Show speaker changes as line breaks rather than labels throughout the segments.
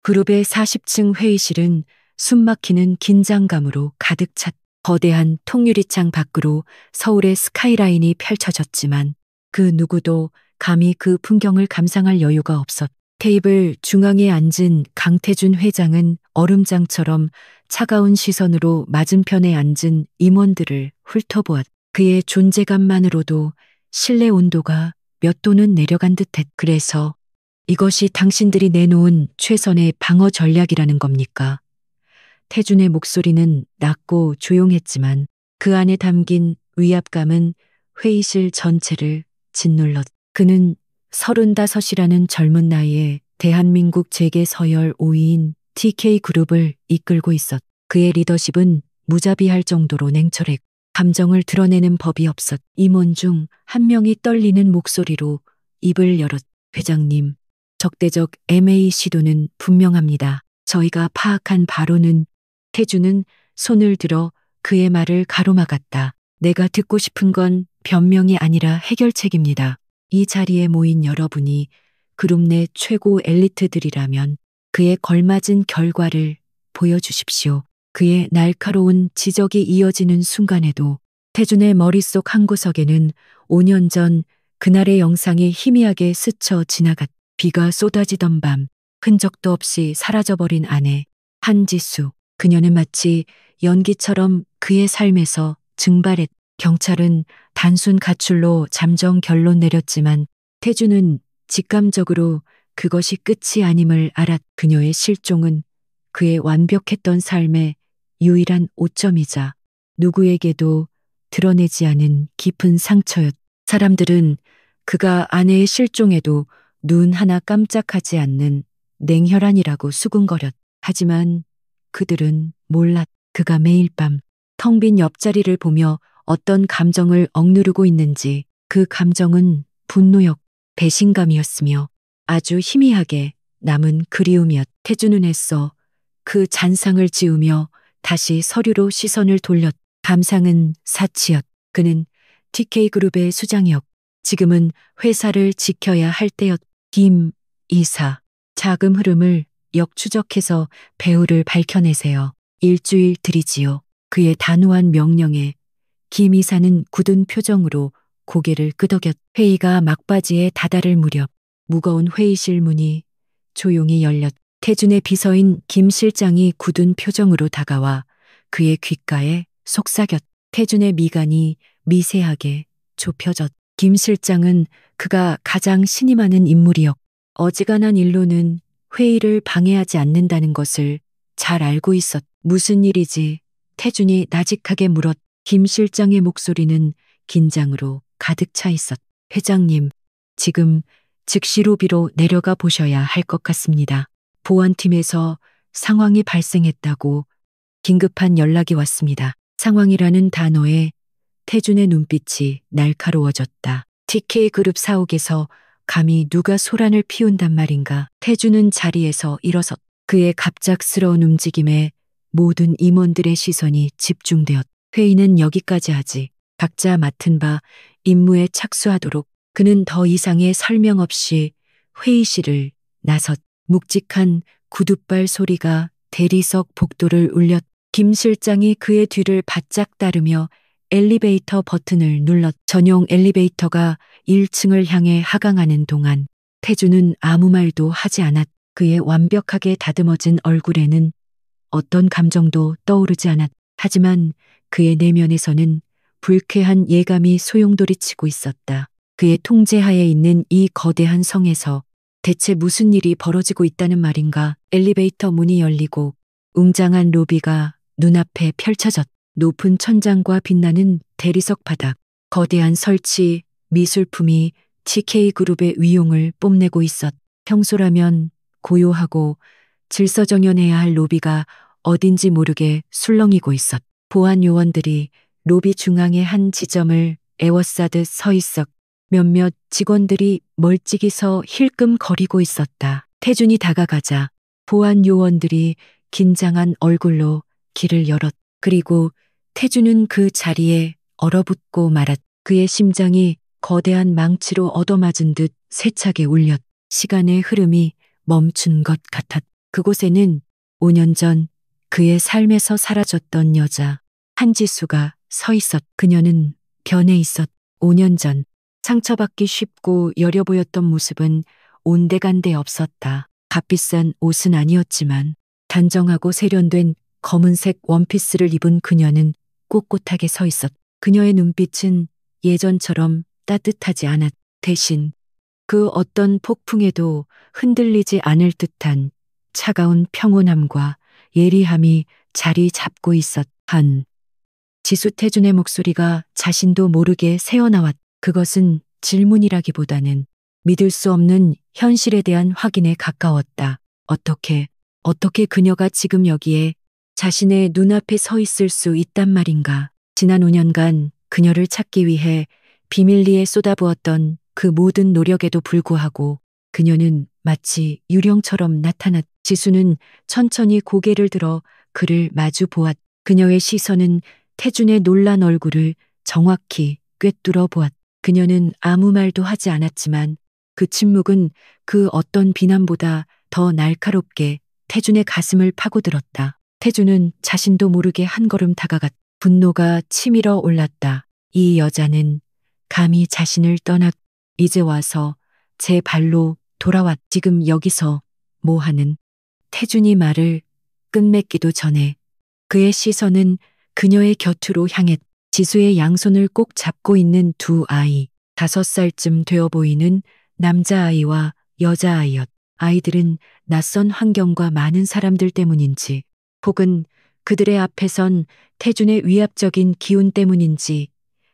그룹의 40층 회의실은 숨막히는 긴장감으로 가득 찼. 거대한 통유리창 밖으로 서울의 스카이라인이 펼쳐졌지만 그 누구도 감히 그 풍경을 감상할 여유가 없었. 테이블 중앙에 앉은 강태준 회장은 얼음장처럼 차가운 시선으로 맞은편에 앉은 임원들을 훑어보았. 그의 존재감만으로도 실내 온도가 몇 도는 내려간 듯했. 그래서 이것이 당신들이 내놓은 최선의 방어 전략이라는 겁니까? 태준의 목소리는 낮고 조용했지만 그 안에 담긴 위압감은 회의실 전체를 짓눌렀. 그는 35이라는 젊은 나이에 대한민국 재계 서열 5위인 TK그룹을 이끌고 있었. 그의 리더십은 무자비할 정도로 냉철했. 감정을 드러내는 법이 없었. 임원 중 한 명이 떨리는 목소리로 입을 열었. 회장님, 적대적 MA 시도는 분명합니다. 저희가 파악한 바로는. 태준은 손을 들어 그의 말을 가로막았다. 내가 듣고 싶은 건 변명이 아니라 해결책입니다. 이 자리에 모인 여러분이 그룹 내 최고 엘리트들이라면 그에 걸맞은 결과를 보여주십시오. 그의 날카로운 지적이 이어지는 순간에도 태준의 머릿속 한 구석에는 5년 전 그날의 영상이 희미하게 스쳐 지나갔. 비가 쏟아지던 밤, 흔적도 없이 사라져버린 아내 한지수. 그녀는 마치 연기처럼 그의 삶에서 증발했. 경찰은 단순 가출로 잠정 결론 내렸지만 태준은 직감적으로 그것이 끝이 아님을 알았. 그녀의 실종은 그의 완벽했던 삶의 유일한 오점이자 누구에게도 드러내지 않은 깊은 상처였. 사람들은 그가 아내의 실종에도 눈 하나 깜짝하지 않는 냉혈한이라고 수군거렸. 하지만 그들은 몰랐. 그가 매일 밤 텅 빈 옆자리를 보며 어떤 감정을 억누르고 있는지. 그 감정은 분노였, 배신감이었으며 아주 희미하게 남은 그리움이었. 태준은 애써 그 잔상을 지우며 다시 서류로 시선을 돌렸. 감상은 사치였. 그는 TK그룹의 수장이었. 지금은 회사를 지켜야 할 때였. 김 이사, 자금 흐름을 역추적해서 배후를 밝혀내세요. 일주일 드리지요. 그의 단호한 명령에 김 이사는 굳은 표정으로 고개를 끄덕였. 회의가 막바지에 다다를 무렵 무거운 회의실 문이 조용히 열렸. 태준의 비서인 김 실장이 굳은 표정으로 다가와 그의 귓가에 속삭였. 태준의 미간이 미세하게 좁혀졌. 김 실장은 그가 가장 신임하는 인물이었. 어지간한 일로는 회의를 방해하지 않는다는 것을 잘 알고 있었. 무슨 일이지? 태준이 나직하게 물었. 김 실장의 목소리는 긴장으로 가득 차 있었. 회장님, 지금 즉시 로비로 내려가 보셔야 할 것 같습니다. 보안팀에서 상황이 발생했다고 긴급한 연락이 왔습니다. 상황이라는 단어에 태준의 눈빛이 날카로워졌다. TK그룹 사옥에서 감히 누가 소란을 피운단 말인가. 태준은 자리에서 일어섰. 그의 갑작스러운 움직임에 모든 임원들의 시선이 집중되었. 회의는 여기까지 하지. 각자 맡은 바 임무에 착수하도록. 그는 더 이상의 설명 없이 회의실을 나섰. 묵직한 구둣발 소리가 대리석 복도를 울렸. 김 실장이 그의 뒤를 바짝 따르며 엘리베이터 버튼을 눌렀. 전용 엘리베이터가 1층을 향해 하강하는 동안 태준은 아무 말도 하지 않았. 그의 완벽하게 다듬어진 얼굴에는 어떤 감정도 떠오르지 않았. 하지만 그의 내면에서는 불쾌한 예감이 소용돌이치고 있었다. 그의 통제하에 있는 이 거대한 성에서 대체 무슨 일이 벌어지고 있다는 말인가. 엘리베이터 문이 열리고 웅장한 로비가 눈앞에 펼쳐졌. 높은 천장과 빛나는 대리석 바닥, 거대한 설치, 미술품이 TK그룹의 위용을 뽐내고 있었. 평소라면 고요하고 질서정연해야 할 로비가 어딘지 모르게 술렁이고 있었. 보안 요원들이 로비 중앙의 한 지점을 에워싸듯 서 있었. 몇몇 직원들이 멀찍이 서 힐끔거리고 있었다. 태준이 다가가자 보안 요원들이 긴장한 얼굴로 길을 열었. 그리고 태준은 그 자리에 얼어붙고 말았. 그의 심장이 거대한 망치로 얻어맞은 듯 세차게 울렸. 시간의 흐름이 멈춘 것 같았. 그곳에는 5년 전 그의 삶에서 사라졌던 여자 한지수가 서 있었. 그녀는 변해 있었. 5년 전 상처받기 쉽고 여려 보였던 모습은 온데간데 없었다. 값비싼 옷은 아니었지만 단정하고 세련된 검은색 원피스를 입은 그녀는 꼿꼿하게 서 있었. 그녀의 눈빛은 예전처럼 따뜻하지 않았. 대신 그 어떤 폭풍에도 흔들리지 않을 듯한 차가운 평온함과 예리함이 자리 잡고 있었. 지수태준의 목소리가 자신도 모르게 새어나왔. 그것은 질문이라기보다는 믿을 수 없는 현실에 대한 확인에 가까웠다. 어떻게 그녀가 지금 여기에 자신의 눈앞에 서 있을 수 있단 말인가. 지난 5년간 그녀를 찾기 위해 비밀리에 쏟아부었던 그 모든 노력에도 불구하고 그녀는 마치 유령처럼 나타났. 지수는 천천히 고개를 들어 그를 마주 보았. 그녀의 시선은 태준의 놀란 얼굴을 정확히 꿰뚫어 보았. 그녀는 아무 말도 하지 않았지만 그 침묵은 그 어떤 비난보다 더 날카롭게 태준의 가슴을 파고들었다. 태준은 자신도 모르게 한 걸음 다가갔. 분노가 치밀어 올랐다. 이 여자는 감히 자신을 떠났. 이제 와서 제 발로 돌아왔. 지금 여기서 뭐 하는. 태준이 말을 끝맺기도 전에 그의 시선은 그녀의 곁으로 향했. 지수의 양손을 꼭 잡고 있는 두 아이, 5살쯤 되어 보이는 남자아이와 여자아이였. 아이들은 낯선 환경과 많은 사람들 때문인지 혹은 그들의 앞에선 태준의 위압적인 기운 때문인지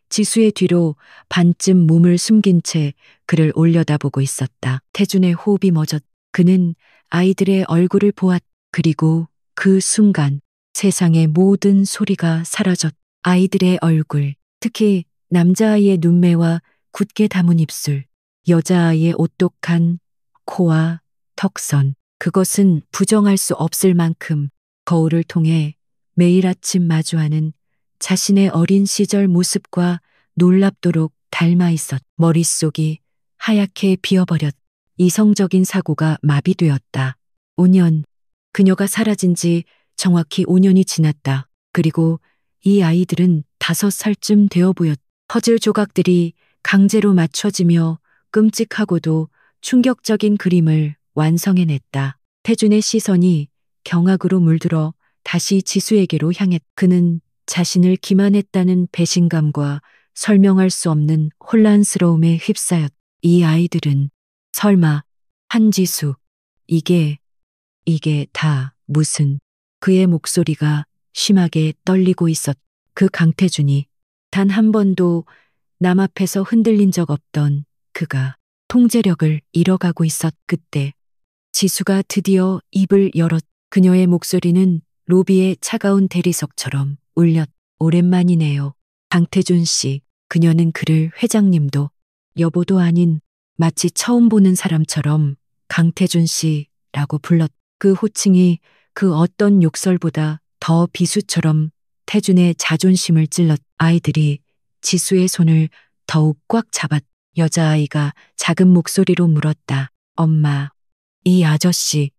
지수의 뒤로 반쯤 몸을 숨긴 채 그를 올려다보고 있었다. 태준의 호흡이 멎었. 그는 아이들의 얼굴을 보았. 그리고 그 순간 세상의 모든 소리가 사라졌. 아이들의 얼굴, 특히 남자아이의 눈매와 굳게 담은 입술, 여자아이의 오똑한 코와 턱선. 그것은 부정할 수 없을 만큼 거울을 통해 매일 아침 마주하는 자신의 어린 시절 모습과 놀랍도록 닮아 있었. 머릿속이 하얗게 비어버렸. 이성적인 사고가 마비되었다. 5년. 그녀가 사라진 지 정확히 5년이 지났다. 그리고 이 아이들은 5살쯤 되어 보였. 퍼즐 조각들이 강제로 맞춰지며 끔찍하고도 충격적인 그림을 완성해냈다. 태준의 시선이 경악으로 물들어 다시 지수에게로 향했. 그는 자신을 기만했다는 배신감과 설명할 수 없는 혼란스러움에 휩싸였. 이 아이들은 설마 한지수, 이게 다 무슨. 그의 목소리가 심하게 떨리고 있었. 그 강태준이 단 한 번도 남 앞에서 흔들린 적 없던 그가 통제력을 잃어가고 있었. 그때 지수가 드디어 입을 열었. 그녀의 목소리는 로비의 차가운 대리석처럼 울렸. 오랜만이네요. 강태준 씨. 그녀는 그를 회장님도 여보도 아닌 마치 처음 보는 사람처럼 강태준 씨라고 불렀. 그 호칭이 그 어떤 욕설보다 더 비수처럼 태준의 자존심을 찔렀. 아이들이 지수의 손을 더욱 꽉 잡았. 여자아이가 작은 목소리로 물었다. 엄마, 이 아저씨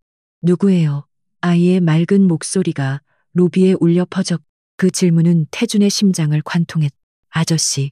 누구예요? 아이의 맑은 목소리가 로비에 울려 퍼졌. 그 질문은 태준의 심장을 관통했. 아저씨.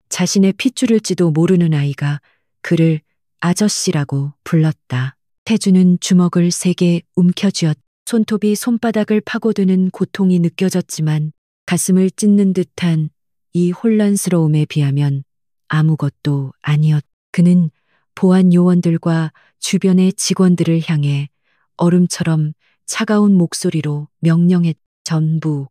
자신의 핏줄일지도 모르는 아이가 그를 아저씨라고 불렀다. 태준은 주먹을 세게 움켜쥐었. 손톱이 손바닥을 파고드는 고통이 느껴졌지만 가슴을 찢는 듯한 이 혼란스러움에 비하면 아무것도 아니었. 그는 보안 요원들과 주변의 직원들을 향해 얼음처럼 차가운 목소리로 명령했. 전부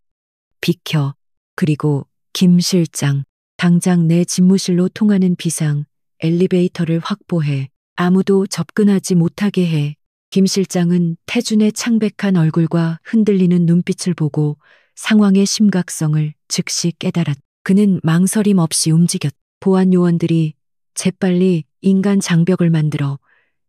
비켜. 그리고 김 실장, 당장 내 집무실로 통하는 비상 엘리베이터를 확보해. 아무도 접근하지 못하게 해. 김 실장은 태준의 창백한 얼굴과 흔들리는 눈빛을 보고 상황의 심각성을 즉시 깨달았. 그는 망설임 없이 움직였. 보안 요원들이 재빨리 인간 장벽을 만들어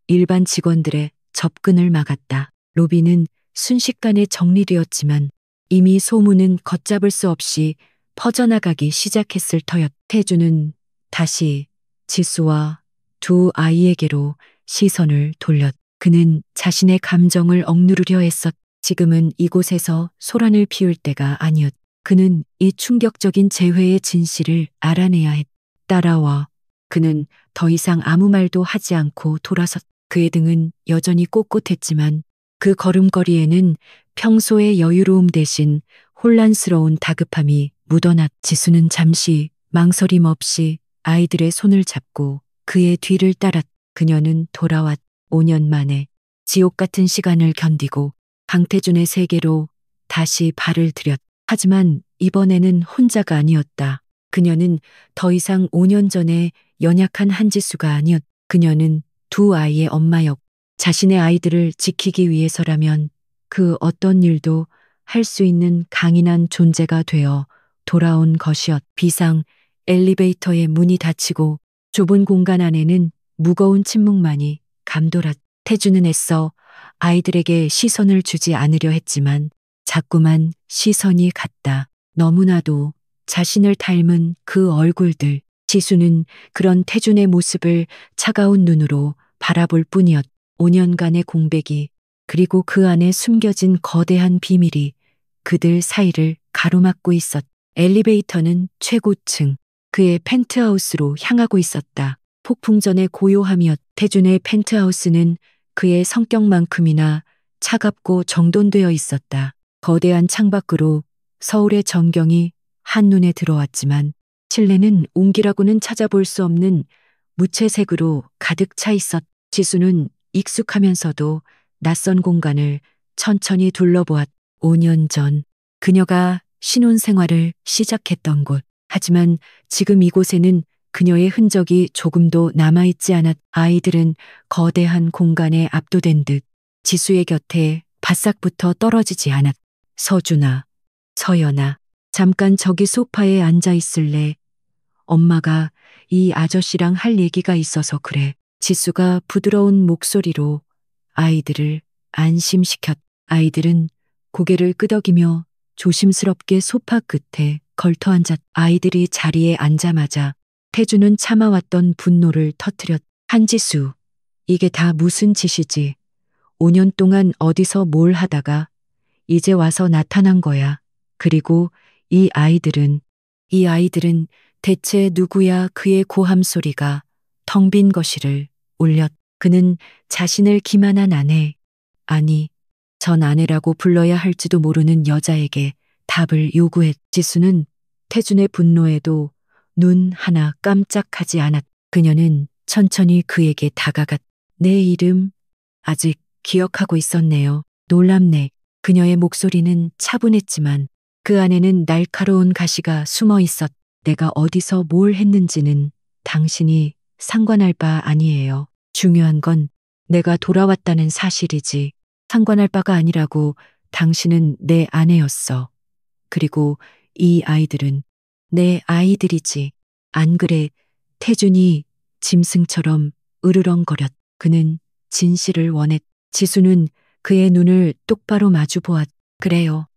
일반 직원들의 접근을 막았다. 로비는 순식간에 정리되었지만 이미 소문은 걷잡을 수 없이 퍼져나가기 시작했을 터였. 태준은 다시 지수와 두 아이에게로 시선을 돌렸. 그는 자신의 감정을 억누르려 했었. 지금은 이곳에서 소란을 피울 때가 아니었. 그는 이 충격적인 재회의 진실을 알아내야 했. 따라와. 그는 더 이상 아무 말도 하지 않고 돌아섰. 그의 등은 여전히 꼿꼿했지만 그 걸음걸이에는 평소의 여유로움 대신 혼란스러운 다급함이 묻어났. 지수는 잠시 망설임 없이 아이들의 손을 잡고 그의 뒤를 따랐. 그녀는 돌아왔. 5년 만에 지옥 같은 시간을 견디고 강태준의 세계로 다시 발을 들였. 하지만 이번에는 혼자가 아니었다. 그녀는 더 이상 5년 전에 연약한 한지수가 아니었. 그녀는 두 아이의 엄마였. 자신의 아이들을 지키기 위해서라면 그 어떤 일도 할 수 있는 강인한 존재가 되어 돌아온 것이었. 비상 엘리베이터의 문이 닫히고 좁은 공간 안에는 무거운 침묵만이 감돌았. 태주는 애써 아이들에게 시선을 주지 않으려 했지만 자꾸만 시선이 갔다. 너무나도 자신을 닮은 그 얼굴들. 지수는 그런 태준의 모습을 차가운 눈으로 바라볼 뿐이었. 5년간의 공백이 그리고 그 안에 숨겨진 거대한 비밀이 그들 사이를 가로막고 있었. 엘리베이터는 최고층 그의 펜트하우스로 향하고 있었다. 폭풍전의 고요함이었. 태준의 펜트하우스는 그의 성격만큼이나 차갑고 정돈되어 있었다. 거대한 창밖으로 서울의 전경이 한눈에 들어왔지만 실내는 옹기라고는 찾아볼 수 없는 무채색으로 가득 차 있었. 지수는 익숙하면서도 낯선 공간을 천천히 둘러보았. 5년 전 그녀가 신혼생활을 시작했던 곳. 하지만 지금 이곳에는 그녀의 흔적이 조금도 남아있지 않았. 아이들은 거대한 공간에 압도된 듯 지수의 곁에 바싹부터 떨어지지 않았. 서준아, 서연아, 잠깐 저기 소파에 앉아 있을래? 엄마가 이 아저씨랑 할 얘기가 있어서 그래. 지수가 부드러운 목소리로 아이들을 안심시켰. 아이들은 고개를 끄덕이며 조심스럽게 소파 끝에 걸터앉았. 아이들이 자리에 앉자마자 태주는 참아왔던 분노를 터뜨렸. 한지수, 이게 다 무슨 짓이지? 5년 동안 어디서 뭘 하다가 이제 와서 나타난 거야. 그리고 이 아이들은 대체 누구야? 그의 고함 소리가 텅 빈 거실을 울렸. 그는 자신을 기만한 아내, 아니, 전 아내라고 불러야 할지도 모르는 여자에게 답을 요구했. 지수는 태준의 분노에도 눈 하나 깜짝하지 않았. 그녀는 천천히 그에게 다가갔. 내 이름 아직 기억하고 있었네요. 놀랍네. 그녀의 목소리는 차분했지만 그 안에는 날카로운 가시가 숨어 있었. 내가 어디서 뭘 했는지는 당신이 상관할 바 아니에요. 중요한 건 내가 돌아왔다는 사실이지. 상관할 바가 아니라고. 당신은 내 아내였어. 그리고 이 아이들은 내 아이들이지. 안 그래? 태준이 짐승처럼 으르렁거렸. 그는 진실을 원했. 지수는 그의 눈을 똑바로 마주 보았. 그래요.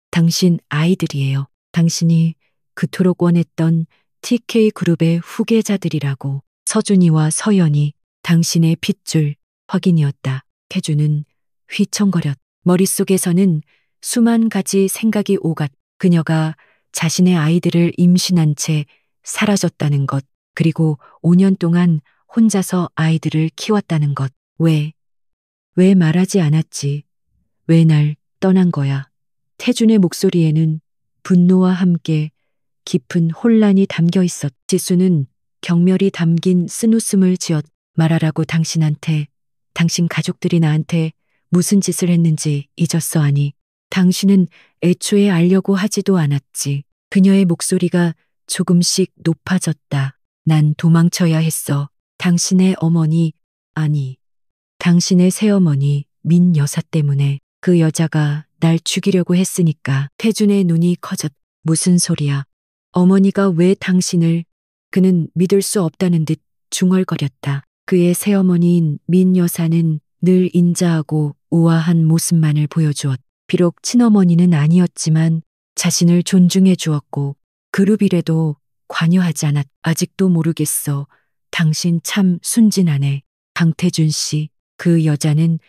당신 아이들이에요. 당신이 그토록 원했던 TK그룹의 후계자들이라고. 서준이와 서연이 당신의 핏줄 확인이었다. 태주는 휘청거렸. 머릿속에서는 수만 가지 생각이 오갔. 그녀가 자신의 아이들을 임신한 채 사라졌다는 것, 그리고 5년 동안 혼자서 아이들을 키웠다는 것. 왜 말하지 않았지? 왜 날 떠난 거야? 태준의 목소리에는 분노와 함께 깊은 혼란이 담겨 있었. 지수는 경멸이 담긴 쓴웃음을 지었. 말하라고. 당신한테, 당신 가족들이 나한테 무슨 짓을 했는지 잊었어. 아니, 당신은 애초에 알려고 하지도 않았지. 그녀의 목소리가 조금씩 높아졌다. 난 도망쳐야 했어. 당신의 어머니, 아니, 당신의 새어머니 민 여사 때문에. 그 여자가 날 죽이려고 했으니까. 태준의 눈이 커졌. 무슨 소리야? 어머니가 왜 당신을? 그는 믿을 수 없다는 듯 중얼거렸다. 그의 새어머니인 민 여사는 늘 인자하고 우아한 모습만을 보여주었. 비록 친어머니는 아니었지만 자신을 존중해 주었고 그룹이라도 관여하지 않았. 아직도 모르겠어. 당신 참 순진하네. 강태준 씨. 그 여자는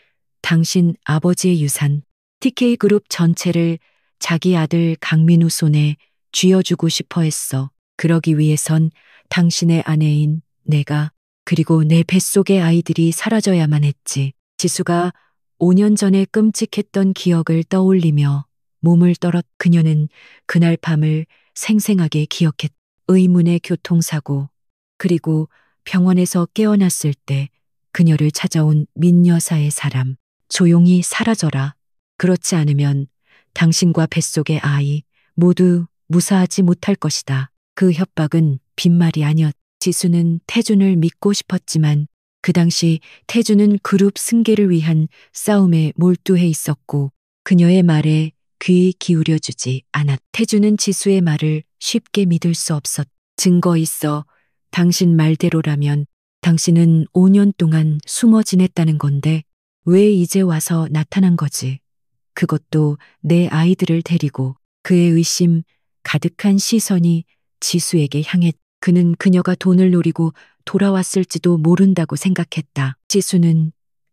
당신 아버지의 유산, TK그룹 전체를 자기 아들 강민우 손에 쥐어주고 싶어 했어. 그러기 위해선 당신의 아내인 내가 그리고 내 뱃속의 아이들이 사라져야만 했지. 지수가 5년 전에 끔찍했던 기억을 떠올리며 몸을 떨었. 그녀는 그날 밤을 생생하게 기억했. 의문의 교통사고, 그리고 병원에서 깨어났을 때 그녀를 찾아온 민 여사의 사람. 조용히 사라져라. 그렇지 않으면 당신과 뱃속의 아이 모두 무사하지 못할 것이다. 그 협박은 빈말이 아니었. 지수는 태준을 믿고 싶었지만 그 당시 태준은 그룹 승계를 위한 싸움에 몰두해 있었고 그녀의 말에 귀 기울여주지 않았. 태준은 지수의 말을 쉽게 믿을 수 없었. 증거 있어. 당신 말대로라면 당신은 5년 동안 숨어 지냈다는 건데 왜 이제 와서 나타난 거지? 그것도 내 아이들을 데리고. 그의 의심 가득한 시선이 지수에게 향했. 그는 그녀가 돈을 노리고 돌아왔을지도 모른다고 생각했다. 지수는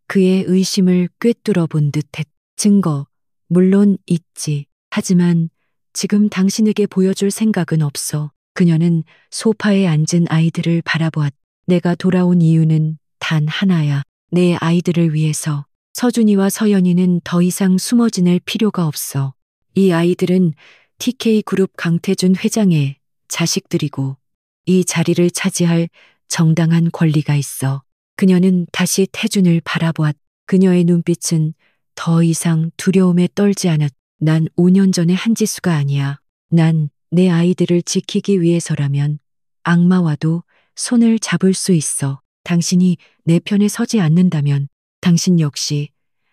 그의 의심을 꿰뚫어 본 듯했. 증거, 물론 있지. 하지만 지금 당신에게 보여줄 생각은 없어. 그녀는 소파에 앉은 아이들을 바라보았. 내가 돌아온 이유는 단 하나야. 내 아이들을 위해서. 서준이와 서연이는 더 이상 숨어 지낼 필요가 없어. 이 아이들은 TK그룹 강태준 회장의 자식들이고 이 자리를 차지할 정당한 권리가 있어. 그녀는 다시 태준을 바라보았. 그녀의 눈빛은 더 이상 두려움에 떨지 않았. 난 5년 전의 한지수가 아니야. 난 내 아이들을 지키기 위해서라면 악마와도 손을 잡을 수 있어. 당신이 내 편에 서지 않는다면 당신 역시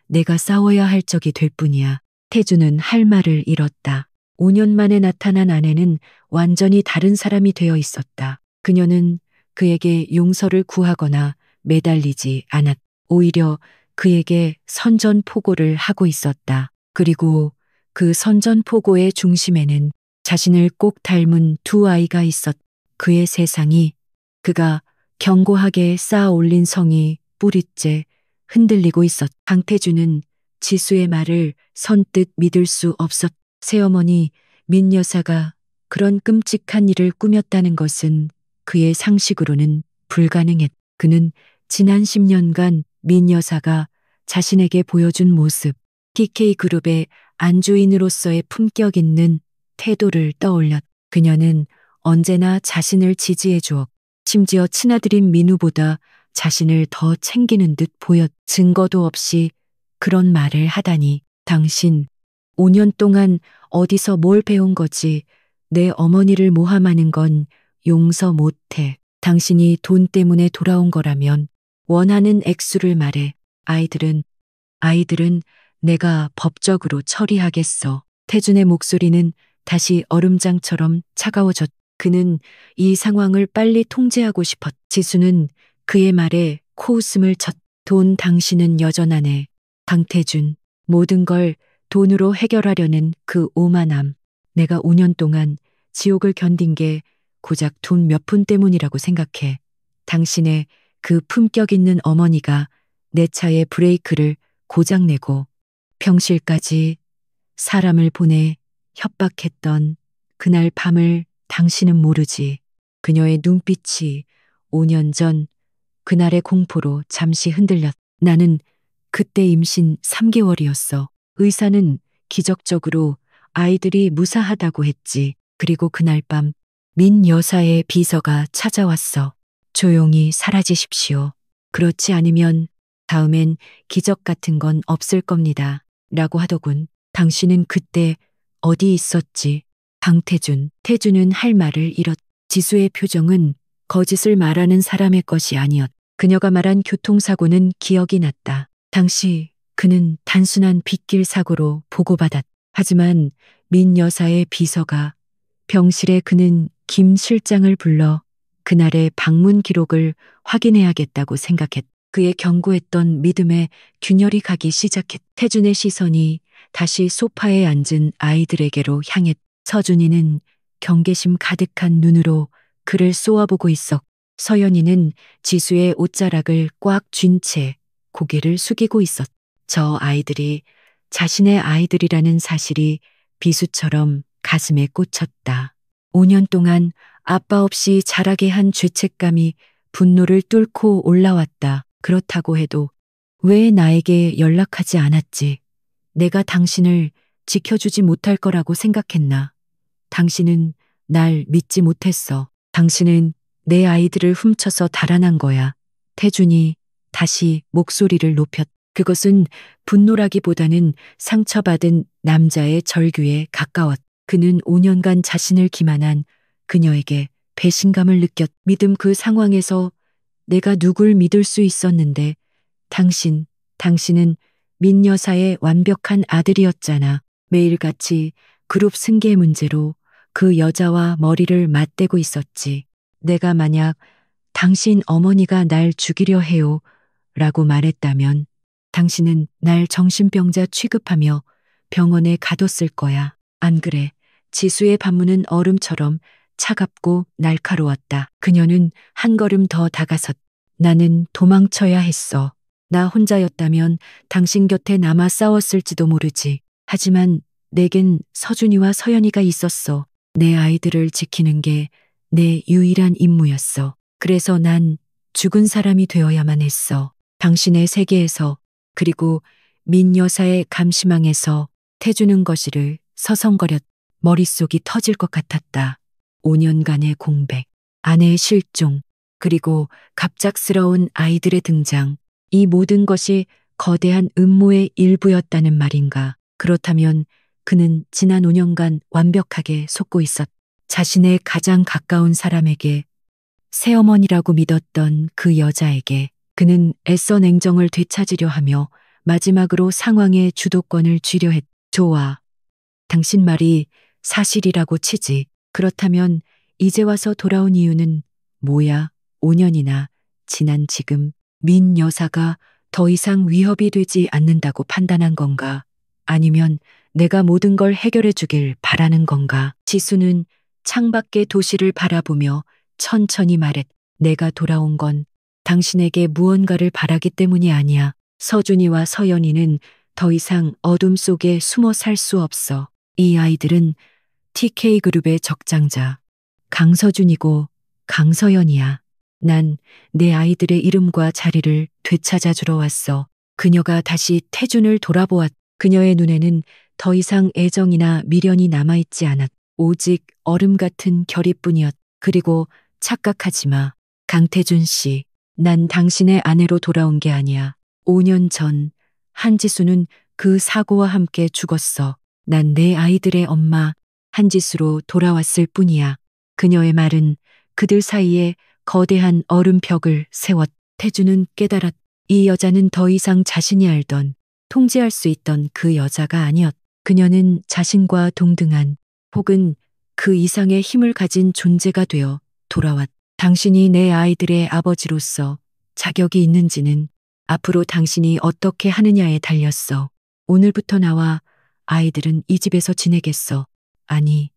내가 싸워야 할 적이 될 뿐이야. 태준은 할 말을 잃었다. 5년 만에 나타난 아내는 완전히 다른 사람이 되어 있었다. 그녀는 그에게 용서를 구하거나 매달리지 않았. 오히려 그에게 선전포고를 하고 있었다. 그리고 그 선전포고의 중심에는 자신을 꼭 닮은 두 아이가 있었. 그의 세상이, 그가 견고하게 쌓아 올린 성이 뿌리째 흔들리고 있었. 강태준은 지수의 말을 선뜻 믿을 수 없었. 새어머니 민 여사가 그런 끔찍한 일을 꾸몄다는 것은 그의 상식으로는 불가능했. 그는 지난 10년간 민 여사가 자신에게 보여준 모습, TK그룹의 안주인으로서의 품격 있는 태도를 떠올렸. 그녀는 언제나 자신을 지지해 주었. 심지어 친아들인 민우보다 자신을 더 챙기는 듯 보였. 증거도 없이 그런 말을 하다니. 당신 5년 동안 어디서 뭘 배운 거지? 내 어머니를 모함하는 건 용서 못해. 당신이 돈 때문에 돌아온 거라면 원하는 액수를 말해. 아이들은 내가 법적으로 처리하겠어. 태준의 목소리는 다시 얼음장처럼 차가워졌. 그는 이 상황을 빨리 통제하고 싶었. 지수는 그의 말에 코웃음을 쳤. 돈 당신은 여전하네. 강태준, 모든 걸 돈으로 해결하려는 그 오만함. 내가 5년 동안 지옥을 견딘 게 고작 돈 몇 푼 때문이라고 생각해. 당신의 그 품격 있는 어머니가 내 차의 브레이크를 고장내고 병실까지 사람을 보내 협박했던 그날 밤을 당신은 모르지. 그녀의 눈빛이 5년 전 그날의 공포로 잠시 흔들렸. 나는 그때 임신 3개월이었어. 의사는 기적적으로 아이들이 무사하다고 했지. 그리고 그날 밤 민 여사의 비서가 찾아왔어. 조용히 사라지십시오. 그렇지 않으면 다음엔 기적 같은 건 없을 겁니다. 라고 하더군. 당신은 그때 어디 있었지? 태준은 할 말을 잃었. 지수의 표정은 거짓을 말하는 사람의 것이 아니었. 그녀가 말한 교통사고는 기억이 났다. 당시 그는 단순한 빗길 사고로 보고받았. 하지만 민 여사의 비서가 병실에 그는 김 실장을 불러 그날의 방문 기록을 확인해야겠다고 생각했. 그의 견고했던 믿음에 균열이 가기 시작했. 태준의 시선이 다시 소파에 앉은 아이들에게로 향했. 서준이는 경계심 가득한 눈으로 그를 쏘아보고 있었. 서연이는 지수의 옷자락을 꽉 쥔 채 고개를 숙이고 있었. 저 아이들이 자신의 아이들이라는 사실이 비수처럼 가슴에 꽂혔다. 5년 동안 아빠 없이 자라게 한 죄책감이 분노를 뚫고 올라왔다. 그렇다고 해도 왜 나에게 연락하지 않았지? 내가 당신을 지켜주지 못할 거라고 생각했나? 당신은 날 믿지 못했어. 당신은 내 아이들을 훔쳐서 달아난 거야. 태준이 다시 목소리를 높였. 그것은 분노라기보다는 상처받은 남자의 절규에 가까웠. 그는 5년간 자신을 기만한 그녀에게 배신감을 느꼈. 믿음 그 상황에서 내가 누굴 믿을 수 있었는데 당신은 민 여사의 완벽한 아들이었잖아. 매일같이 그룹 승계 문제로 그 여자와 머리를 맞대고 있었지. 내가 만약 당신 어머니가 날 죽이려 해요 라고 말했다면 당신은 날 정신병자 취급하며 병원에 가뒀을 거야. 안 그래? 지수의 반문은 얼음처럼 차갑고 날카로웠다. 그녀는 한 걸음 더 다가섰. 나는 도망쳐야 했어. 나 혼자였다면 당신 곁에 남아 싸웠을지도 모르지. 하지만 내겐 서준이와 서연이가 있었어. 내 아이들을 지키는 게 내 유일한 임무였어. 그래서 난 죽은 사람이 되어야만 했어. 당신의 세계에서 그리고 민 여사의 감시망에서 태주는 것이를 서성거렸. 머릿속이 터질 것 같았다. 5년간의 공백, 아내의 실종, 그리고 갑작스러운 아이들의 등장. 이 모든 것이 거대한 음모의 일부였다는 말인가. 그렇다면 그는 지난 5년간 완벽하게 속고 있었. 자신의 가장 가까운 사람에게, 새어머니라고 믿었던 그 여자에게 그는 애써 냉정을 되찾으려 하며 마지막으로 상황의 주도권을 쥐려 했. 좋아. 당신 말이 사실이라고 치지. 그렇다면 이제 와서 돌아온 이유는 뭐야? 5년이나 지난 지금 민 여사가 더 이상 위협이 되지 않는다고 판단한 건가? 아니면 내가 모든 걸 해결해 주길 바라는 건가? 지수는 창밖의 도시를 바라보며 천천히 말했. 내가 돌아온 건 당신에게 무언가를 바라기 때문이 아니야. 서준이와 서연이는 더 이상 어둠 속에 숨어 살 수 없어. 이 아이들은 TK그룹의 적장자 강서준이고 강서연이야. 난 내 아이들의 이름과 자리를 되찾아 주러 왔어. 그녀가 다시 태준을 돌아보았. 그녀의 눈에는 더 이상 애정이나 미련이 남아있지 않았. 오직 얼음 같은 결의뿐이었. 그리고 착각하지 마. 강태준 씨, 난 당신의 아내로 돌아온 게 아니야. 5년 전 한지수는 그 사고와 함께 죽었어. 난 내 아이들의 엄마 한지수로 돌아왔을 뿐이야. 그녀의 말은 그들 사이에 거대한 얼음벽을 세웠. 태주는 깨달았. 이 여자는 더 이상 자신이 알던, 통제할 수 있던 그 여자가 아니었. 그녀는 자신과 동등한 혹은 그 이상의 힘을 가진 존재가 되어 돌아왔. 당신이 내 아이들의 아버지로서 자격이 있는지는 앞으로 당신이 어떻게 하느냐에 달렸어. 오늘부터 나와 아이들은 이 집에서 지내겠어. 아니,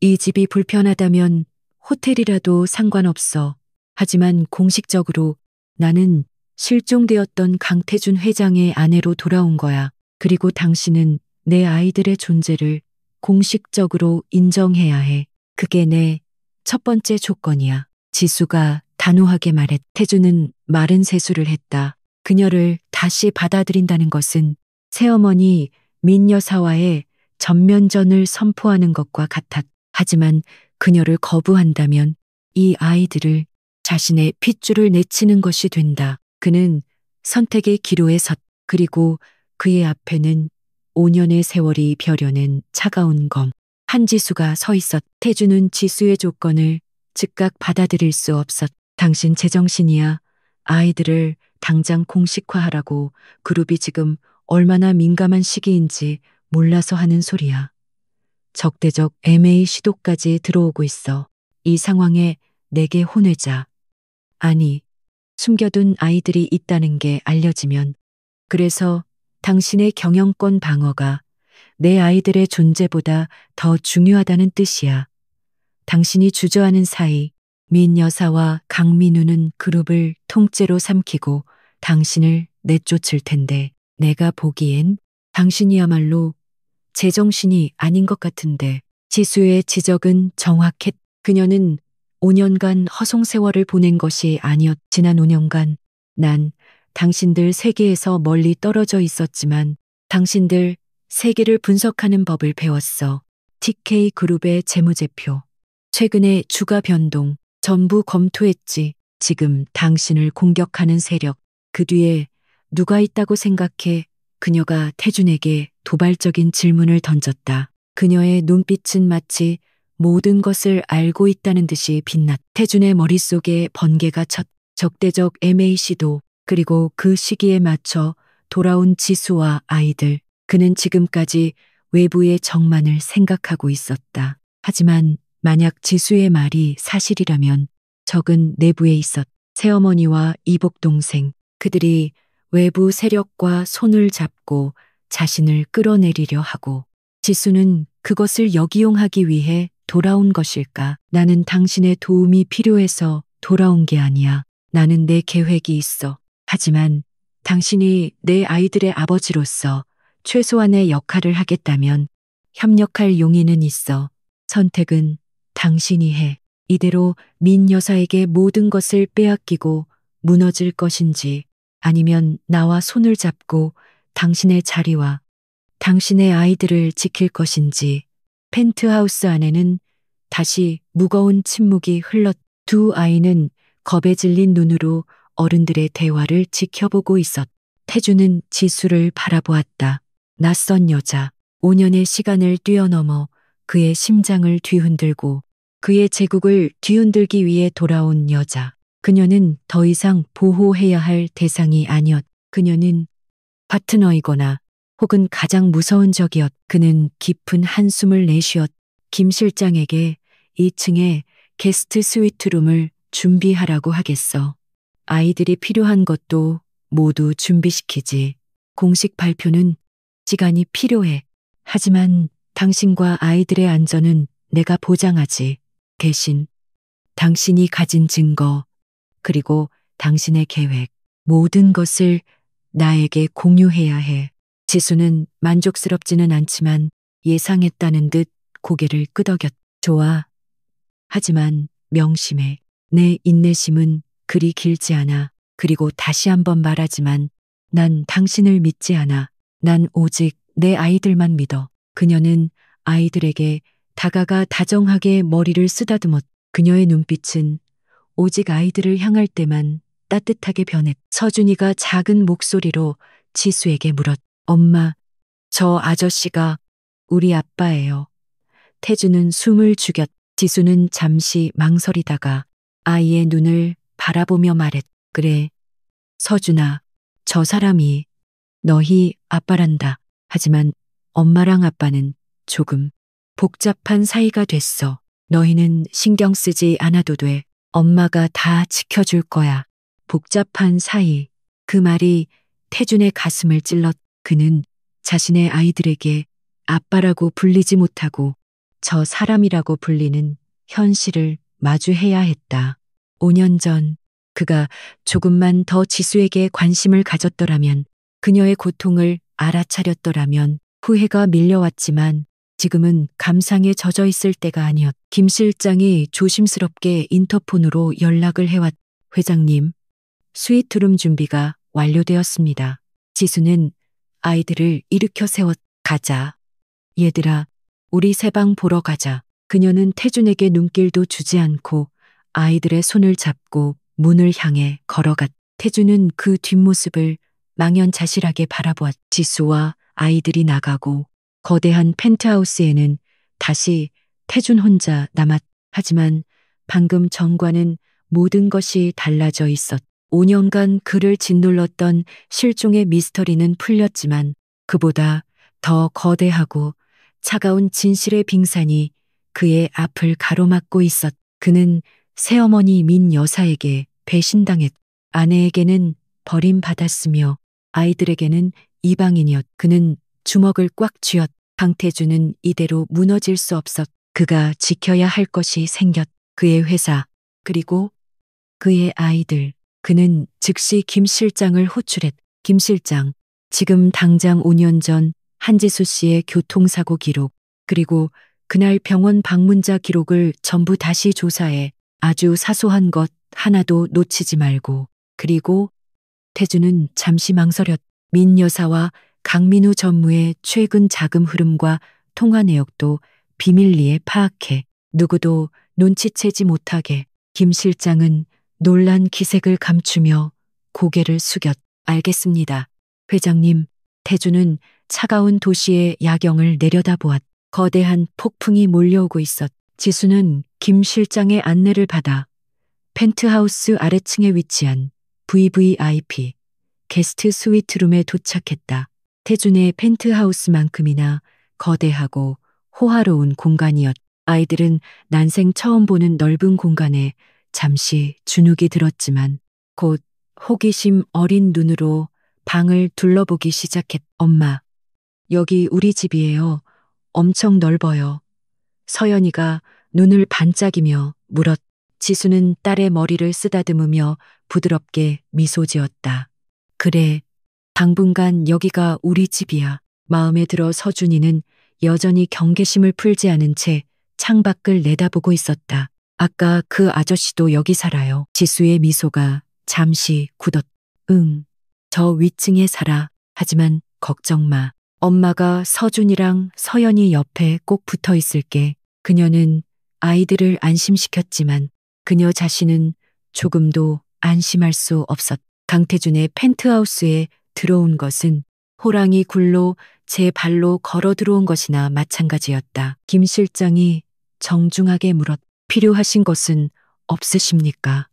이 집이 불편하다면 호텔이라도 상관없어. 하지만 공식적으로 나는 실종되었던 강태준 회장의 아내로 돌아온 거야. 그리고 당신은 내 아이들의 존재를 공식적으로 인정해야 해. 그게 내 첫 번째 조건이야. 지수가 단호하게 말했. 태주는 마른 세수를 했다. 그녀를 다시 받아들인다는 것은 새어머니 민 여사와의 전면전을 선포하는 것과 같았. 하지만 그녀를 거부한다면 이 아이들을 자신의 핏줄을 내치는 것이 된다. 그는 선택의 기로에 섰. 그리고 그의 앞에는 5년의 세월이 벼려낸 차가운 검. 한지수가 서 있었. 태주는 지수의 조건을 즉각 받아들일 수 없었. 당신 제정신이야. 아이들을 당장 공식화하라고. 그룹이 지금 얼마나 민감한 시기인지 몰라서 하는 소리야. 적대적 MA 시도까지 들어오고 있어. 이 상황에 내게 혼외자, 아니, 숨겨둔 아이들이 있다는 게 알려지면, 그래서 당신의 경영권 방어가 내 아이들의 존재보다 더 중요하다는 뜻이야. 당신이 주저하는 사이 민 여사와 강민우는 그룹을 통째로 삼키고 당신을 내쫓을 텐데 내가 보기엔 당신이야말로 제정신이 아닌 것 같은데. 지수의 지적은 정확했. 그녀는 5년간 허송 세월을 보낸 것이 아니었. 지난 5년간 난 당신들 세계에서 멀리 떨어져 있었지만 당신들 세계를 분석하는 법을 배웠어. TK그룹의 재무제표, 최근의 주가 변동 전부 검토했지. 지금 당신을 공격하는 세력, 그 뒤에 누가 있다고 생각해? 그녀가 태준에게 도발적인 질문을 던졌다. 그녀의 눈빛은 마치 모든 것을 알고 있다는 듯이 빛났. 태준의 머릿속에 번개가 쳤. 적대적 MAC도, 그리고 그 시기에 맞춰 돌아온 지수와 아이들. 그는 지금까지 외부의 적만을 생각하고 있었다. 하지만 만약 지수의 말이 사실이라면 적은 내부에 있었. 새어머니와 이복 동생, 그들이 외부 세력과 손을 잡고 자신을 끌어내리려 하고, 지수는 그것을 역이용하기 위해 돌아온 것일까? 나는 당신의 도움이 필요해서 돌아온 게 아니야. 나는 내 계획이 있어. 하지만 당신이 내 아이들의 아버지로서 최소한의 역할을 하겠다면 협력할 용의는 있어. 선택은 당신이 해. 이대로 민 여사에게 모든 것을 빼앗기고 무너질 것인지, 아니면 나와 손을 잡고 당신의 자리와 당신의 아이들을 지킬 것인지. 펜트하우스 안에는 다시 무거운 침묵이 흘렀. 두 아이는 겁에 질린 눈으로 어른들의 대화를 지켜보고 있었. 태주는 지수를 바라보았다. 낯선 여자, 5년의 시간을 뛰어넘어 그의 심장을 뒤흔들고 그의 제국을 뒤흔들기 위해 돌아온 여자. 그녀는 더 이상 보호해야 할 대상이 아니었. 그녀는 파트너이거나 혹은 가장 무서운 적이었. 그는 깊은 한숨을 내쉬었. 김 실장에게 2층에 게스트 스위트룸을 준비하라고 하겠어. 아이들이 필요한 것도 모두 준비시키지. 공식 발표는 시간이 필요해. 하지만 당신과 아이들의 안전은 내가 보장하지. 대신 당신이 가진 증거, 그리고 당신의 계획, 모든 것을 나에게 공유해야 해. 지수는 만족스럽지는 않지만 예상했다는 듯 고개를 끄덕였. 좋아. 하지만 명심해. 내 인내심은 그리 길지 않아. 그리고 다시 한번 말하지만 난 당신을 믿지 않아. 난 오직 내 아이들만 믿어. 그녀는 아이들에게 다가가 다정하게 머리를 쓰다듬었. 그녀의 눈빛은 오직 아이들을 향할 때만 따뜻하게 변했. 서준이가 작은 목소리로 지수에게 물었. 엄마, 저 아저씨가 우리 아빠예요. 태주는 숨을 죽였. 지수는 잠시 망설이다가 아이의 눈을 바라보며 말했. 그래, 서준아, 저 사람이 너희 아빠란다. 하지만 엄마랑 아빠는 조금 복잡한 사이가 됐어. 너희는 신경 쓰지 않아도 돼. 엄마가 다 지켜줄 거야. 복잡한 사이. 그 말이 태준의 가슴을 찔렀. 그는 자신의 아이들에게 아빠라고 불리지 못하고 저 사람이라고 불리는 현실을 마주해야 했다. 5년 전 그가 조금만 더 지수에게 관심을 가졌더라면, 그녀의 고통을 알아차렸더라면. 후회가 밀려왔지만 지금은 감상에 젖어 있을 때가 아니었. 김 실장이 조심스럽게 인터폰으로 연락을 해왔. 회장님, 스위트룸 준비가 완료되었습니다. 지수는 아이들을 일으켜 세웠. 가자. 얘들아, 우리 새 방 보러 가자. 그녀는 태준에게 눈길도 주지 않고 아이들의 손을 잡고 문을 향해 걸어갔. 태준은 그 뒷모습을 망연자실하게 바라보았. 지수와 아이들이 나가고 거대한 펜트하우스에는 다시 태준 혼자 남았. 하지만 방금 전과는 모든 것이 달라져 있었. 5년간 그를 짓눌렀던 실종의 미스터리는 풀렸지만 그보다 더 거대하고 차가운 진실의 빙산이 그의 앞을 가로막고 있었. 그는 새어머니 민 여사에게 배신당했. 아내에게는 버림받았으며 아이들에게는 이방인이었. 그는 주먹을 꽉 쥐었. 강태주는 이대로 무너질 수 없었. 그가 지켜야 할 것이 생겼. 그의 회사, 그리고 그의 아이들. 그는 즉시 김 실장을 호출했. 김 실장, 지금 당장 5년 전 한지수 씨의 교통사고 기록, 그리고 그날 병원 방문자 기록을 전부 다시 조사해. 아주 사소한 것 하나도 놓치지 말고. 그리고 태주는 잠시 망설였. 민 여사와 강민우 전무의 최근 자금 흐름과 통화 내역도 비밀리에 파악해. 누구도 눈치채지 못하게. 김 실장은 놀란 기색을 감추며 고개를 숙였. 알겠습니다. 회장님, 태주는 차가운 도시의 야경을 내려다보았. 거대한 폭풍이 몰려오고 있었. 지수는 김 실장의 안내를 받아 펜트하우스 아래층에 위치한 VVIP 게스트 스위트룸에 도착했다. 태준의 펜트하우스만큼이나 거대하고 호화로운 공간이었. 아이들은 난생 처음 보는 넓은 공간에 잠시 주눅이 들었지만 곧 호기심 어린 눈으로 방을 둘러보기 시작했. 엄마, 여기 우리 집이에요. 엄청 넓어요. 서연이가 눈을 반짝이며 물었. 지수는 딸의 머리를 쓰다듬으며 부드럽게 미소 지었다. 그래, 당분간 여기가 우리 집이야. 마음에 들어 서준이는 여전히 경계심을 풀지 않은 채 창밖을 내다보고 있었다. 아까 그 아저씨도 여기 살아요. 지수의 미소가 잠시 굳었. 응, 저 위층에 살아. 하지만 걱정 마. 엄마가 서준이랑 서연이 옆에 꼭 붙어 있을게. 그녀는 아이들을 안심시켰지만 그녀 자신은 조금도 안심할 수 없었. 강태준의 펜트하우스에 들어온 것은 호랑이 굴로 제 발로 걸어 들어온 것이나 마찬가지였다. 김 실장이 정중하게 물었. 필요하신 것은 없으십니까?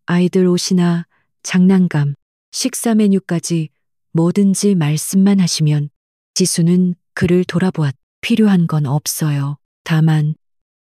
아이들 옷이나 장난감, 식사 메뉴까지 뭐든지 말씀만 하시면. 지수는 그를 돌아보았. 필요한 건 없어요. 다만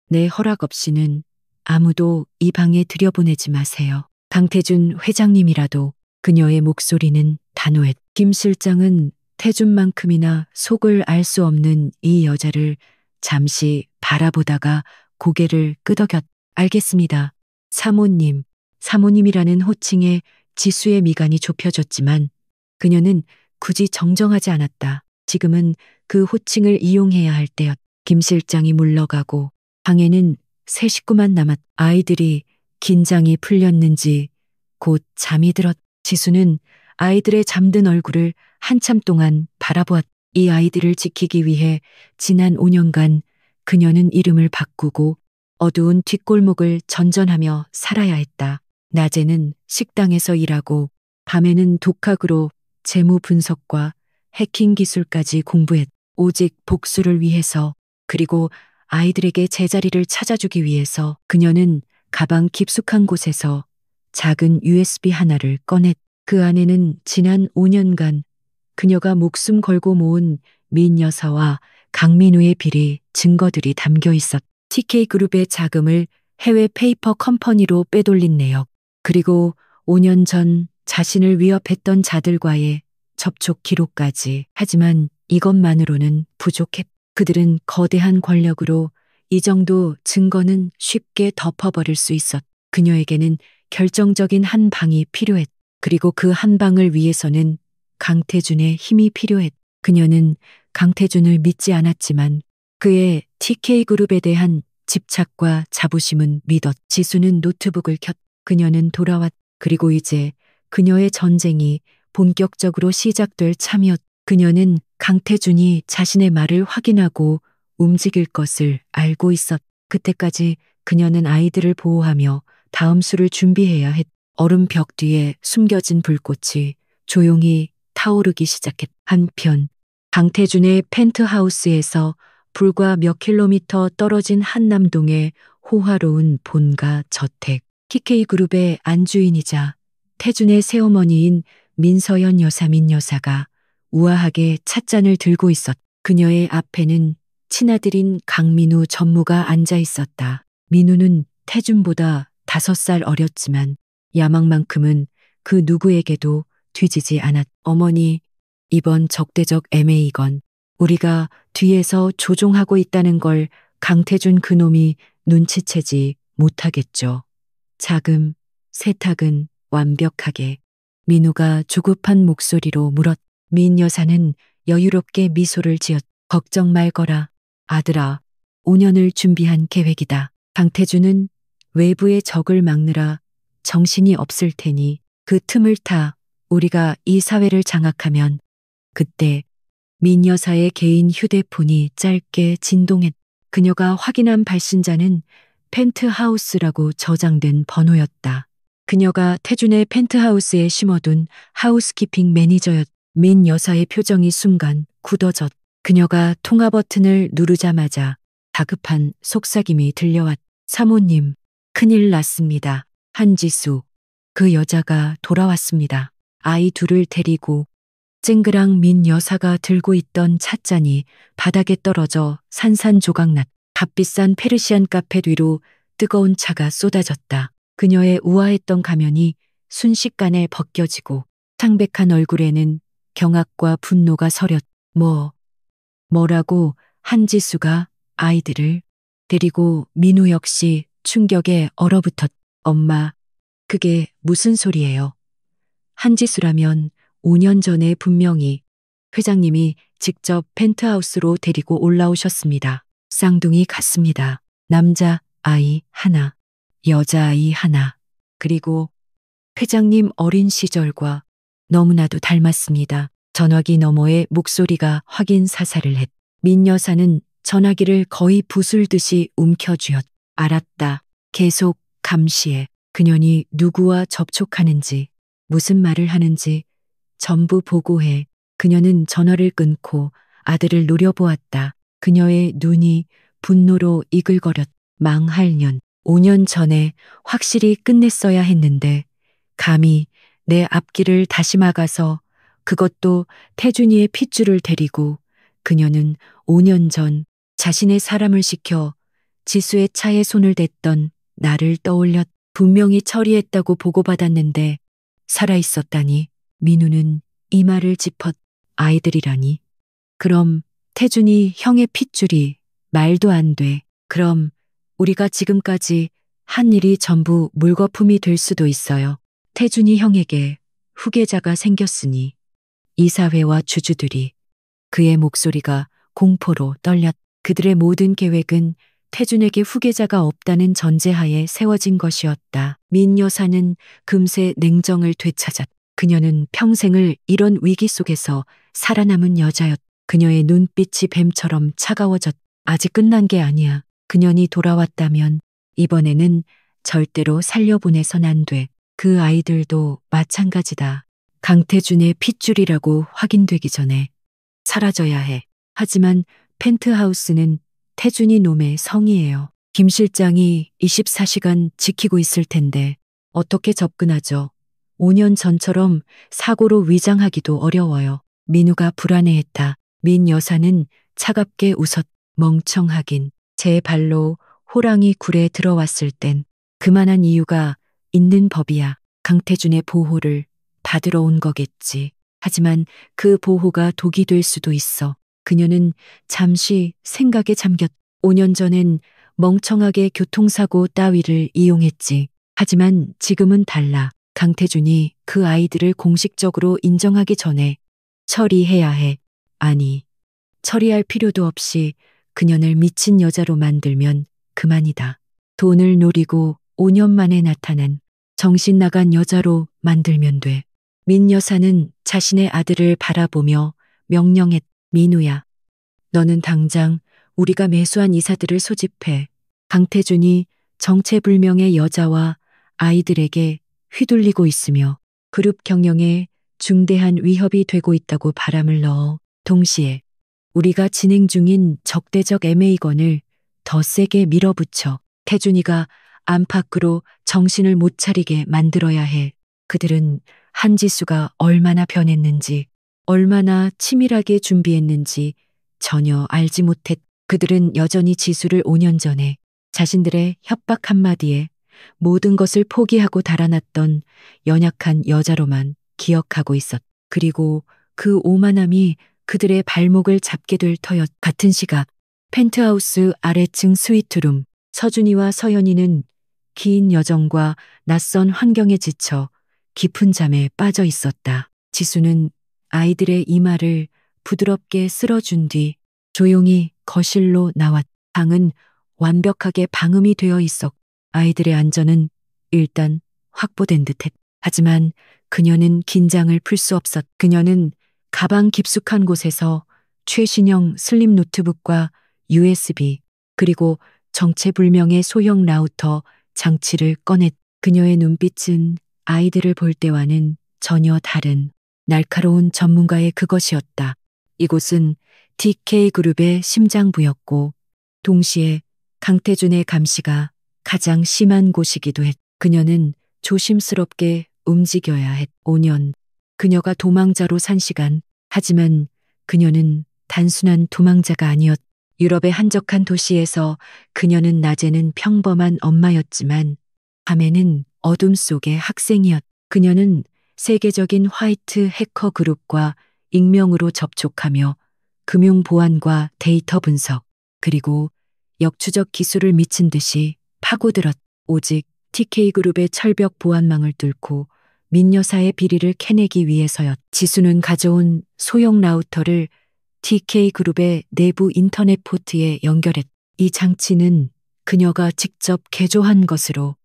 내 허락 없이는 아무도 이 방에 들여보내지 마세요. 강태준 회장님이라도. 그녀의 목소리는 단호했. 김 실장은 태준만큼이나 속을 알 수 없는 이 여자를 잠시 바라보다가 고개를 끄덕였. 알겠습니다. 사모님. 사모님이라는 호칭에 지수의 미간이 좁혀졌지만 그녀는 굳이 정정하지 않았다. 지금은 그 호칭을 이용해야 할 때였. 김 실장이 물러가고 방에는 세 식구만 남았. 아이들이 긴장이 풀렸는지 곧 잠이 들었. 지수는 아이들의 잠든 얼굴을 한참 동안 바라보았. 이 아이들을 지키기 위해 지난 5년간 그녀는 이름을 바꾸고 어두운 뒷골목을 전전하며 살아야 했다. 낮에는 식당에서 일하고 밤에는 독학으로 재무 분석과 해킹 기술까지 공부했. 오직 복수를 위해서, 그리고 아이들에게 제자리를 찾아주기 위해서. 그녀는 가방 깊숙한 곳에서 작은 USB 하나를 꺼냈. 그 안에는 지난 5년간 그녀가 목숨 걸고 모은 민 여사와 강민우의 비리 증거들이 담겨 있었. TK그룹의 자금을 해외 페이퍼 컴퍼니로 빼돌린 내역, 그리고 5년 전 자신을 위협했던 자들과의 접촉 기록까지. 하지만 이것만으로는 부족했. 그들은 거대한 권력으로 이 정도 증거는 쉽게 덮어버릴 수 있었. 그녀에게는 결정적인 한 방이 필요했. 그리고 그 한 방을 위해서는 강태준의 힘이 필요했. 그녀는 강태준을 믿지 않았지만 그의 TK그룹에 대한 집착과 자부심은 믿었. 지수는 노트북을 켰. 그녀는 돌아왔. 그리고 이제 그녀의 전쟁이 본격적으로 시작될 참이었. 그녀는 강태준이 자신의 말을 확인하고 움직일 것을 알고 있었. 그때까지 그녀는 아이들을 보호하며 다음 수를 준비해야 했. 얼음 벽 뒤에 숨겨진 불꽃이 조용히 타오르기 시작했. 한편 강태준의 펜트하우스에서 불과 몇 킬로미터 떨어진 한남동의 호화로운 본가 저택. TK그룹의 안주인이자 태준의 새어머니인 민서연 여사 민 여사가 우아하게 찻잔을 들고 있었. 그녀의 앞에는 친아들인 강민우 전무가 앉아 있었다. 민우는 태준보다 5살 어렸지만 야망만큼은 그 누구에게도 뒤지지 않았. 어머니, 이번 적대적 MA건 우리가 뒤에서 조종하고 있다는 걸 강태준 그놈이 눈치채지 못하겠죠. 자금, 세탁은 완벽하게. 민우가 조급한 목소리로 물었. 민 여사는 여유롭게 미소를 지었. 걱정 말거라. 아들아, 5년을 준비한 계획이다. 강태준은 외부의 적을 막느라 정신이 없을 테니 그 틈을 타 우리가 이 사회를 장악하면 그때 민 여사의 개인 휴대폰이 짧게 진동했. 그녀가 확인한 발신자는 펜트하우스라고 저장된 번호였다. 그녀가 태준의 펜트하우스에 심어둔 하우스키핑 매니저였. 민 여사의 표정이 순간 굳어졌. 그녀가 통화 버튼을 누르자마자 다급한 속삭임이 들려왔. 사모님, 큰일 났습니다. 한지수, 그 여자가 돌아왔습니다. 아이 둘을 데리고. 쨍그랑 민 여사가 들고 있던 찻잔이 바닥에 떨어져 산산조각났. 값비싼 페르시안 카펫 위로 뜨거운 차가 쏟아졌다. 그녀의 우아했던 가면이 순식간에 벗겨지고 창백한 얼굴에는 경악과 분노가 서렸. 뭐라고? 한지수가 아이들을 데리고. 민우 역시 충격에 얼어붙었. 엄마, 그게 무슨 소리예요? 한지수라면 5년 전에 분명히 회장님이 직접 펜트하우스로 데리고 올라오셨습니다. 쌍둥이 같습니다. 남자 아이 하나, 여자아이 하나. 그리고 회장님 어린 시절과 너무나도 닮았습니다. 전화기 너머의 목소리가 확인 사살을 했. 민 여사는 전화기를 거의 부술듯이 움켜쥐었. 알았다. 계속 감시해. 그년이 누구와 접촉하는지, 무슨 말을 하는지 전부 보고해. 그녀는 전화를 끊고 아들을 노려보았다. 그녀의 눈이 분노로 이글거렸. 망할 년. 5년 전에 확실히 끝냈어야 했는데 감히 내 앞길을 다시 막아서, 그것도 태준이의 핏줄을 데리고. 그녀는 5년 전 자신의 사람을 시켜 지수의 차에 손을 댔던 나를 떠올렸. 분명히 처리했다고 보고받았는데 살아있었다니. 민우는 이마를 짚었. 아이들이라니. 그럼 태준이 형의 핏줄이 말도 안 돼. 그럼 우리가 지금까지 한 일이 전부 물거품이 될 수도 있어요. 태준이 형에게 후계자가 생겼으니 이사회와 주주들이. 그의 목소리가 공포로 떨렸. 그들의 모든 계획은 태준에게 후계자가 없다는 전제하에 세워진 것이었다. 민 여사는 금세 냉정을 되찾았. 그녀는 평생을 이런 위기 속에서 살아남은 여자였. 그녀의 눈빛이 뱀처럼 차가워졌. 아직 끝난 게 아니야. 그년이 돌아왔다면 이번에는 절대로 살려보내선 안 돼. 그 아이들도 마찬가지다. 강태준의 핏줄이라고 확인되기 전에 사라져야 해. 하지만 펜트하우스는 태준이 놈의 성이에요. 김 실장이 24시간 지키고 있을 텐데 어떻게 접근하죠? 5년 전처럼 사고로 위장하기도 어려워요. 민우가 불안해했다. 민 여사는 차갑게 웃었. 멍청하긴. 제 발로 호랑이 굴에 들어왔을 땐 그만한 이유가 있는 법이야. 강태준의 보호를 받으러 온 거겠지. 하지만 그 보호가 독이 될 수도 있어. 그녀는 잠시 생각에 잠겼. 5년 전엔 멍청하게 교통사고 따위를 이용했지. 하지만 지금은 달라. 강태준이 그 아이들을 공식적으로 인정하기 전에 처리해야 해. 아니, 처리할 필요도 없이 그년을 미친 여자로 만들면 그만이다. 돈을 노리고 5년 만에 나타난 정신 나간 여자로 만들면 돼. 민 여사는 자신의 아들을 바라보며 명령했. 민우야, 너는 당장 우리가 매수한 이사들을 소집해. 강태준이 정체불명의 여자와 아이들에게 휘둘리고 있으며 그룹 경영에 중대한 위협이 되고 있다고 바람을 넣어. 동시에 우리가 진행 중인 적대적 MA건을 더 세게 밀어붙여 태준이가 안팎으로 정신을 못 차리게 만들어야 해. 그들은 한지수가 얼마나 변했는지, 얼마나 치밀하게 준비했는지 전혀 알지 못했. 그들은 여전히 지수를 5년 전에 자신들의 협박 한마디에 모든 것을 포기하고 달아났던 연약한 여자로만 기억하고 있었. 그리고 그 오만함이 그들의 발목을 잡게 될 터였. 같은 시각 펜트하우스 아래층 스위트룸. 서준이와 서연이는 긴 여정과 낯선 환경에 지쳐 깊은 잠에 빠져 있었다. 지수는 아이들의 이마를 부드럽게 쓸어준 뒤 조용히 거실로 나왔. 방은 완벽하게 방음이 되어 있었. 아이들의 안전은 일단 확보된 듯했. 하지만 그녀는 긴장을 풀 수 없었. 그녀는 가방 깊숙한 곳에서 최신형 슬림 노트북과 USB 그리고 정체불명의 소형 라우터 장치를 꺼냈. 그녀의 눈빛은 아이들을 볼 때와는 전혀 다른 날카로운 전문가의 그것이었다. 이곳은 TK그룹의 심장부였고 동시에 강태준의 감시가 가장 심한 곳이기도 했. 그녀는 조심스럽게 움직여야 했. 5년. 그녀가 도망자로 산 시간. 하지만 그녀는 단순한 도망자가 아니었. 유럽의 한적한 도시에서 그녀는 낮에는 평범한 엄마였지만 밤에는 어둠 속의 학생이었. 그녀는 세계적인 화이트 해커 그룹과 익명으로 접촉하며 금융 보안과 데이터 분석 그리고 역추적 기술을 미친 듯이 파고들었. 오직 TK그룹의 철벽 보안망을 뚫고 민 여사의 비리를 캐내기 위해서였. 지수는 가져온 소형 라우터를 TK그룹의 내부 인터넷 포트에 연결했. 이 장치는 그녀가 직접 개조한 것으로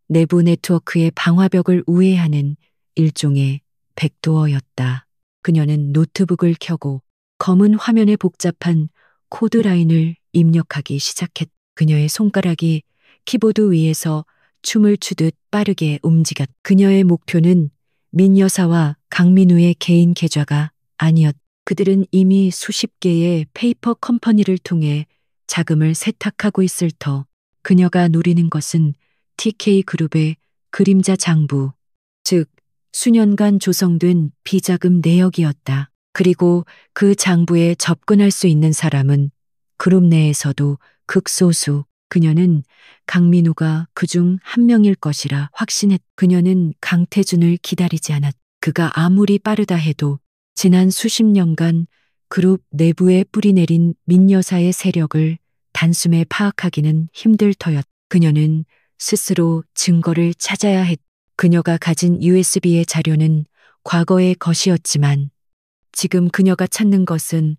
내부 네트워크의 방화벽을 우회하는 일종의 백도어였다. 그녀는 노트북을 켜고 검은 화면에 복잡한 코드 라인을 입력하기 시작했. 그녀의 손가락이 키보드 위에서 춤을 추듯 빠르게 움직였. 그녀의 목표는 민 여사와 강민우의 개인 계좌가 아니었. 그들은 이미 수십 개의 페이퍼 컴퍼니를 통해 자금을 세탁하고 있을 터 그녀가 노리는 것은 TK그룹의 그림자 장부, 즉 수년간 조성된 비자금 내역이었다. 그리고 그 장부에 접근할 수 있는 사람은 그룹 내에서도 극소수. 그녀는 강민우가 그중 한 명일 것이라 확신했. 그녀는 강태준을 기다리지 않았. 그가 아무리 빠르다 해도 지난 수십 년간 그룹 내부에 뿌리내린 민 여사의 세력을 단숨에 파악하기는 힘들 터였. 그녀는 스스로 증거를 찾아야 했. 그녀가 가진 USB의 자료는 과거의 것이었지만 지금 그녀가 찾는 것은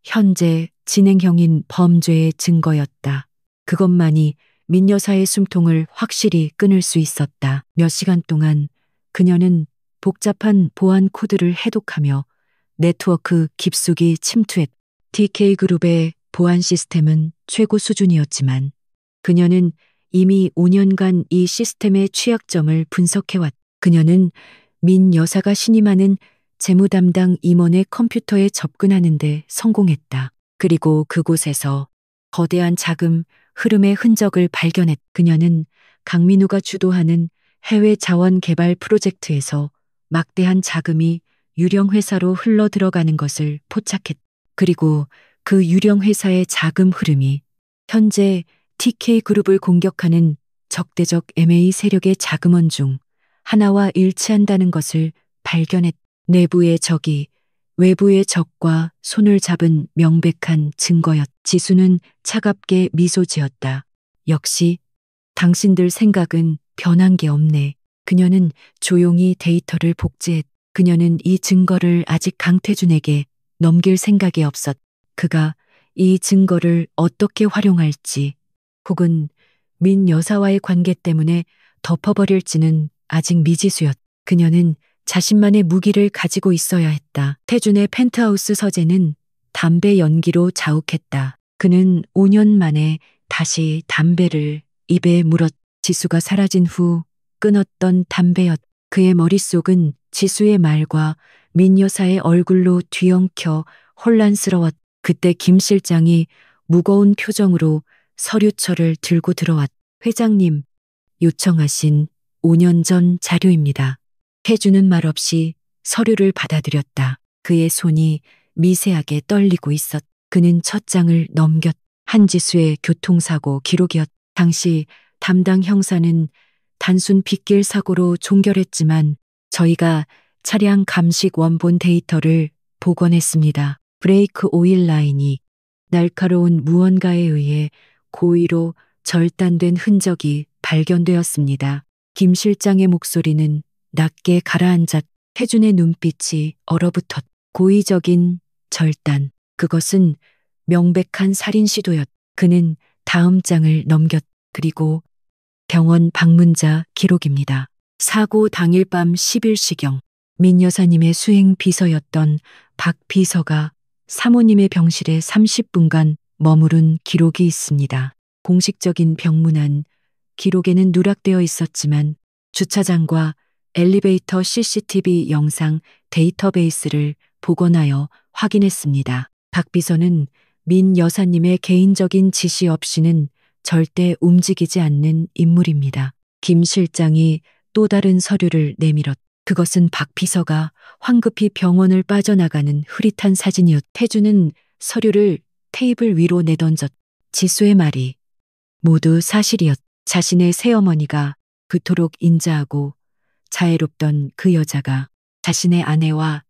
현재 진행형인 범죄의 증거였다. 그것만이 민 여사의 숨통을 확실히 끊을 수 있었다. 몇 시간 동안 그녀는 복잡한 보안 코드를 해독하며 네트워크 깊숙이 침투했. TK그룹의 보안 시스템은 최고 수준이었지만 그녀는 이미 5년간 이 시스템의 취약점을 분석해왔. 그녀는 민 여사가 신임하는 재무 담당 임원의 컴퓨터에 접근하는 데 성공했다. 그리고 그곳에서 거대한 자금 흐름의 흔적을 발견했. 그녀는 강민우가 주도하는 해외 자원 개발 프로젝트에서 막대한 자금이 유령 회사로 흘러 들어가는 것을 포착했. 그리고 그 유령 회사의 자금 흐름이 현재 TK그룹을 공격하는 적대적 MA 세력의 자금원 중 하나와 일치한다는 것을 발견했. 내부의 적이 외부의 적과 손을 잡은 명백한 증거였. 지수는 차갑게 미소 지었다. 역시 당신들 생각은 변한 게 없네. 그녀는 조용히 데이터를 복제했. 그녀는 이 증거를 아직 강태준에게 넘길 생각이 없었. 그가 이 증거를 어떻게 활용할지 혹은 민 여사와의 관계 때문에 덮어버릴지는 아직 미지수였. 그녀는 자신만의 무기를 가지고 있어야 했다. 태준의 펜트하우스 서재는 담배 연기로 자욱했다. 그는 5년 만에 다시 담배를 입에 물었. 지수가 사라진 후 끊었던 담배였. 그의 머릿속은 지수의 말과 민 여사의 얼굴로 뒤엉켜 혼란스러웠. 그때 김 실장이 무거운 표정으로 서류철을 들고 들어왔. 회장님, 요청하신 5년 전 자료입니다. 태준은 말없이 서류를 받아들였다. 그의 손이 미세하게 떨리고 있었. 그는 첫 장을 넘겼. 한지수의 교통사고 기록이었. 당시 담당 형사는 단순 빗길 사고로 종결했지만 저희가 차량 감식 원본 데이터를 복원했습니다. 브레이크 오일 라인이 날카로운 무언가에 의해 고의로 절단된 흔적이 발견되었습니다. 김 실장의 목소리는 낮게 가라앉았. 태준의 눈빛이 얼어붙었. 고의적인 절단. 그것은 명백한 살인 시도였. 그는 다음 장을 넘겼. 그리고 병원 방문자 기록입니다. 사고 당일 밤 10일시경 민 여사님의 수행 비서였던 박 비서가 사모님의 병실에 30분간 머무른 기록이 있습니다. 공식적인 병문안 기록에는 누락되어 있었지만 주차장과 엘리베이터 CCTV 영상 데이터베이스를 복원하여 확인했습니다. 박 비서는 민 여사님의 개인적인 지시 없이는 절대 움직이지 않는 인물입니다. 김 실장이 또 다른 서류를 내밀었. 그것은 박 비서가 황급히 병원을 빠져나가는 흐릿한 사진이었. 태주는 서류를 테이블 위로 내던졌. 지수의 말이 모두 사실이었. 자신의 새어머니가 그토록 인자하고 자애롭던 그 여자가 자신의 아내와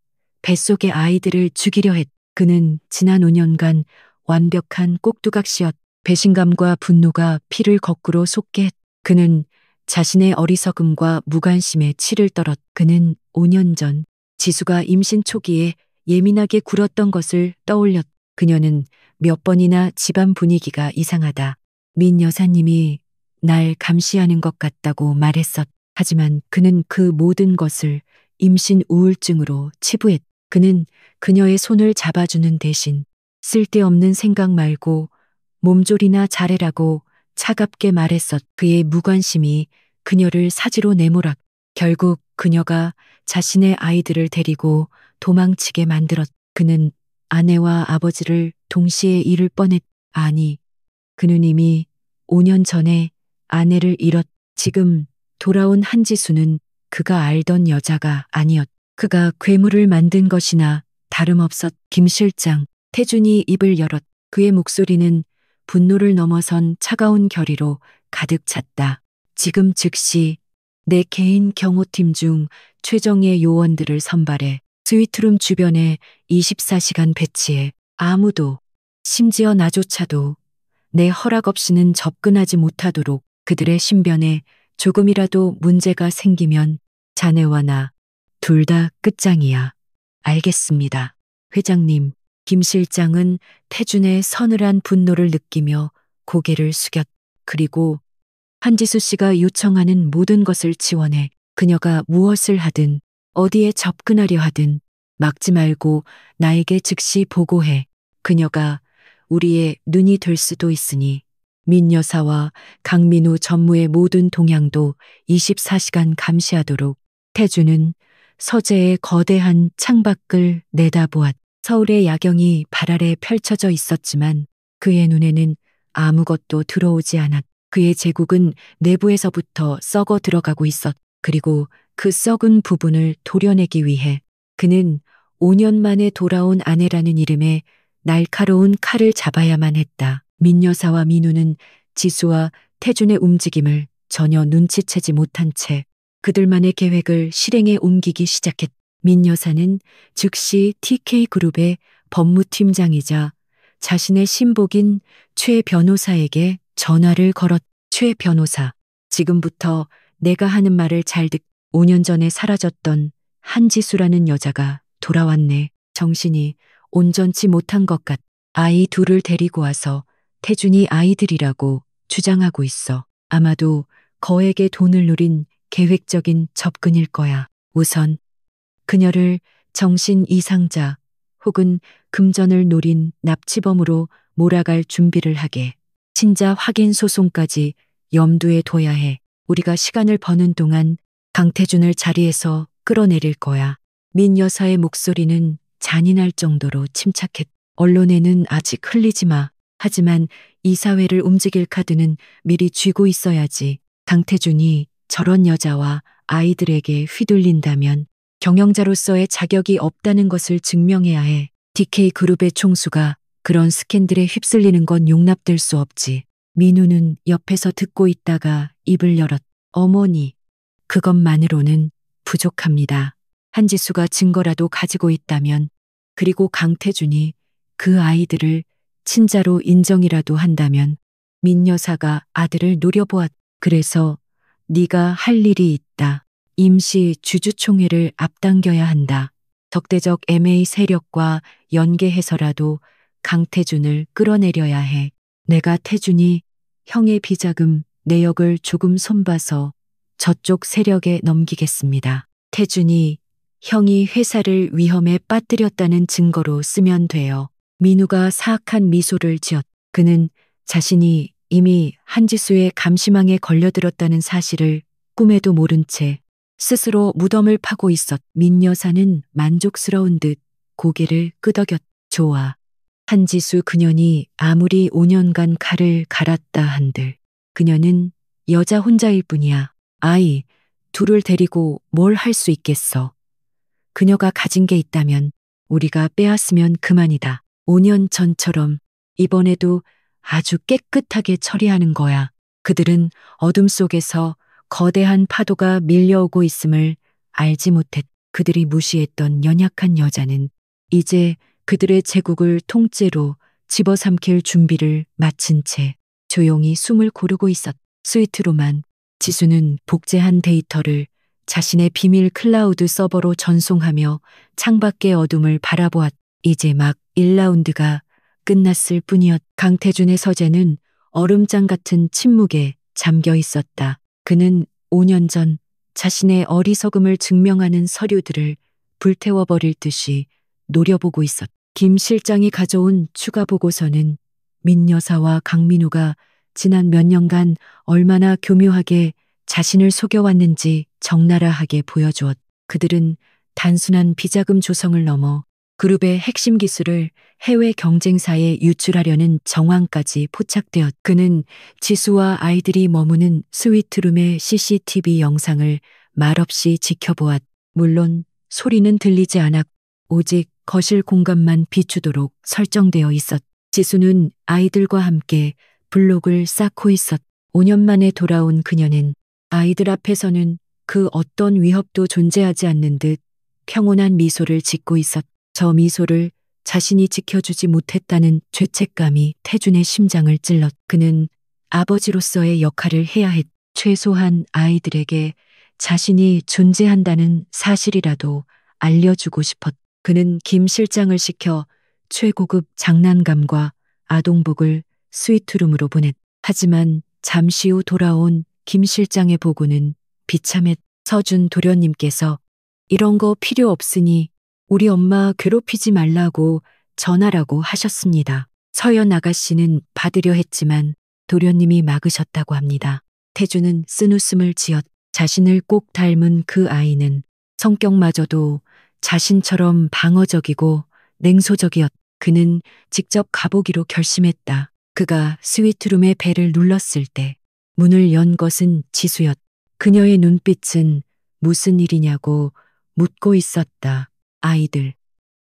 뱃속의 아이들을 죽이려 했. 그는 지난 5년간 완벽한 꼭두각시였. 배신감과 분노가 피를 거꾸로 솟게 했. 그는 자신의 어리석음과 무관심에 치를 떨었. 그는 5년 전 지수가 임신 초기에 예민하게 굴었던 것을 떠올렸. 그녀는 몇 번이나 집안 분위기가 이상하다. 민 여사님이 날 감시하는 것 같다고 말했었. 하지만 그는 그 모든 것을 임신 우울증으로 치부했. 그는 그녀의 손을 잡아주는 대신 쓸데없는 생각 말고 몸조리나 잘해라고 차갑게 말했었. 그의 무관심이 그녀를 사지로 내몰았. 결국 그녀가 자신의 아이들을 데리고 도망치게 만들었. 그는 아내와 아버지를 동시에 잃을 뻔했. 아니, 그는 이미 5년 전에 아내를 잃었. 지금 돌아온 한지수는 그가 알던 여자가 아니었. 그가 괴물을 만든 것이나 다름없었. 김 실장, 태준이 입을 열었. 그의 목소리는 분노를 넘어선 차가운 결의로 가득 찼다. 지금 즉시 내 개인 경호팀 중 최정예 요원들을 선발해 스위트룸 주변에 24시간 배치해. 아무도, 심지어 나조차도 내 허락 없이는 접근하지 못하도록. 그들의 신변에 조금이라도 문제가 생기면 자네와 나 둘 다 끝장이야. 알겠습니다. 회장님. 김 실장은 태준의 서늘한 분노를 느끼며 고개를 숙였. 그리고 한지수 씨가 요청하는 모든 것을 지원해. 그녀가 무엇을 하든 어디에 접근하려 하든 막지 말고 나에게 즉시 보고해. 그녀가 우리의 눈이 될 수도 있으니 민 여사와 강민우 전무의 모든 동향도 24시간 감시하도록. 태준은 서재의 거대한 창밖을 내다보았. 서울의 야경이 발 아래 펼쳐져 있었지만 그의 눈에는 아무것도 들어오지 않았. 그의 제국은 내부에서부터 썩어 들어가고 있었. 그리고 그 썩은 부분을 도려내기 위해 그는 5년 만에 돌아온 아내라는 이름의 날카로운 칼을 잡아야만 했다. 민 여사와 민우는 지수와 태준의 움직임을 전혀 눈치채지 못한 채 그들만의 계획을 실행에 옮기기 시작했다. 민 여사는 즉시 TK그룹의 법무팀장이자 자신의 신복인 최 변호사에게 전화를 걸었. 최 변호사, 지금부터 내가 하는 말을 잘 듣. 5년 전에 사라졌던 한지수라는 여자가 돌아왔네. 정신이 온전치 못한 것 같. 아이 둘을 데리고 와서 태준이 아이들이라고 주장하고 있어. 아마도 거액의 돈을 노린 계획적인 접근일 거야. 우선 그녀를 정신 이상자 혹은 금전을 노린 납치범으로 몰아갈 준비를 하게. 친자 확인 소송까지 염두에 둬야 해. 우리가 시간을 버는 동안 강태준을 자리에서 끌어내릴 거야. 민 여사의 목소리는 잔인할 정도로 침착했. 언론에는 아직 흘리지 마. 하지만 이 사회를 움직일 카드는 미리 쥐고 있어야지. 강태준이 저런 여자와 아이들에게 휘둘린다면 경영자로서의 자격이 없다는 것을 증명해야 해. DK그룹의 총수가 그런 스캔들에 휩쓸리는 건 용납될 수 없지. 민우는 옆에서 듣고 있다가 입을 열었. 어머니, 그것만으로는 부족합니다. 한지수가 증거라도 가지고 있다면, 그리고 강태준이 그 아이들을 친자로 인정이라도 한다면 민 여사가 아들을 노려보았. 그래서 네가 할 일이 있다. 임시 주주총회를 앞당겨야 한다. 적대적 MA 세력과 연계해서라도 강태준을 끌어내려야 해. 내가 태준이 형의 비자금 내역을 조금 손봐서 저쪽 세력에 넘기겠습니다. 태준이 형이 회사를 위험에 빠뜨렸다는 증거로 쓰면 돼요. 민우가 사악한 미소를 지었. 그는 자신이 이미 한지수의 감시망에 걸려들었다는 사실을 꿈에도 모른 채 스스로 무덤을 파고 있었. 민 여사는 만족스러운 듯 고개를 끄덕였. 좋아. 한지수 그년이 아무리 5년간 칼을 갈았다 한들 그녀는 여자 혼자일 뿐이야. 아이 둘을 데리고 뭘 할 수 있겠어. 그녀가 가진 게 있다면 우리가 빼앗으면 그만이다. 5년 전처럼 이번에도 아주 깨끗하게 처리하는 거야. 그들은 어둠 속에서 거대한 파도가 밀려오고 있음을 알지 못했. 그들이 무시했던 연약한 여자는 이제 그들의 제국을 통째로 집어삼킬 준비를 마친 채 조용히 숨을 고르고 있었. 스위트로만 지수는 복제한 데이터를 자신의 비밀 클라우드 서버로 전송하며 창밖의 어둠을 바라보았. 이제 막 1라운드가 끝났을 뿐이었. 강태준의 서재는 얼음장 같은 침묵에 잠겨 있었다. 그는 5년 전 자신의 어리석음을 증명하는 서류들을 불태워버릴 듯이 노려보고 있었. 김 실장이 가져온 추가 보고서는 민 여사와 강민우가 지난 몇 년간 얼마나 교묘하게 자신을 속여왔는지 적나라하게 보여주었. 그들은 단순한 비자금 조성을 넘어 그룹의 핵심 기술을 해외 경쟁사에 유출하려는 정황까지 포착되었. 그는 지수와 아이들이 머무는 스위트룸의 CCTV 영상을 말없이 지켜보았. 물론 소리는 들리지 않았. 오직 거실 공간만 비추도록 설정되어 있었. 지수는 아이들과 함께 블록을 쌓고 있었. 5년 만에 돌아온 그녀는 아이들 앞에서는 그 어떤 위협도 존재하지 않는 듯 평온한 미소를 짓고 있었. 저 미소를 자신이 지켜주지 못했다는 죄책감이 태준의 심장을 찔렀. 그는 아버지로서의 역할을 해야 했. 최소한 아이들에게 자신이 존재한다는 사실이라도 알려주고 싶었. 그는 김 실장을 시켜 최고급 장난감과 아동복을 스위트룸으로 보냈. 하지만 잠시 후 돌아온 김 실장의 보고는 비참했. 서준 도련님께서 이런 거 필요 없으니 우리 엄마 괴롭히지 말라고 전하라고 하셨습니다. 서연 아가씨는 받으려 했지만 도련님이 막으셨다고 합니다. 태주는 쓴웃음을 지었. 자신을 꼭 닮은 그 아이는 성격마저도 자신처럼 방어적이고 냉소적이었. 그는 직접 가보기로 결심했다. 그가 스위트룸의 벨을 눌렀을 때 문을 연 것은 지수였. 그녀의 눈빛은 무슨 일이냐고 묻고 있었다. 아이들,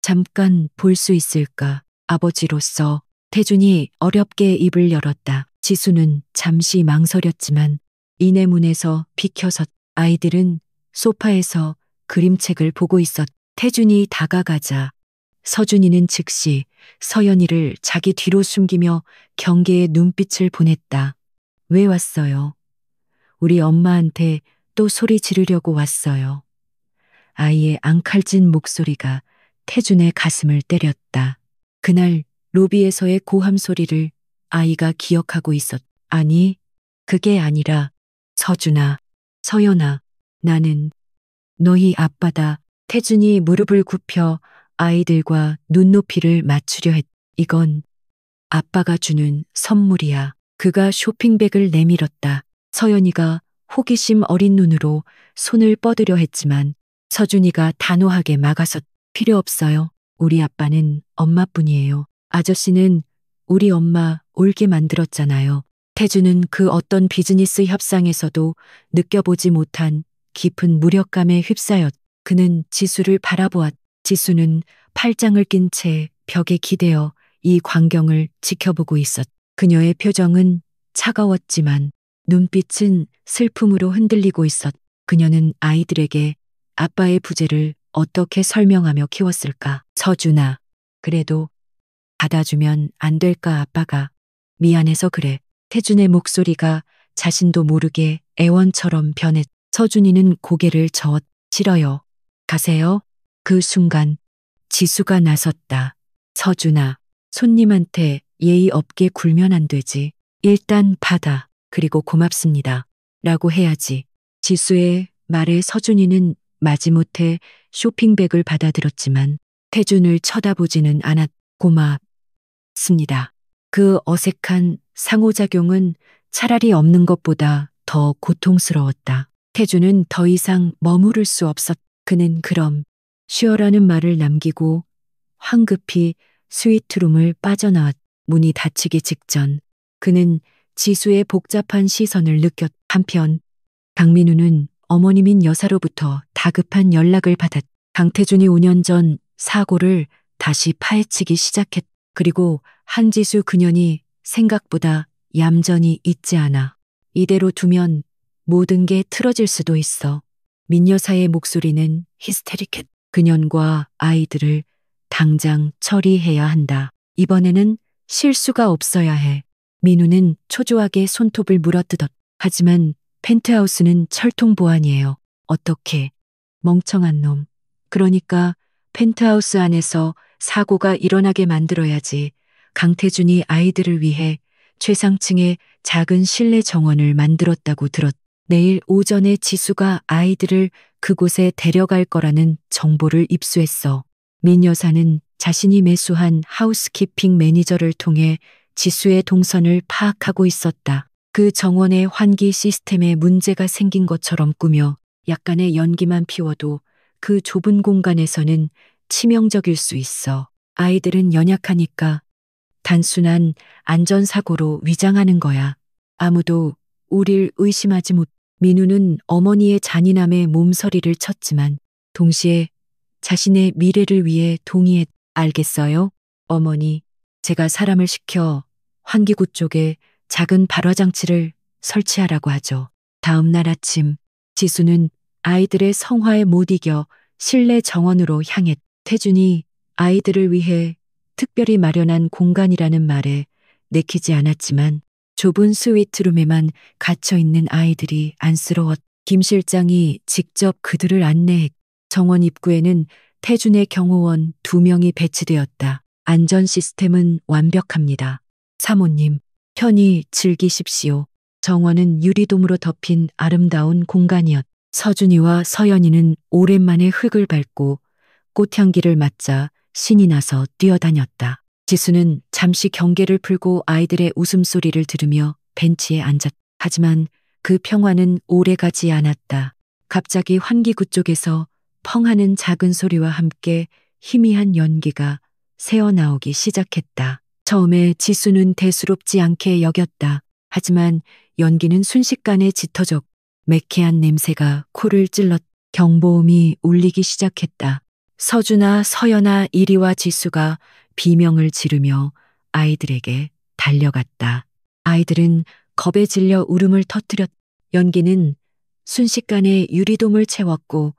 잠깐 볼 수 있을까? 아버지로서 태준이 어렵게 입을 열었다. 지수는 잠시 망설였지만 이내문에서 비켜섰. 아이들은 소파에서 그림책을 보고 있었. 태준이 다가가자 서준이는 즉시 서연이를 자기 뒤로 숨기며 경계의 눈빛을 보냈다. 왜 왔어요? 우리 엄마한테 또 소리 지르려고 왔어요. 아이의 앙칼진 목소리가 태준의 가슴을 때렸다. 그날 로비에서의 고함 소리를 아이가 기억하고 있었. 아니, 그게 아니라 서준아, 서연아, 나는 너희 아빠다. 태준이 무릎을 굽혀 아이들과 눈높이를 맞추려 했. 이건 아빠가 주는 선물이야. 그가 쇼핑백을 내밀었다. 서연이가 호기심 어린 눈으로 손을 뻗으려 했지만 서준이가 단호하게 막아섰. 필요 없어요. 우리 아빠는 엄마뿐이에요. 아저씨는 우리 엄마 울게 만들었잖아요. 태주는 그 어떤 비즈니스 협상에서도 느껴보지 못한 깊은 무력감에 휩싸였. 그는 지수를 바라보았. 지수는 팔짱을 낀 채 벽에 기대어 이 광경을 지켜보고 있었. 그녀의 표정은 차가웠지만 눈빛은 슬픔으로 흔들리고 있었. 그녀는 아이들에게 아빠의 부재를 어떻게 설명하며 키웠을까? 서준아, 그래도 받아주면 안 될까? 아빠가 미안해서 그래. 태준의 목소리가 자신도 모르게 애원처럼 변했. 서준이는 고개를 저었. 싫어요. 가세요. 그 순간 지수가 나섰다. 서준아, 손님한테 예의 없게 굴면 안 되지. 일단 받아. 그리고 고맙습니다. 라고 해야지. 지수의 말에 서준이는 마지못해 쇼핑백을 받아들었지만 태준을 쳐다보지는 않았. 고맙습니다. 그 어색한 상호작용은 차라리 없는 것보다 더 고통스러웠다. 태준은 더 이상 머무를 수 없었. 그는 그럼 쉬어라는 말을 남기고 황급히 스위트룸을 빠져나왔. 문이 닫히기 직전 그는 지수의 복잡한 시선을 느꼈. 한편 강민우는 어머님인 여사로부터 다급한 연락을 받았. 강태준이 5년 전 사고를 다시 파헤치기 시작했. 그리고 한지수 그년이 생각보다 얌전히 있지 않아. 이대로 두면 모든 게 틀어질 수도 있어. 민 여사의 목소리는 히스테릭했. 그년과 아이들을 당장 처리해야 한다. 이번에는 실수가 없어야 해. 민우는 초조하게 손톱을 물어뜯었. 하지만 펜트하우스는 철통 보안이에요. 어떻게? 멍청한 놈. 그러니까 펜트하우스 안에서 사고가 일어나게 만들어야지. 강태준이 아이들을 위해 최상층의 작은 실내 정원을 만들었다고 들었. 내일 오전에 지수가 아이들을 그곳에 데려갈 거라는 정보를 입수했어. 민 여사는 자신이 매수한 하우스키핑 매니저를 통해 지수의 동선을 파악하고 있었다. 그 정원의 환기 시스템에 문제가 생긴 것처럼 꾸며 약간의 연기만 피워도 그 좁은 공간에서는 치명적일 수 있어. 아이들은 연약하니까 단순한 안전사고로 위장하는 거야. 아무도 우릴 의심하지 못. 민우는 어머니의 잔인함에 몸서리를 쳤지만 동시에 자신의 미래를 위해 동의했. 알겠어요? 어머니, 제가 사람을 시켜 환기구 쪽에 작은 발화장치를 설치하라고 하죠. 다음 날 아침 지수는 아이들의 성화에 못 이겨 실내 정원으로 향했. 태준이 아이들을 위해 특별히 마련한 공간이라는 말에 내키지 않았지만 좁은 스위트룸에만 갇혀있는 아이들이 안쓰러웠. 김 실장이 직접 그들을 안내했. 정원 입구에는 태준의 경호원 2명이 배치되었다. 안전 시스템은 완벽합니다. 사모님, 편히 즐기십시오. 정원은 유리돔으로 덮인 아름다운 공간이었. 서준이와 서연이는 오랜만에 흙을 밟고 꽃향기를 맡자 신이 나서 뛰어다녔다. 지수는 잠시 경계를 풀고 아이들의 웃음소리를 들으며 벤치에 앉았. 하지만 그 평화는 오래가지 않았다. 갑자기 환기구 쪽에서 펑하는 작은 소리와 함께 희미한 연기가 새어나오기 시작했다. 처음에 지수는 대수롭지 않게 여겼다. 하지만 연기는 순식간에 짙어졌. 매캐한 냄새가 코를 찔렀. 경보음이 울리기 시작했다. 서준아, 서연아, 이리와. 지수가 비명을 지르며 아이들에게 달려갔다. 아이들은 겁에 질려 울음을 터뜨렸. 연기는 순식간에 유리돔을 채웠고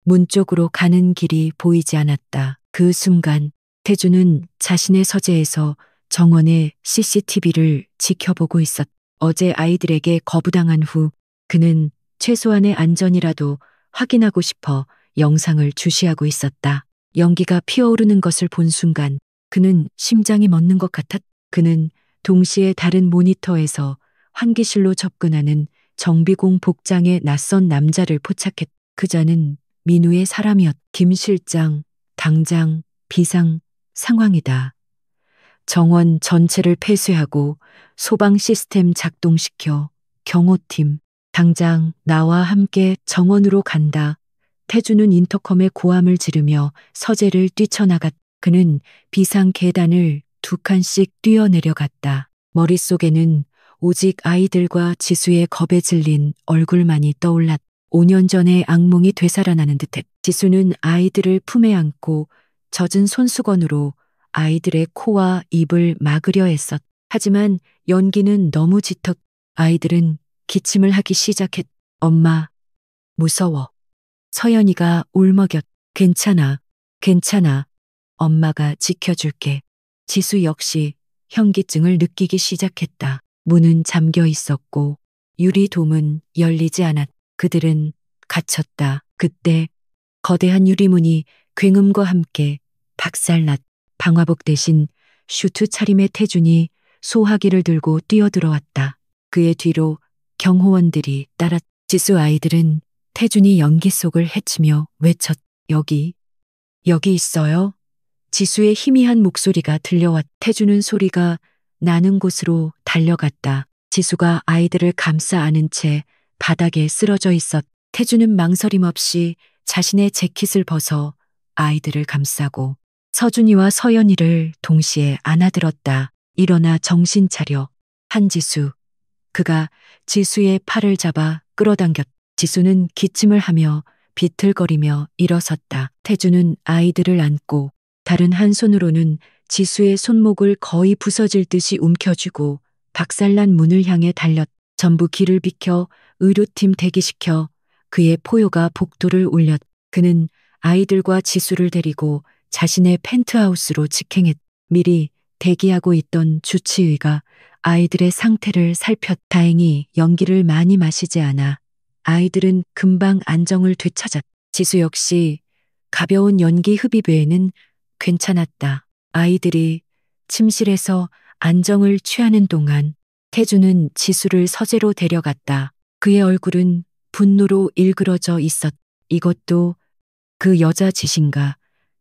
문 쪽으로 가는 길이 보이지 않았다. 그 순간 태준은 자신의 서재에서 정원의 CCTV를 지켜보고 있었. 어제 아이들에게 거부당한 후 그는 최소한의 안전이라도 확인하고 싶어 영상을 주시하고 있었다. 연기가 피어오르는 것을 본 순간 그는 심장이 멎는 것 같았. 그는 동시에 다른 모니터에서 환기실로 접근하는 정비공 복장의 낯선 남자를 포착했. 그자는 민우의 사람이었. 김 실장, 당장 비상 상황이다. 정원 전체를 폐쇄하고 소방 시스템 작동시켜 경호팀 당장 나와 함께 정원으로 간다. 태준은 인터컴에 고함을 지르며 서재를 뛰쳐나갔. 그는 비상 계단을 2칸씩 뛰어내려갔다. 머릿속에는 오직 아이들과 지수의 겁에 질린 얼굴만이 떠올랐. 5년 전의 악몽이 되살아나는 듯했. 지수는 아이들을 품에 안고 젖은 손수건으로 아이들의 코와 입을 막으려 했었. 하지만 연기는 너무 짙었. 아이들은 기침을 하기 시작했. 엄마, 무서워. 서연이가 울먹였. 괜찮아, 괜찮아. 엄마가 지켜줄게. 지수 역시 현기증을 느끼기 시작했다. 문은 잠겨 있었고 유리돔은 열리지 않았. 그들은 갇혔다. 그때 거대한 유리문이 굉음과 함께 박살났. 방화복 대신 슈트 차림의 태준이 소화기를 들고 뛰어들어왔다. 그의 뒤로 경호원들이 따랐. 지수 아이들은 태준이 연기 속을 헤치며 외쳤. 여기 있어요. 지수의 희미한 목소리가 들려왔. 태준은 소리가 나는 곳으로 달려갔다. 지수가 아이들을 감싸 안은 채 바닥에 쓰러져 있었. 태준은 망설임 없이 자신의 재킷을 벗어 아이들을 감싸고 서준이와 서연이를 동시에 안아들었다. 일어나 정신 차려. 한지수. 그가 지수의 팔을 잡아 끌어당겼. 지수는 기침을 하며 비틀거리며 일어섰다. 태준은 아이들을 안고 다른 한 손으로는 지수의 손목을 거의 부서질 듯이 움켜쥐고 박살난 문을 향해 달렸. 전부 길을 비켜 의료팀 대기시켜 그의 포효가 복도를 올렸. 그는 아이들과 지수를 데리고 자신의 펜트하우스로 직행했. 미리 대기하고 있던 주치의가 아이들의 상태를 살폈. 다행히 연기를 많이 마시지 않아 아이들은 금방 안정을 되찾았. 지수 역시 가벼운 연기 흡입 외에는 괜찮았다. 아이들이 침실에서 안정을 취하는 동안 태준은 지수를 서재로 데려갔다. 그의 얼굴은 분노로 일그러져 있었. 이것도 그 여자 짓인가.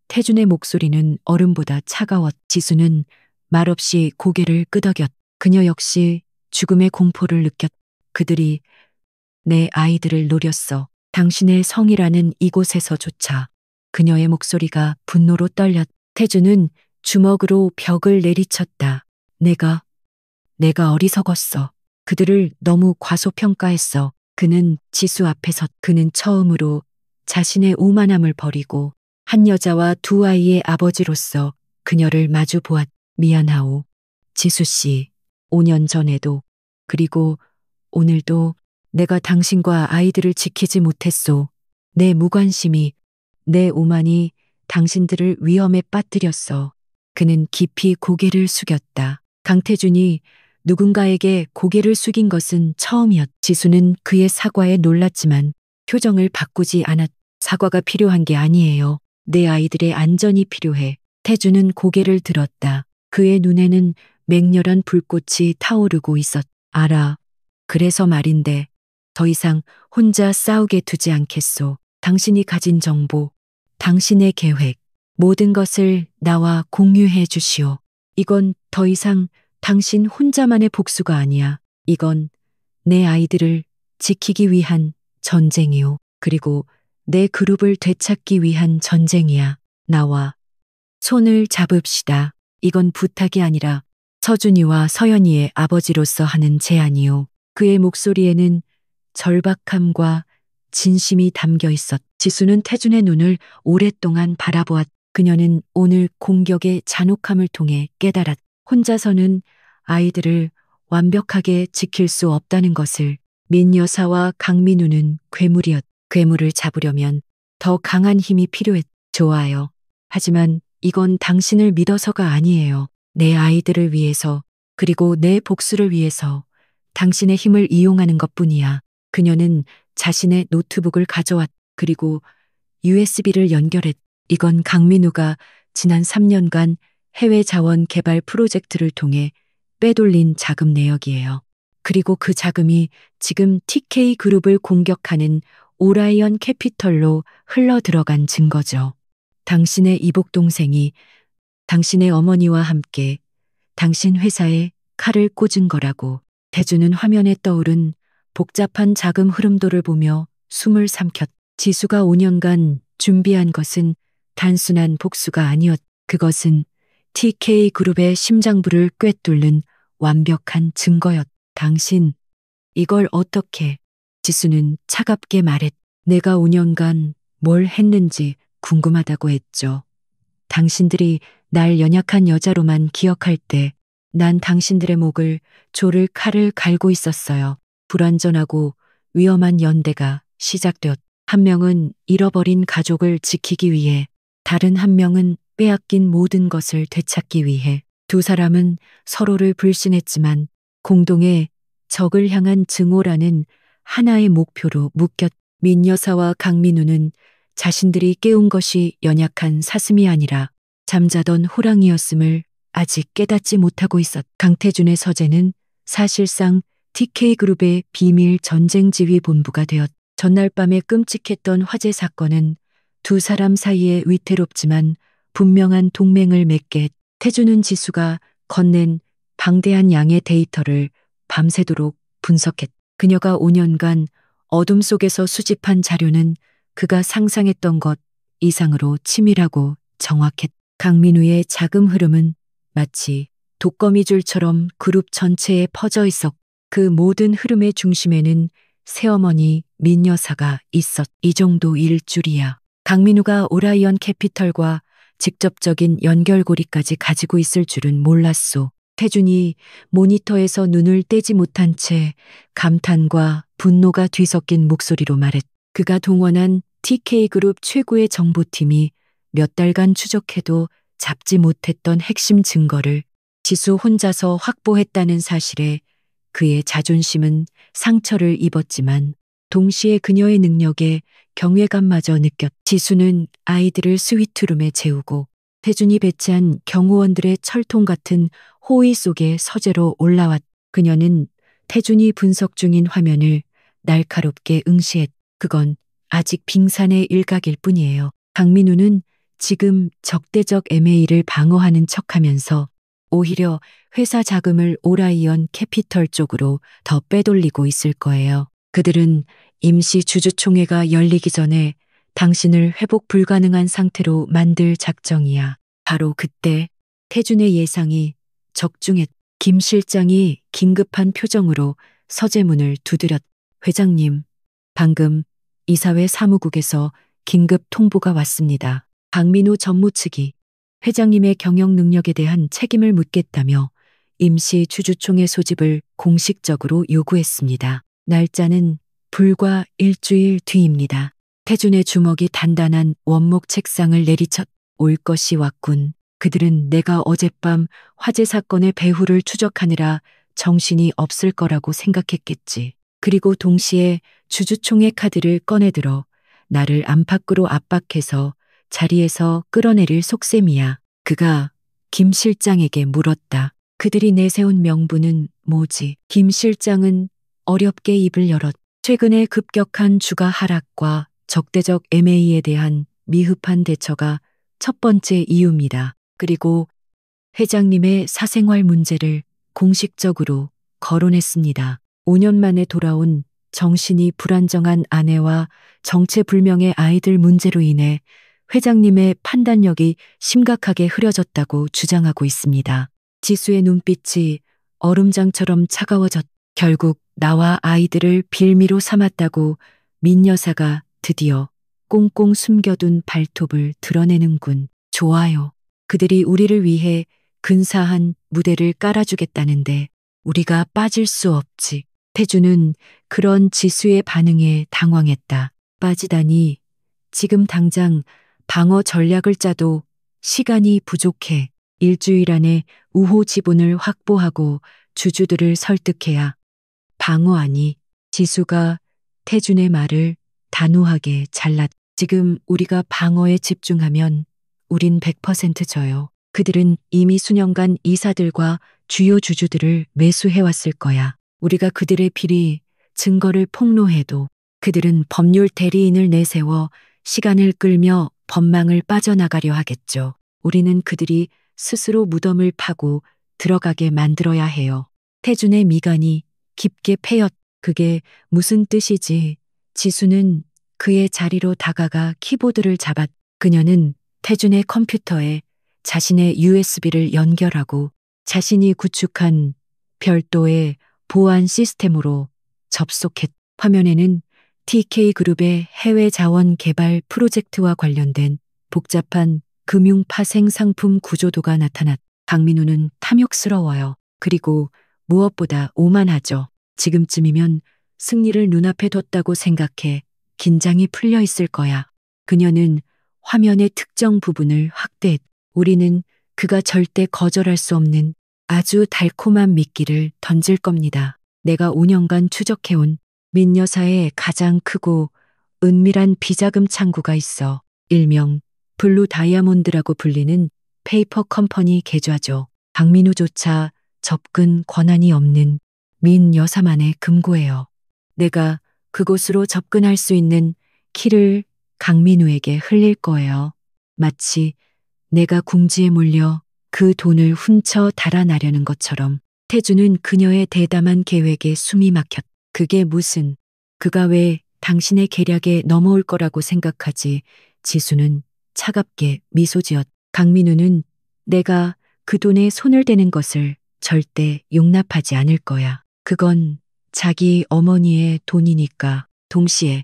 태준의 목소리는 얼음보다 차가웠. 지수는 말없이 고개를 끄덕였. 그녀 역시 죽음의 공포를 느꼈. 그들이 내 아이들을 노렸어. 당신의 성이라는 이곳에서조차. 그녀의 목소리가 분노로 떨렸. 태준은 주먹으로 벽을 내리쳤다. 내가 어리석었어. 그들을 너무 과소평가했어. 그는 지수 앞에서 그는 처음으로 자신의 오만함을 버리고 한 여자와 두 아이의 아버지로서 그녀를 마주 보았. 미안하오. 지수 씨. 5년 전에도 그리고 오늘도 내가 당신과 아이들을 지키지 못했소. 내 무관심이, 내 오만이 당신들을 위험에 빠뜨렸어. 그는 깊이 고개를 숙였다. 강태준이 누군가에게 고개를 숙인 것은 처음이었. 지수는 그의 사과에 놀랐지만 표정을 바꾸지 않았. 사과가 필요한 게 아니에요. 내 아이들의 안전이 필요해. 태준은 고개를 들었다. 그의 눈에는 맹렬한 불꽃이 타오르고 있었. 알아. 그래서 말인데 더 이상 혼자 싸우게 두지 않겠소. 당신이 가진 정보, 당신의 계획, 모든 것을 나와 공유해 주시오. 이건 더 이상 당신 혼자만의 복수가 아니야. 이건 내 아이들을 지키기 위한 전쟁이오. 그리고 내 그룹을 되찾기 위한 전쟁이야. 나와 손을 잡읍시다. 이건 부탁이 아니라 서준이와 서연이의 아버지로서 하는 제안이오. 그의 목소리에는 절박함과 진심이 담겨 있었. 지수는 태준의 눈을 오랫동안 바라보았. 그녀는 오늘 공격의 잔혹함을 통해 깨달았. 혼자서는 아이들을 완벽하게 지킬 수 없다는 것을. 민 여사와 강민우는 괴물이었. 괴물을 잡으려면 더 강한 힘이 필요했. 좋아요. 하지만 이건 당신을 믿어서가 아니에요. 내 아이들을 위해서, 그리고 내 복수를 위해서 당신의 힘을 이용하는 것뿐이야. 그녀는 자신의 노트북을 가져왔. 그리고 USB를 연결했. 이건 강민우가 지난 3년간 해외 자원 개발 프로젝트를 통해 빼돌린 자금 내역이에요. 그리고 그 자금이 지금 TK 그룹을 공격하는 오라이언 캐피털로 흘러 들어간 증거죠. 당신의 이복 동생이 당신의 어머니와 함께 당신 회사에 칼을 꽂은 거라고. 태준은 화면에 떠오른 복잡한 자금 흐름도를 보며 숨을 삼켰. 지수가 5년간 준비한 것은 단순한 복수가 아니었. 그것은 TK 그룹의 심장부를 꿰뚫는 완벽한 증거였. 당신, 이걸 어떻게? 지수는 차갑게 말했. 내가 5년간 뭘 했는지 궁금하다고 했죠. 당신들이 날 연약한 여자로만 기억할 때 난 당신들의 목을 조를 칼을 갈고 있었어요. 불완전하고 위험한 연대가 시작되었. 한 명은 잃어버린 가족을 지키기 위해, 다른 한 명은 빼앗긴 모든 것을 되찾기 위해. 두 사람은 서로를 불신했지만 공동의 적을 향한 증오라는 하나의 목표로 묶였. 민 여사와 강민우는 자신들이 깨운 것이 연약한 사슴이 아니라 잠자던 호랑이였음을 아직 깨닫지 못하고 있었. 강태준의 서재는 사실상 TK그룹의 비밀 전쟁지휘 본부가 되었. 전날 밤에 끔찍했던 화재 사건은 두 사람 사이에 위태롭지만 분명한 동맹을 맺게 했. 태준은 지수가 건넨 방대한 양의 데이터를 밤새도록 분석했. 그녀가 5년간 어둠 속에서 수집한 자료는 그가 상상했던 것 이상으로 치밀하고 정확했. 강민우의 자금 흐름은 마치 독거미줄처럼 그룹 전체에 퍼져 있었. 그 모든 흐름의 중심에는 새어머니 민 여사가 있었. 이 정도 일 줄이야. 강민우가 오라이언 캐피털과 직접적인 연결고리까지 가지고 있을 줄은 몰랐소. 태준이 모니터에서 눈을 떼지 못한 채 감탄과 분노가 뒤섞인 목소리로 말했. 그가 동원한 TK그룹 최고의 정보팀이 몇 달간 추적해도 잡지 못했던 핵심 증거를 지수 혼자서 확보했다는 사실에 그의 자존심은 상처를 입었지만 동시에 그녀의 능력에 경외감마저 느꼈. 지수는 아이들을 스위트룸에 재우고 태준이 배치한 경호원들의 철통 같은 호의 속에 서재로 올라왔. 그녀는 태준이 분석 중인 화면을 날카롭게 응시했. 그건 아직 빙산의 일각일 뿐이에요. 강민우는 지금 적대적 MA를 방어하는 척하면서 오히려 회사 자금을 오라이언 캐피털 쪽으로 더 빼돌리고 있을 거예요. 그들은 임시 주주총회가 열리기 전에 당신을 회복 불가능한 상태로 만들 작정이야. 바로 그때 태준의 예상이 적중했. 김 실장이 긴급한 표정으로 서재문을 두드렸. 회장님, 방금 이사회 사무국에서 긴급 통보가 왔습니다. 박민우 전무측이 회장님의 경영 능력에 대한 책임을 묻겠다며 임시 주주총회 소집을 공식적으로 요구했습니다. 날짜는 불과 일주일 뒤입니다. 태준의 주먹이 단단한 원목 책상을 내리쳤. 올 것이 왔군. 그들은 내가 어젯밤 화재 사건의 배후를 추적하느라 정신이 없을 거라고 생각했겠지. 그리고 동시에 주주총회 카드를 꺼내들어 나를 안팎으로 압박해서 자리에서 끌어내릴 속셈이야. 그가 김 실장에게 물었다. 그들이 내세운 명분은 뭐지? 김 실장은 어렵게 입을 열었. 최근의 급격한 주가 하락과 적대적 MA에 대한 미흡한 대처가 첫 번째 이유입니다. 그리고 회장님의 사생활 문제를 공식적으로 거론했습니다. 5년 만에 돌아온 정신이 불안정한 아내와 정체불명의 아이들 문제로 인해 회장님의 판단력이 심각하게 흐려졌다고 주장하고 있습니다. 지수의 눈빛이 얼음장처럼 차가워졌. 결국 나와 아이들을 빌미로 삼았다고 민 여사가 드디어 꽁꽁 숨겨둔 발톱을 드러내는군. 좋아요. 그들이 우리를 위해 근사한 무대를 깔아주겠다는데 우리가 빠질 수 없지. 태준은 그런 지수의 반응에 당황했다. 빠지다니. 지금 당장 방어 전략을 짜도 시간이 부족해. 일주일 안에 우호 지분을 확보하고 주주들을 설득해야. 방어하니. 지수가 태준의 말을 단호하게 잘랐. 지금 우리가 방어에 집중하면 우린 100% 져요. 그들은 이미 수년간 이사들과 주요 주주들을 매수해왔을 거야. 우리가 그들의 비리, 증거를 폭로해도 그들은 법률 대리인을 내세워 시간을 끌며 법망을 빠져나가려 하겠죠. 우리는 그들이 스스로 무덤을 파고 들어가게 만들어야 해요. 태준의 미간이 깊게 패였. 그게 무슨 뜻이지? 지수는 그의 자리로 다가가 키보드를 잡았. 그녀는 태준의 컴퓨터에 자신의 USB를 연결하고 자신이 구축한 별도의 보안 시스템으로 접속했. 화면에는 TK그룹의 해외 자원 개발 프로젝트와 관련된 복잡한 금융 파생 상품 구조도가 나타났. 강민우는 탐욕스러워요. 그리고 무엇보다 오만하죠. 지금쯤이면 승리를 눈앞에 뒀다고 생각해 긴장이 풀려 있을 거야. 그녀는 화면의 특정 부분을 확대했. 우리는 그가 절대 거절할 수 없는 아주 달콤한 미끼를 던질 겁니다. 내가 5년간 추적해온 민 여사의 가장 크고 은밀한 비자금 창구가 있어. 일명 블루 다이아몬드라고 불리는 페이퍼 컴퍼니 계좌죠. 박민우조차 접근 권한이 없는 민 여사만의 금고예요. 내가 그곳으로 접근할 수 있는 키를 강민우에게 흘릴 거예요. 마치 내가 궁지에 몰려 그 돈을 훔쳐 달아나려는 것처럼. 태주는 그녀의 대담한 계획에 숨이 막혔. 그게 무슨, 그가 왜 당신의 계략에 넘어올 거라고 생각하지? 지수는 차갑게 미소 지었. 강민우는 내가 그 돈에 손을 대는 것을 절대 용납하지 않을 거야. 그건 자기 어머니의 돈이니까. 동시에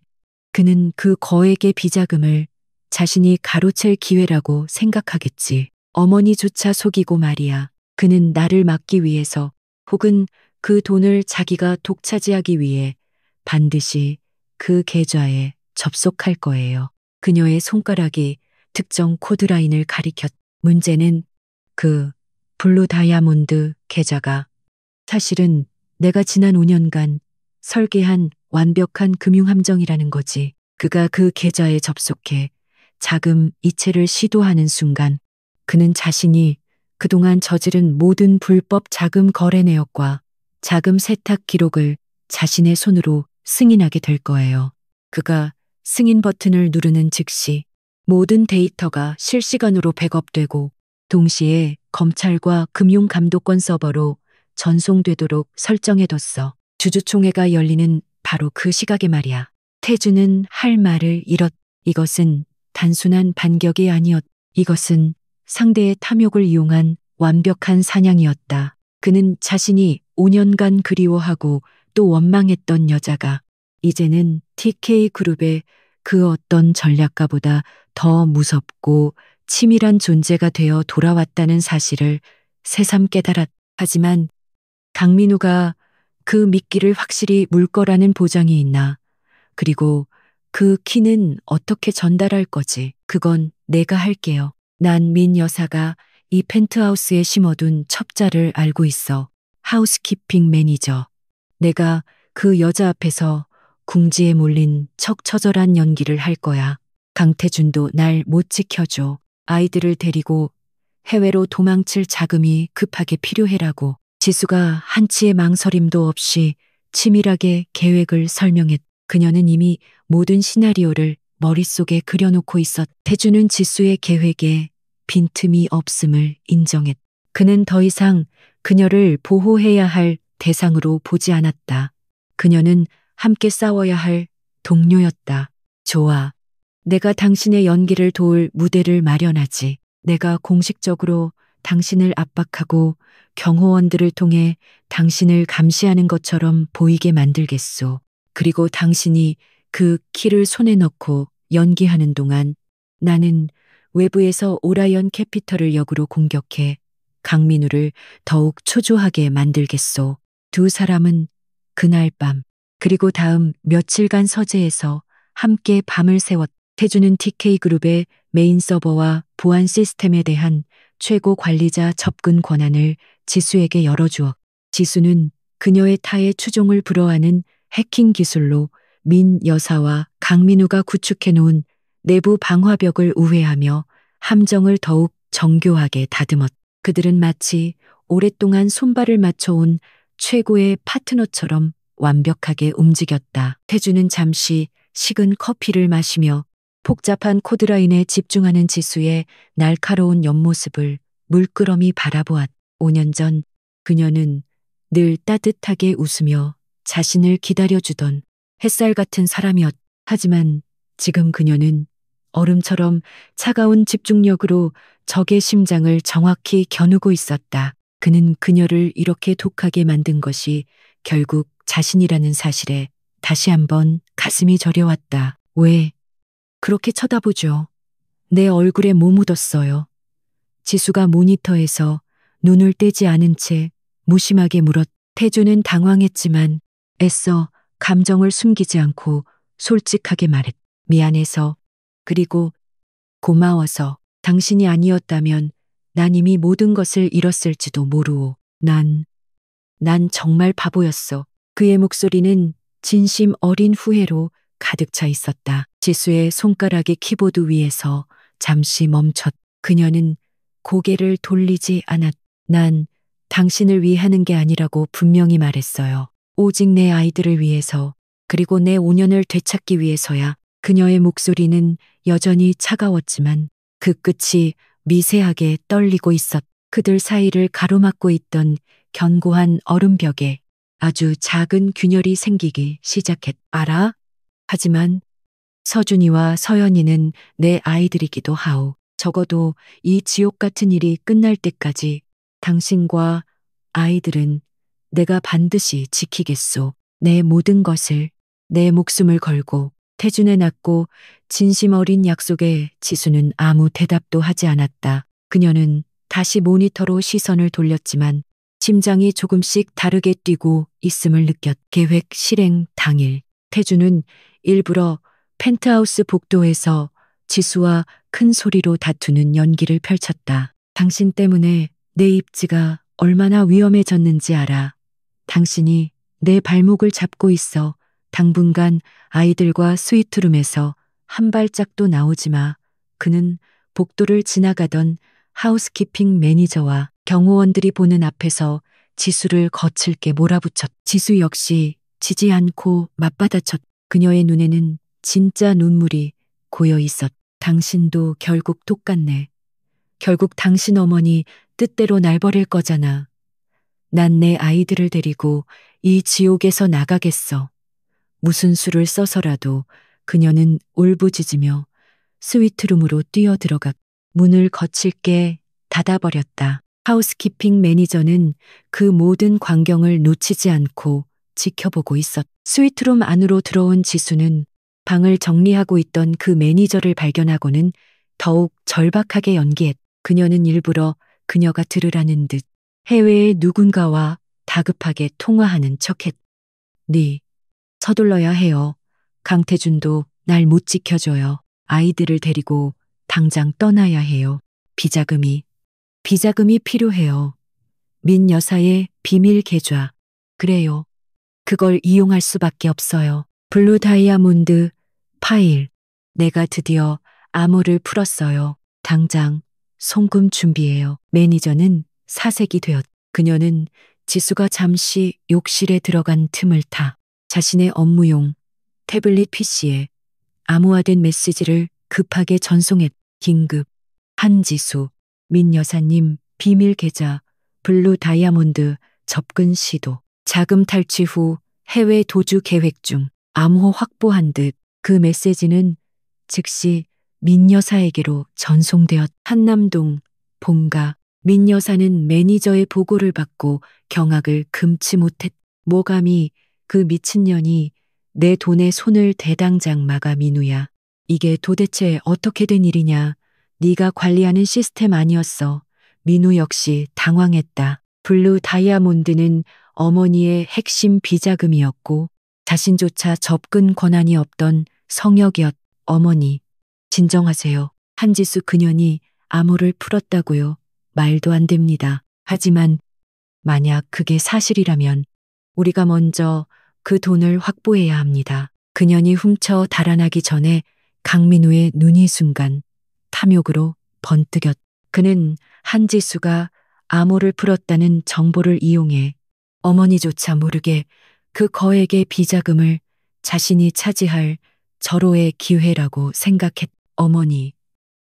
그는 그 거액의 비자금을 자신이 가로챌 기회라고 생각하겠지. 어머니조차 속이고 말이야. 그는 나를 막기 위해서 혹은 그 돈을 자기가 독차지하기 위해 반드시 그 계좌에 접속할 거예요. 그녀의 손가락이 특정 코드라인을 가리켰. 문제는 그 블루 다이아몬드 계좌가 사실은 내가 지난 5년간 설계한 완벽한 금융함정이라는 거지. 그가 그 계좌에 접속해 자금 이체를 시도하는 순간 그는 자신이 그동안 저지른 모든 불법 자금 거래 내역과 자금 세탁 기록을 자신의 손으로 승인하게 될 거예요. 그가 승인 버튼을 누르는 즉시 모든 데이터가 실시간으로 백업되고 동시에 검찰과 금융감독권 서버로 전송되도록 설정해뒀어. 주주총회가 열리는 바로 그 시각에 말이야. 태주는 할 말을 잃었. 이것은 단순한 반격이 아니었. 이것은 상대의 탐욕을 이용한 완벽한 사냥이었다. 그는 자신이 5년간 그리워하고 또 원망했던 여자가 이제는 TK그룹의 그 어떤 전략가보다 더 무섭고 치밀한 존재가 되어 돌아왔다는 사실을 새삼 깨달았. 하지만 강민우가 그 미끼를 확실히 물 거라는 보장이 있나? 그리고 그 키는 어떻게 전달할 거지? 그건 내가 할게요. 난 민 여사가 이 펜트하우스에 심어둔 첩자를 알고 있어. 하우스키핑 매니저. 내가 그 여자 앞에서 궁지에 몰린 척처절한 연기를 할 거야. 강태준도 날 못 지켜줘. 아이들을 데리고 해외로 도망칠 자금이 급하게 필요해라고. 지수가 한치의 망설임도 없이 치밀하게 계획을 설명했. 그녀는 이미 모든 시나리오를 머릿속에 그려놓고 있었. 태주는 지수의 계획에 빈틈이 없음을 인정했. 그는 더 이상 그녀를 보호해야 할 대상으로 보지 않았다. 그녀는 함께 싸워야 할 동료였다. 좋아. 내가 당신의 연기를 도울 무대를 마련하지. 내가 공식적으로 당신을 압박하고 경호원들을 통해 당신을 감시하는 것처럼 보이게 만들겠소. 그리고 당신이 그 키를 손에 넣고 연기하는 동안 나는 외부에서 오라이언 캐피털을 역으로 공격해 강민우를 더욱 초조하게 만들겠소. 두 사람은 그날 밤 그리고 다음 며칠간 서재에서 함께 밤을 새웠. 태주는 TK그룹의 메인 서버와 보안 시스템에 대한 최고 관리자 접근 권한을 지수에게 열어주었. 지수는 그녀의 타의 추종을 불허하는 해킹 기술로 민 여사와 강민우가 구축해놓은 내부 방화벽을 우회하며 함정을 더욱 정교하게 다듬었. 그들은 마치 오랫동안 손발을 맞춰온 최고의 파트너처럼 완벽하게 움직였다. 태주는 잠시 식은 커피를 마시며 복잡한 코드라인에 집중하는 지수의 날카로운 옆모습을 물끄러미 바라보았. 5년 전 그녀는 늘 따뜻하게 웃으며 자신을 기다려주던 햇살 같은 사람이었. 하지만 지금 그녀는 얼음처럼 차가운 집중력으로 적의 심장을 정확히 겨누고 있었다. 그는 그녀를 이렇게 독하게 만든 것이 결국 자신이라는 사실에 다시 한번 가슴이 저려왔다. 왜 그렇게 쳐다보죠? 내 얼굴에 뭐 묻었어요? 지수가 모니터에서 눈을 떼지 않은 채 무심하게 물었. 태주는 당황했지만 애써 감정을 숨기지 않고 솔직하게 말했. 미안해서, 그리고 고마워서. 당신이 아니었다면 난 이미 모든 것을 잃었을지도 모르오. 난 정말 바보였어. 그의 목소리는 진심 어린 후회로 가득 차 있었다. 지수의 손가락이 키보드 위에서 잠시 멈췄. 그녀는 고개를 돌리지 않았. 난 당신을 위하는 게 아니라고 분명히 말했어요. 오직 내 아이들을 위해서, 그리고 내 5년을 되찾기 위해서야. 그녀의 목소리는 여전히 차가웠지만 그 끝이 미세하게 떨리고 있었. 그들 사이를 가로막고 있던 견고한 얼음벽에 아주 작은 균열이 생기기 시작했. 알아? 하지만 서준이와 서연이는 내 아이들이기도 하오. 적어도 이 지옥 같은 일이 끝날 때까지 당신과 아이들은 내가 반드시 지키겠소. 내 모든 것을, 내 목숨을 걸고. 태준의 낮고 진심 어린 약속에 지수는 아무 대답도 하지 않았다. 그녀는 다시 모니터로 시선을 돌렸지만 심장이 조금씩 다르게 뛰고 있음을 느꼈. 계획 실행 당일 태준은 일부러 펜트하우스 복도에서 지수와 큰 소리로 다투는 연기를 펼쳤다. 당신 때문에 내 입지가 얼마나 위험해졌는지 알아. 당신이 내 발목을 잡고 있어. 당분간 아이들과 스위트룸에서 한 발짝도 나오지 마. 그는 복도를 지나가던 하우스키핑 매니저와 경호원들이 보는 앞에서 지수를 거칠게 몰아붙였. 지수 역시 지지 않고 맞받아쳤. 그녀의 눈에는 진짜 눈물이 고여 있었. 당신도 결국 똑같네. 결국 당신 어머니 뜻대로 날 버릴 거잖아. 난 내 아이들을 데리고 이 지옥에서 나가겠어. 무슨 수를 써서라도. 그녀는 울부짖으며 스위트룸으로 뛰어들어가 문을 거칠게 닫아버렸다. 하우스키핑 매니저는 그 모든 광경을 놓치지 않고 지켜보고 있었. 스위트룸 안으로 들어온 지수는 방을 정리하고 있던 그 매니저를 발견하고는 더욱 절박하게 연기했. 그녀는 일부러 그녀가 들으라는 듯 해외의 누군가와 다급하게 통화하는 척했. 네, 서둘러야 해요. 강태준도 날 못 지켜줘요. 아이들을 데리고 당장 떠나야 해요. 비자금이 필요해요. 민 여사의 비밀 계좌. 그래요. 그걸 이용할 수밖에 없어요. 블루 다이아몬드 파일. 내가 드디어 암호를 풀었어요. 당장 송금 준비해요. 매니저는 사색이 되었. 그녀는 지수가 잠시 욕실에 들어간 틈을 타 자신의 업무용 태블릿 PC에 암호화된 메시지를 급하게 전송했. 긴급. 한지수. 민 여사님 비밀 계좌 블루 다이아몬드 접근 시도. 자금 탈취 후 해외 도주 계획 중. 암호 확보한 듯 그 메시지는 즉시 민 여사에게로 전송되었. 한남동 본가. 민 여사는 매니저의 보고를 받고 경악을 금치 못했. 모감이 그 미친년이 내 돈에 손을 대당장 막아. 민우야. 이게 도대체 어떻게 된 일이냐. 네가 관리하는 시스템 아니었어. 민우 역시 당황했다. 블루 다이아몬드는 어머니의 핵심 비자금이었고 자신조차 접근 권한이 없던 성역이었. 어머니, 진정하세요. 한지수. 그년이 암호를 풀었다고요. 말도 안 됩니다. 하지만 만약 그게 사실이라면 우리가 먼저 그 돈을 확보해야 합니다. 그년이 훔쳐 달아나기 전에 강민우의 눈이 순간 탐욕으로 번뜩였. 그는 한지수가 암호를 풀었다는 정보를 이용해 어머니조차 모르게 그 거액의 비자금을 자신이 차지할 절호의 기회라고 생각했. 어머니,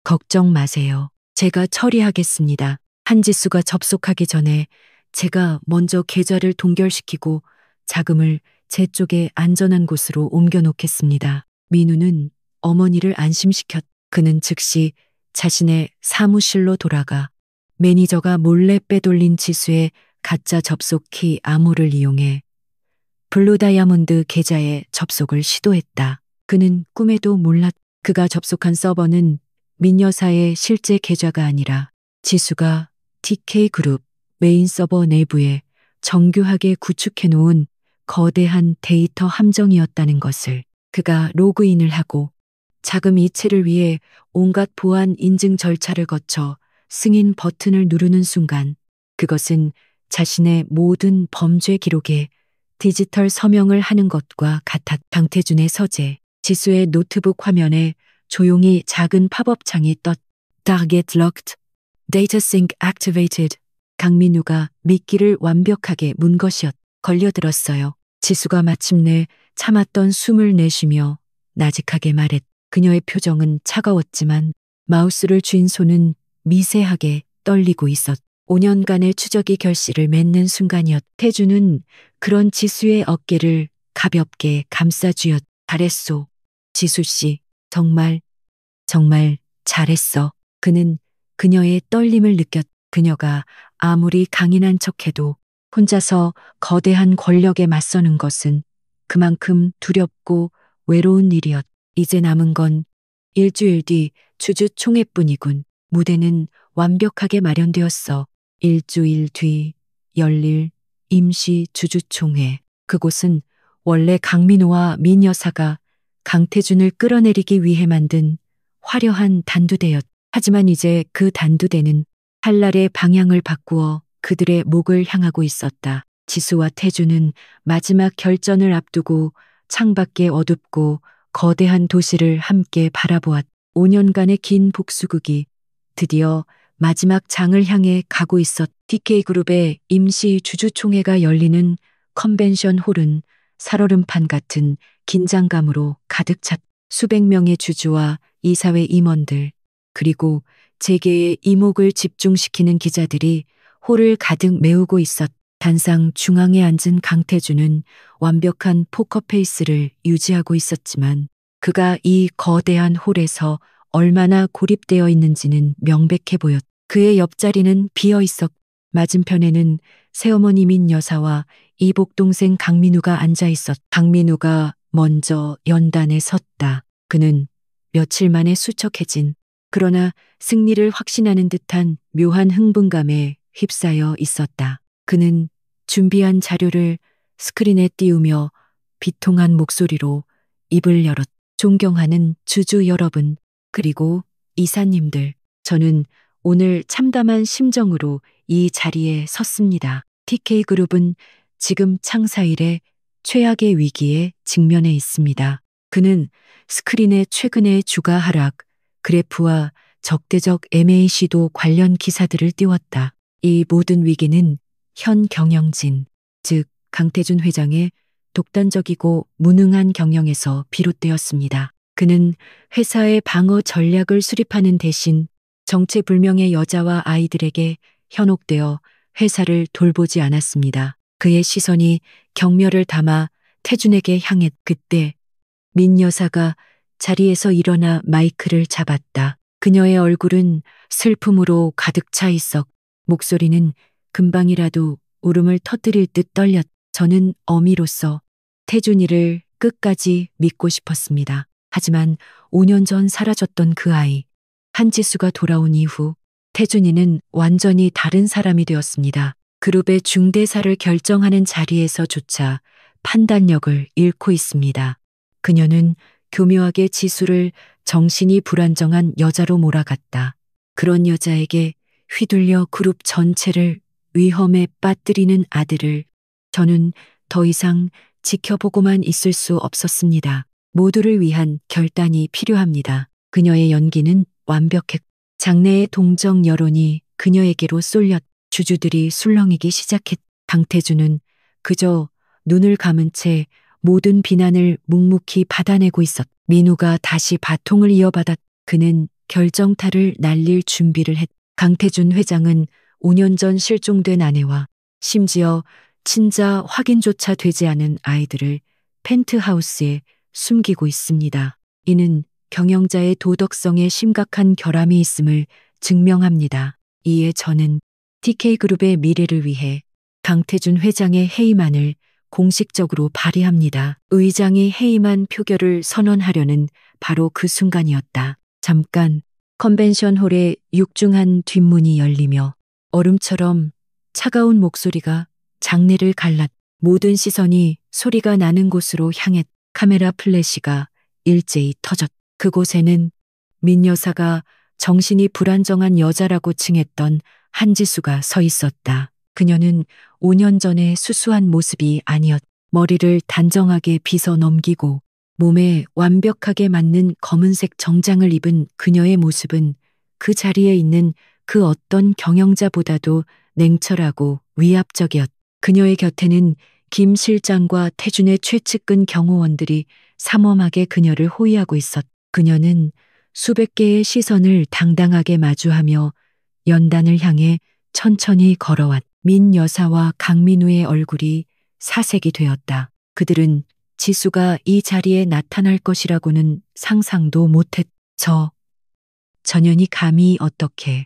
걱정 마세요. 제가 처리하겠습니다. 한지수가 접속하기 전에 제가 먼저 계좌를 동결시키고 자금을 제 쪽에 안전한 곳으로 옮겨놓겠습니다. 민우는 어머니를 안심시켰. 그는 즉시 자신의 사무실로 돌아가 매니저가 몰래 빼돌린 지수의 가짜 접속키 암호를 이용해 블루 다이아몬드 계좌에 접속을 시도했다. 그는 꿈에도 몰랐. 그가 접속한 서버는 민 여사의 실제 계좌가 아니라 지수가 TK그룹 메인 서버 내부에 정교하게 구축해놓은 거대한 데이터 함정이었다는 것을. 그가 로그인을 하고 자금 이체를 위해 온갖 보안 인증 절차를 거쳐 승인 버튼을 누르는 순간 그것은 자신의 모든 범죄 기록에 디지털 서명을 하는 것과 같았. 강태준의 서재. 지수의 노트북 화면에 조용히 작은 팝업 창이 떴. Target locked. Data sync activated. 강민우가 미끼를 완벽하게 문 것이었. 걸려들었어요. 지수가 마침내 참았던 숨을 내쉬며 나직하게 말했. 그녀의 표정은 차가웠지만 마우스를 쥔 손은 미세하게 떨리고 있었. 5년간의 추적이 결실을 맺는 순간이었. 태주는 그런 지수의 어깨를 가볍게 감싸쥐었. 잘했소. 지수씨, 정말 잘했어. 그는 그녀의 떨림을 느꼈. 그녀가 아무리 강인한 척해도 혼자서 거대한 권력에 맞서는 것은 그만큼 두렵고 외로운 일이었. 이제 남은 건 일주일 뒤 주주총회뿐이군. 무대는 완벽하게 마련되었어. 일주일 뒤 열릴 임시 주주총회. 그곳은 원래 강민호와 민 여사가 강태준을 끌어내리기 위해 만든 화려한 단두대였. 하지만 이제 그 단두대는 한랄의 방향을 바꾸어 그들의 목을 향하고 있었다. 지수와 태주는 마지막 결전을 앞두고 창밖의 어둡고 거대한 도시를 함께 바라보았. 5년간의 긴 복수극이 드디어 마지막 장을 향해 가고 있었. TK그룹의 임시 주주총회가 열리는 컨벤션 홀은 살얼음판 같은 긴장감으로 가득 찼. 수백 명의 주주와 이사회 임원들, 그리고 재계의 이목을 집중시키는 기자들이 홀을 가득 메우고 있었. 단상 중앙에 앉은 강태준은 완벽한 포커페이스를 유지하고 있었지만 그가 이 거대한 홀에서 얼마나 고립되어 있는지는 명백해 보였. 그의 옆자리는 비어 있었. 맞은편에는 새어머니 민 여사와 이복 동생 강민우가 앉아 있었. 강민우가 먼저 연단에 섰다. 그는 며칠 만에 수척해진, 그러나 승리를 확신하는 듯한 묘한 흥분감에 휩싸여 있었다. 그는 준비한 자료를 스크린에 띄우며 비통한 목소리로 입을 열었. 존경하는 주주 여러분, 그리고 이사님들, 저는 오늘 참담한 심정으로 이 자리에 섰습니다. TK그룹은 지금 창사 이래 최악의 위기에 직면해 있습니다. 그는 스크린에 최근의 주가 하락, 그래프와 적대적 MAC도 관련 기사들을 띄웠다. 이 모든 위기는 현 경영진, 즉 강태준 회장의 독단적이고 무능한 경영에서 비롯되었습니다. 그는 회사의 방어 전략을 수립하는 대신 정체불명의 여자와 아이들에게 현혹되어 회사를 돌보지 않았습니다. 그의 시선이 경멸을 담아 태준에게 향했. 그때 민 여사가 자리에서 일어나 마이크를 잡았다. 그녀의 얼굴은 슬픔으로 가득 차 있었. 목소리는 금방이라도 울음을 터뜨릴 듯 떨렸. 저는 어미로서 태준이를 끝까지 믿고 싶었습니다. 하지만 5년 전 사라졌던 그 아이, 한지수가 돌아온 이후 태준이는 완전히 다른 사람이 되었습니다. 그룹의 중대사를 결정하는 자리에서조차 판단력을 잃고 있습니다. 그녀는 교묘하게 지수를 정신이 불안정한 여자로 몰아갔다. 그런 여자에게 휘둘려 그룹 전체를 위험에 빠뜨리는 아들을 저는 더 이상 지켜보고만 있을 수 없었습니다. 모두를 위한 결단이 필요합니다. 그녀의 연기는 완벽했. 장내의 동정 여론이 그녀에게로 쏠렸. 주주들이 술렁이기 시작했. 강태준은 그저 눈을 감은 채 모든 비난을 묵묵히 받아내고 있었. 민우가 다시 바통을 이어받았. 그는 결정타를 날릴 준비를 했. 강태준 회장은 5년 전 실종된 아내와 심지어 친자 확인조차 되지 않은 아이들을 펜트하우스에 숨기고 있습니다. 이는 경영자의 도덕성에 심각한 결함이 있음을 증명합니다. 이에 저는 TK그룹의 미래를 위해 강태준 회장의 해임안을 공식적으로 발의합니다. 의장이 해임안 표결을 선언하려는 바로 그 순간이었다. 잠깐 컨벤션 홀의 육중한 뒷문이 열리며 얼음처럼 차가운 목소리가 장내를 갈랐. 모든 시선이 소리가 나는 곳으로 향했. 카메라 플래시가 일제히 터졌. 그곳에는 민 여사가 정신이 불안정한 여자라고 칭했던 한지수가 서 있었다. 그녀는 5년 전의 수수한 모습이 아니었. 머리를 단정하게 빗어 넘기고 몸에 완벽하게 맞는 검은색 정장을 입은 그녀의 모습은 그 자리에 있는 그 어떤 경영자보다도 냉철하고 위압적이었다. 그녀의 곁에는 김 실장과 태준의 최측근 경호원들이 삼엄하게 그녀를 호위하고 있었다. 그녀는 수백 개의 시선을 당당하게 마주하며 연단을 향해 천천히 걸어왔. 민 여사와 강민우의 얼굴이 사색이 되었다. 그들은 지수가 이 자리에 나타날 것이라고는 상상도 못했. 전현이 감히 어떻게.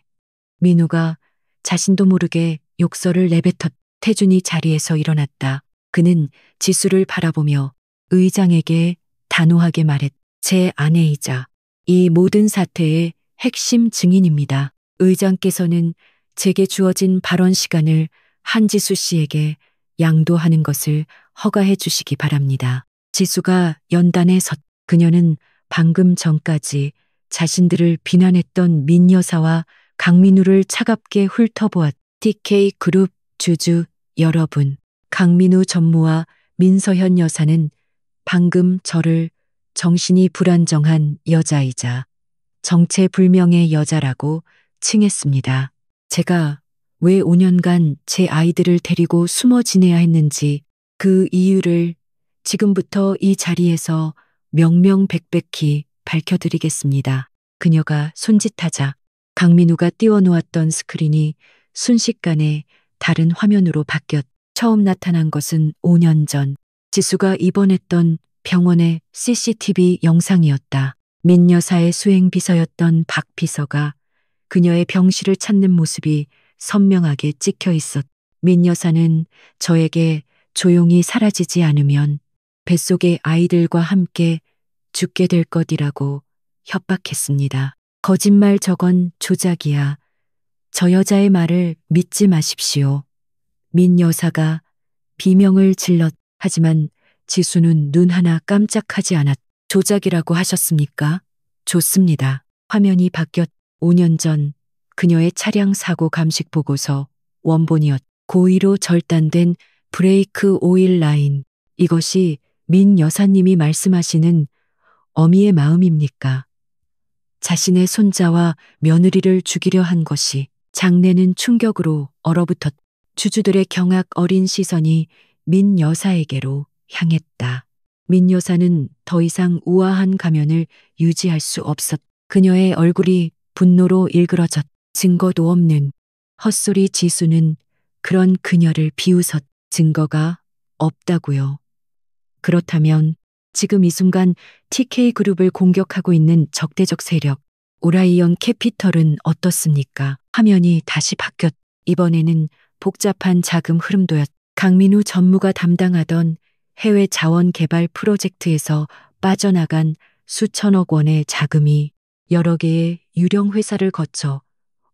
민우가 자신도 모르게 욕설을 내뱉었. 태준이 자리에서 일어났다. 그는 지수를 바라보며 의장에게 단호하게 말했. 제 아내이자 이 모든 사태의 핵심 증인입니다. 의장께서는 제게 주어진 발언 시간을 한지수 씨에게 양도하는 것을 허가해 주시기 바랍니다. 지수가 연단에 섰. 그녀는 방금 전까지 자신들을 비난했던 민 여사와 강민우를 차갑게 훑어보았. TK 그룹 주주 여러분, 강민우 전무와 민서현 여사는 방금 저를 정신이 불안정한 여자이자 정체불명의 여자라고 칭했습니다. 제가 왜 5년간 제 아이들을 데리고 숨어 지내야 했는지 그 이유를 지금부터 이 자리에서 명명백백히 밝혀드리겠습니다. 그녀가 손짓하자 강민우가 띄워놓았던 스크린이 순식간에 다른 화면으로 바뀌었. 처음 나타난 것은 5년 전 지수가 입원했던 병원의 CCTV 영상이었다. 민 여사의 수행비서였던 박 비서가 그녀의 병실을 찾는 모습이 선명하게 찍혀 있었. 민 여사는 저에게 조용히 사라지지 않으면 뱃속의 아이들과 함께 죽게 될 것이라고 협박했습니다. 거짓말 저건 조작이야. 저 여자의 말을 믿지 마십시오. 민 여사가 비명을 질렀. 하지만 지수는 눈 하나 깜짝하지 않았. 조작이라고 하셨습니까? 좋습니다. 화면이 바뀌었. 5년 전 그녀의 차량 사고 감식 보고서 원본이었. 고의로 절단된 브레이크 오일 라인. 이것이 민 여사님이 말씀하시는 어미의 마음입니까? 자신의 손자와 며느리를 죽이려 한 것이. 장내는 충격으로 얼어붙었. 주주들의 경악 어린 시선이 민 여사에게로 향했다. 민 여사는 더 이상 우아한 가면을 유지할 수 없었. 그녀의 얼굴이 분노로 일그러졌. 증거도 없는 헛소리. 지수는 그런 그녀를 비웃었. 증거가 없다고요. 그렇다면 지금 이 순간 TK그룹을 공격하고 있는 적대적 세력 오라이언 캐피털은 어떻습니까? 화면이 다시 바뀌었. 이번에는 복잡한 자금 흐름도였. 강민우 전무가 담당하던 해외 자원 개발 프로젝트에서 빠져나간 수천억 원의 자금이 여러 개의 유령 회사를 거쳐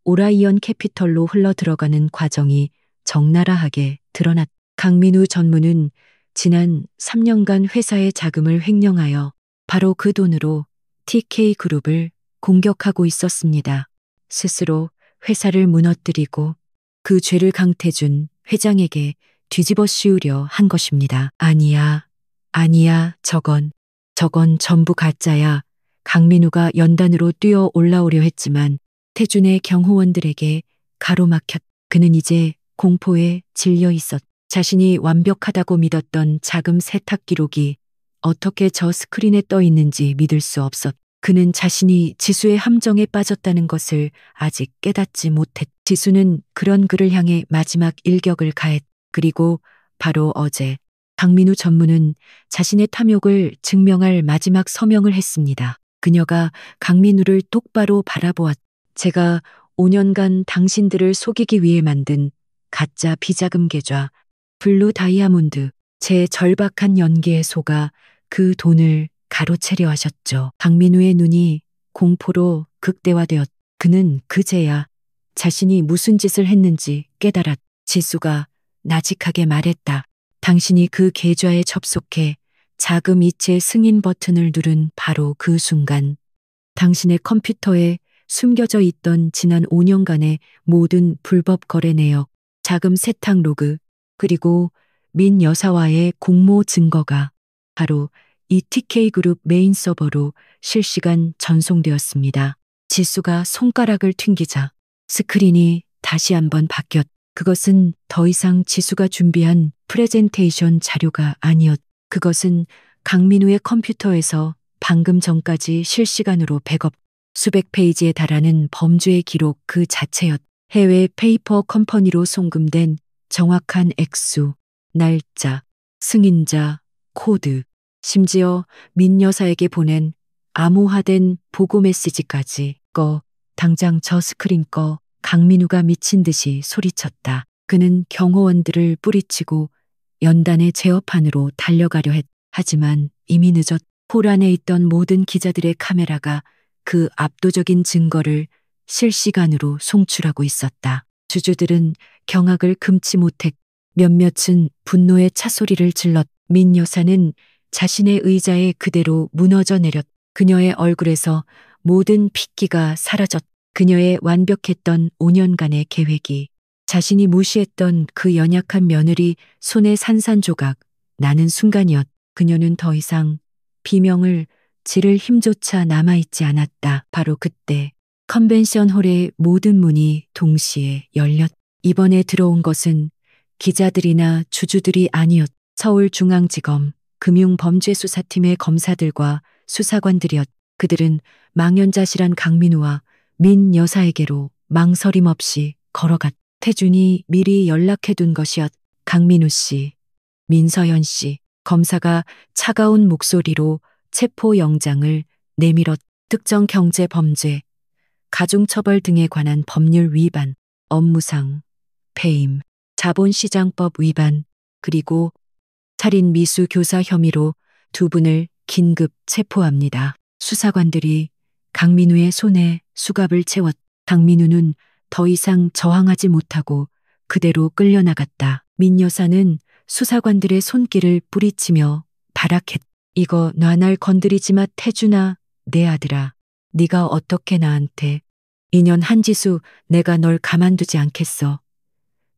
오라이언 캐피털로 흘러 들어가는 과정이 적나라하게 드러났. 강민우 전무는 지난 3년간 회사의 자금을 횡령하여 바로 그 돈으로 TK그룹을 공격하고 있었습니다. 스스로 회사를 무너뜨리고 그 죄를 강태준 회장에게 뒤집어 씌우려 한 것입니다. 아니야, 저건 전부 가짜야. 강민우가 연단으로 뛰어 올라오려 했지만 태준의 경호원들에게 가로막혔. 그는 이제 공포에 질려 있었. 자신이 완벽하다고 믿었던 자금 세탁 기록이 어떻게 저 스크린에 떠 있는지 믿을 수 없었. 그는 자신이 지수의 함정에 빠졌다는 것을 아직 깨닫지 못했. 지수는 그런 그를 향해 마지막 일격을 가했. 그리고 바로 어제 강민우 전무는 자신의 탐욕을 증명할 마지막 서명을 했습니다. 그녀가 강민우를 똑바로 바라보았. 제가 5년간 당신들을 속이기 위해 만든 가짜 비자금 계좌 블루 다이아몬드, 제 절박한 연기에 속아 그 돈을 가로채려 하셨죠. 강민우의 눈이 공포로 극대화되었. 그는 그제야 자신이 무슨 짓을 했는지 깨달았. 지수가 나직하게 말했다. 당신이 그 계좌에 접속해 자금 이체 승인 버튼을 누른 바로 그 순간 당신의 컴퓨터에 숨겨져 있던 지난 5년간의 모든 불법 거래 내역, 자금 세탁 로그, 그리고 민 여사와의 공모 증거가 바로 이 TK그룹 메인 서버로 실시간 전송되었습니다. 지수가 손가락을 튕기자 스크린이 다시 한번 바뀌었. 그것은 더 이상 지수가 준비한 프레젠테이션 자료가 아니었. 그것은 강민우의 컴퓨터에서 방금 전까지 실시간으로 백업 수백 페이지에 달하는 범죄의 기록 그 자체였. 해외 페이퍼 컴퍼니로 송금된 정확한 액수, 날짜, 승인자, 코드, 심지어 민 여사에게 보낸 암호화된 보고 메시지까지 당장 저 스크린 강민우가 미친 듯이 소리쳤다. 그는 경호원들을 뿌리치고 연단의 제어판으로 달려가려 하지만 이미 늦었. 홀 안에 있던 모든 기자들의 카메라가 그 압도적인 증거를 실시간으로 송출하고 있었다. 주주들은 경악을 금치 못했. 몇몇은 분노의 차소리를 질렀. 민 여사는 자신의 의자에 그대로 무너져 내렸. 그녀의 얼굴에서 모든 핏기가 사라졌. 그녀의 완벽했던 5년간의 계획이 자신이 무시했던 그 연약한 며느리 손에 산산조각 나는 순간이었. 그녀는 더 이상 비명을 지를 힘조차 남아있지 않았다. 바로 그때 컨벤션 홀의 모든 문이 동시에 열렸. 이번에 들어온 것은 기자들이나 주주들이 아니었. 서울중앙지검 금융범죄수사팀의 검사들과 수사관들이었. 그들은 망연자실한 강민우와 민 여사에게로 망설임 없이 걸어갔. 태준이 미리 연락해둔 것이었. 강민우 씨, 민서연 씨. 검사가 차가운 목소리로 체포영장을 내밀었. 특정 경제범죄, 가중처벌 등에 관한 법률 위반, 업무상, 배임, 자본시장법 위반, 그리고 살인 미수 교사 혐의로 두 분을 긴급 체포합니다. 수사관들이 강민우의 손에 수갑을 채웠. 강민우는 더 이상 저항하지 못하고 그대로 끌려나갔다. 민 여사는 수사관들의 손길을 뿌리치며 발악했. 이거 놔. 날 건드리지 마. 태준아, 내 아들아. 네가 어떻게 나한테. 인연 한지수, 내가 널 가만두지 않겠어.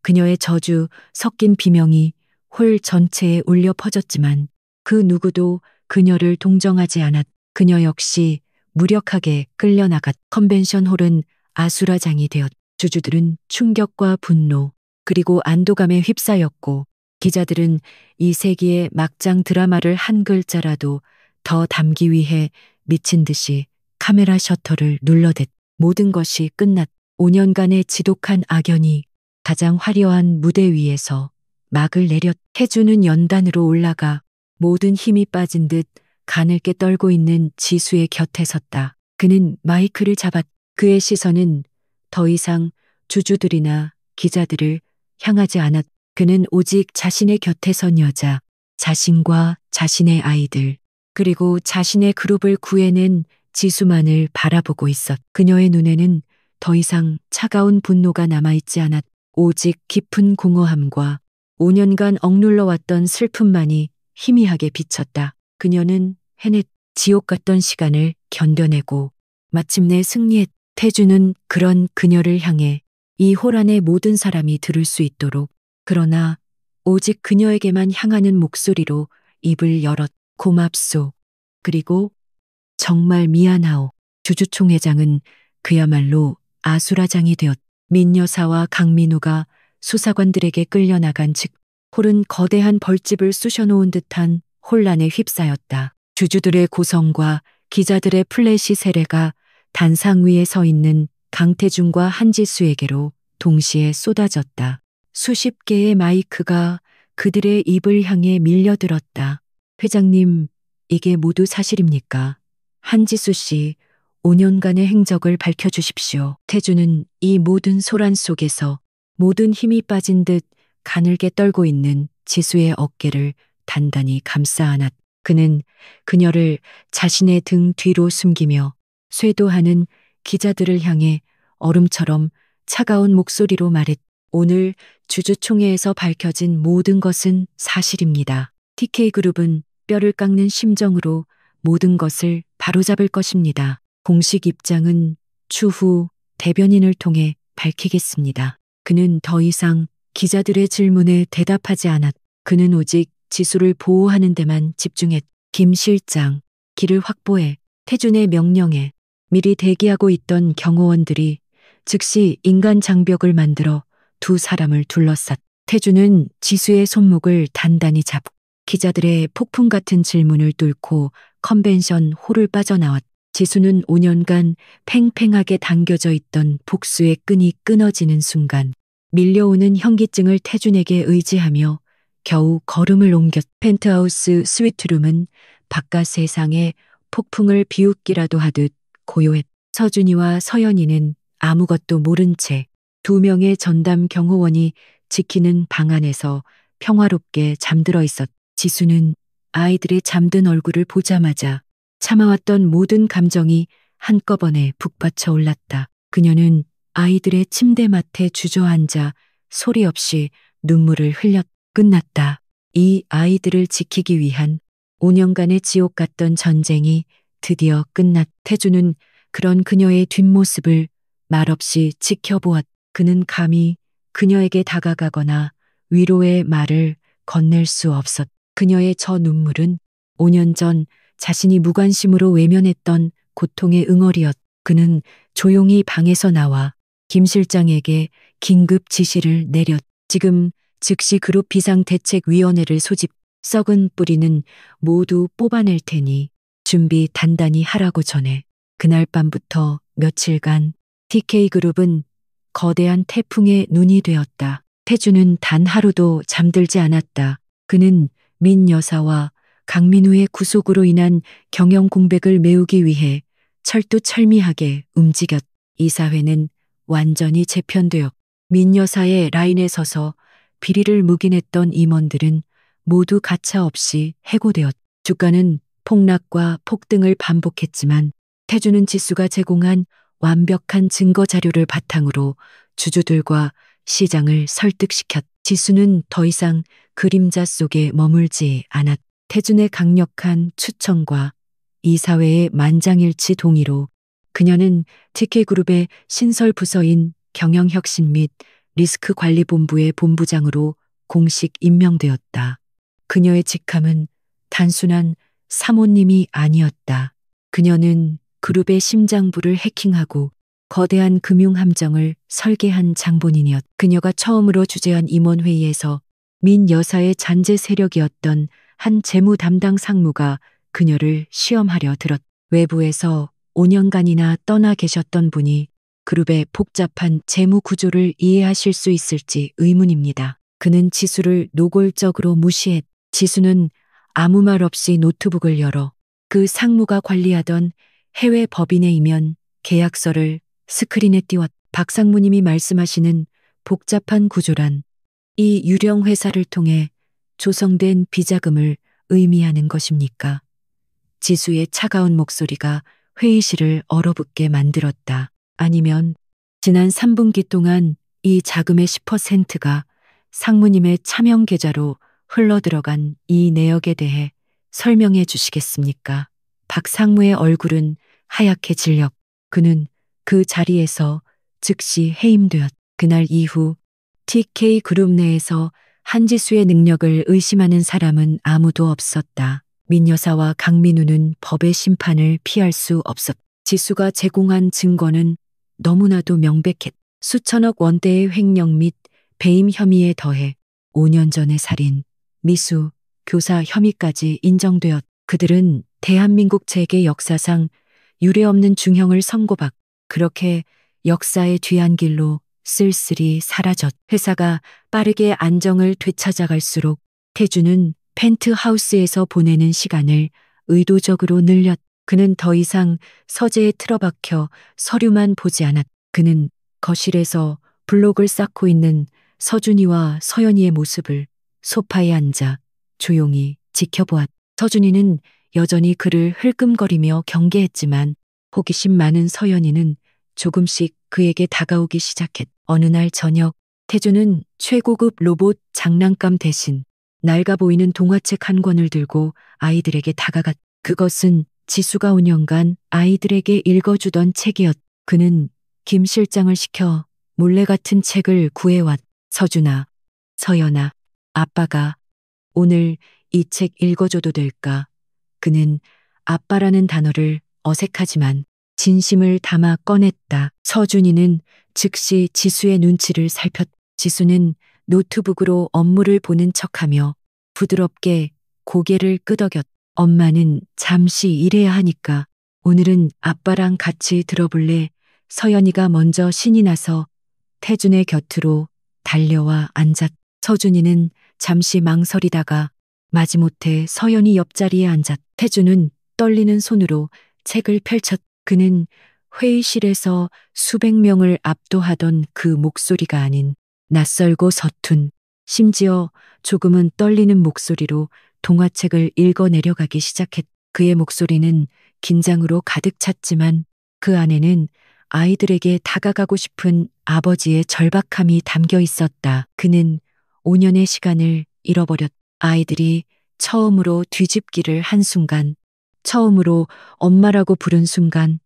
그녀의 저주 섞인 비명이 홀 전체에 울려 퍼졌지만 그 누구도 그녀를 동정하지 않았. 그녀 역시 무력하게 끌려나갔. 컨벤션 홀은 아수라장이 되었. 주주들은 충격과 분노 그리고 안도감에 휩싸였고 기자들은 이 세기의 막장 드라마를 한 글자라도 더 담기 위해 미친 듯이 카메라 셔터를 눌러댔. 모든 것이 끝났. 5년간의 지독한 악연이 가장 화려한 무대 위에서 막을 내렸. 태준은 연단으로 올라가 모든 힘이 빠진 듯 가늘게 떨고 있는 지수의 곁에 섰다. 그는 마이크를 잡았. 그의 시선은 더 이상 주주들이나 기자들을 향하지 않았. 그는 오직 자신의 곁에 선 여자, 자신과 자신의 아이들, 그리고 자신의 그룹을 구해낸 지수만을 바라보고 있었. 그녀의 눈에는 더 이상 차가운 분노가 남아있지 않았. 오직 깊은 공허함과 5년간 억눌러왔던 슬픔만이 희미하게 비쳤다. 그녀는 해냈. 지옥 같던 시간을 견뎌내고 마침내 승리했. 태준은 그런 그녀를 향해 이 홀 안의 모든 사람이 들을 수 있도록 그러나 오직 그녀에게만 향하는 목소리로 입을 열었. 고맙소. 그리고 정말 미안하오. 주주총회장은 그야말로 아수라장이 되었. 민 여사와 강민우가 수사관들에게 끌려나간 즉 홀은 거대한 벌집을 쑤셔놓은 듯한 혼란에 휩싸였다. 주주들의 고성과 기자들의 플래시 세례가 단상 위에 서 있는 강태준과 한지수에게로 동시에 쏟아졌다. 수십 개의 마이크가 그들의 입을 향해 밀려들었다. 회장님, 이게 모두 사실입니까? 한지수 씨, 5년간의 행적을 밝혀주십시오. 태준은 이 모든 소란 속에서 모든 힘이 빠진 듯 가늘게 떨고 있는 지수의 어깨를 단단히 감싸 안았. 그는 그녀를 자신의 등 뒤로 숨기며 쇄도하는 기자들을 향해 얼음처럼 차가운 목소리로 말했. 오늘 주주총회에서 밝혀진 모든 것은 사실입니다. TK그룹은 뼈를 깎는 심정으로 모든 것을 바로잡을 것입니다. 공식 입장은 추후 대변인을 통해 밝히겠습니다. 그는 더 이상 기자들의 질문에 대답하지 않았. 그는 오직 지수를 보호하는 데만 집중했. 김 실장, 길을 확보해. 태준의 명령에 미리 대기하고 있던 경호원들이 즉시 인간 장벽을 만들어 두 사람을 둘러쌌. 태준은 지수의 손목을 단단히 잡고 기자들의 폭풍 같은 질문을 뚫고 컨벤션 홀을 빠져나왔. 지수는 5년간 팽팽하게 당겨져 있던 복수의 끈이 끊어지는 순간 밀려오는 현기증을 태준에게 의지하며 겨우 걸음을 옮겼. 펜트하우스 스위트룸은 바깥 세상에 폭풍을 비웃기라도 하듯 고요했. 서준이와 서연이는 아무것도 모른 채 두 명의 전담 경호원이 지키는 방 안에서 평화롭게 잠들어 있었. 지수는 아이들의 잠든 얼굴을 보자마자 참아왔던 모든 감정이 한꺼번에 북받쳐 올랐다. 그녀는 아이들의 침대맡에 주저앉아 소리 없이 눈물을 흘렸. 끝났다. 이 아이들을 지키기 위한 5년간의 지옥 같던 전쟁이 드디어 끝났. 태주는 그런 그녀의 뒷모습을 말없이 지켜보았. 그는 감히 그녀에게 다가가거나 위로의 말을 건넬 수 없었. 그녀의 저 눈물은 5년 전 자신이 무관심으로 외면했던 고통의 응어리였. 그는 조용히 방에서 나와 김 실장에게 긴급 지시를 내렸. 지금 즉시 그룹 비상대책위원회를 소집. 썩은 뿌리는 모두 뽑아낼 테니 준비 단단히 하라고 전해. 그날 밤부터 며칠간 TK그룹은 거대한 태풍의 눈이 되었다. 태주는 단 하루도 잠들지 않았다. 그는 민 여사와 강민우의 구속으로 인한 경영 공백을 메우기 위해 철두철미하게 움직였. 이사회는 완전히 재편되었. 민 여사의 라인에 서서 비리를 묵인했던 임원들은 모두 가차없이 해고되었. 주가는 폭락과 폭등을 반복했지만 태주는 지수가 제공한 완벽한 증거 자료를 바탕으로 주주들과 시장을 설득시켰. 지수는 더 이상 그림자 속에 머물지 않았. 태준의 강력한 추천과 이사회의 만장일치 동의로 그녀는 TK그룹의 신설 부서인 경영혁신 및 리스크관리본부의 본부장으로 공식 임명되었다. 그녀의 직함은 단순한 사모님이 아니었다. 그녀는 그룹의 심장부를 해킹하고 거대한 금융함정을 설계한 장본인이었. 그녀가 처음으로 주재한 임원회의에서 민 여사의 잔재 세력이었던 한 재무 담당 상무가 그녀를 시험하려 들었. 외부에서 5년간이나 떠나 계셨던 분이 그룹의 복잡한 재무 구조를 이해하실 수 있을지 의문입니다. 그는 지수를 노골적으로 무시했. 지수는 아무 말 없이 노트북을 열어 그 상무가 관리하던 해외 법인의 이면 계약서를 스크린에 띄웠. 박 상무님이 말씀하시는 복잡한 구조란 이 유령 회사를 통해 조성된 비자금을 의미하는 것입니까? 지수의 차가운 목소리가 회의실을 얼어붙게 만들었다. 아니면 지난 3분기 동안 이 자금의 10%가 상무님의 차명 계좌로 흘러들어간 이 내역에 대해 설명해 주시겠습니까? 박 상무의 얼굴은 하얗게 질렸. 그는 그 자리에서 즉시 해임되었. 그날 이후 TK그룹 내에서 한지수의 능력을 의심하는 사람은 아무도 없었다. 민 여사와 강민우는 법의 심판을 피할 수 없었. 지수가 제공한 증거는 너무나도 명백했. 수천억 원대의 횡령 및 배임 혐의에 더해 5년 전의 살인, 미수, 교사 혐의까지 인정되었. 그들은 대한민국 재계 역사상 유례없는 중형을 선고받. 그렇게 역사의 뒤안길로 쓸쓸히 사라졌. 회사가 빠르게 안정을 되찾아갈수록 태주는 펜트하우스에서 보내는 시간을 의도적으로 늘렸. 그는 더 이상 서재에 틀어박혀 서류만 보지 않았. 그는 거실에서 블록을 쌓고 있는 서준이와 서연이의 모습을 소파에 앉아 조용히 지켜보았. 서준이는 여전히 그를 흘끔거리며 경계했지만 호기심 많은 서연이는 조금씩 그에게 다가오기 시작했. 어느 날 저녁 태주는 최고급 로봇 장난감 대신 낡아 보이는 동화책 한 권을 들고 아이들에게 다가갔. 그것은 지수가 5년간 아이들에게 읽어주던 책이었. 그는 김 실장을 시켜 몰래 같은 책을 구해왔. 서준아, 서연아, 아빠가 오늘 이 책 읽어줘도 될까? 그는 아빠라는 단어를 어색하지만 진심을 담아 꺼냈다. 서준이는 즉시 지수의 눈치를 살폈. 지수는 노트북으로 업무를 보는 척하며 부드럽게 고개를 끄덕였. 엄마는 잠시 일해야 하니까 오늘은 아빠랑 같이 들어볼래? 서연이가 먼저 신이 나서 태준의 곁으로 달려와 앉았. 서준이는 잠시 망설이다가 마지못해 서연이 옆자리에 앉았. 태준은 떨리는 손으로 책을 펼쳤. 그는 회의실에서 수백 명을 압도하던 그 목소리가 아닌 낯설고 서툰, 심지어 조금은 떨리는 목소리로 동화책을 읽어 내려가기 시작했. 그의 목소리는 긴장으로 가득 찼지만 그 안에는 아이들에게 다가가고 싶은 아버지의 절박함이 담겨 있었다. 그는 5년의 시간을 잃어버렸. 아이들이 처음으로 뒤집기를 한 순간, 처음으로 엄마라고 부른 순간,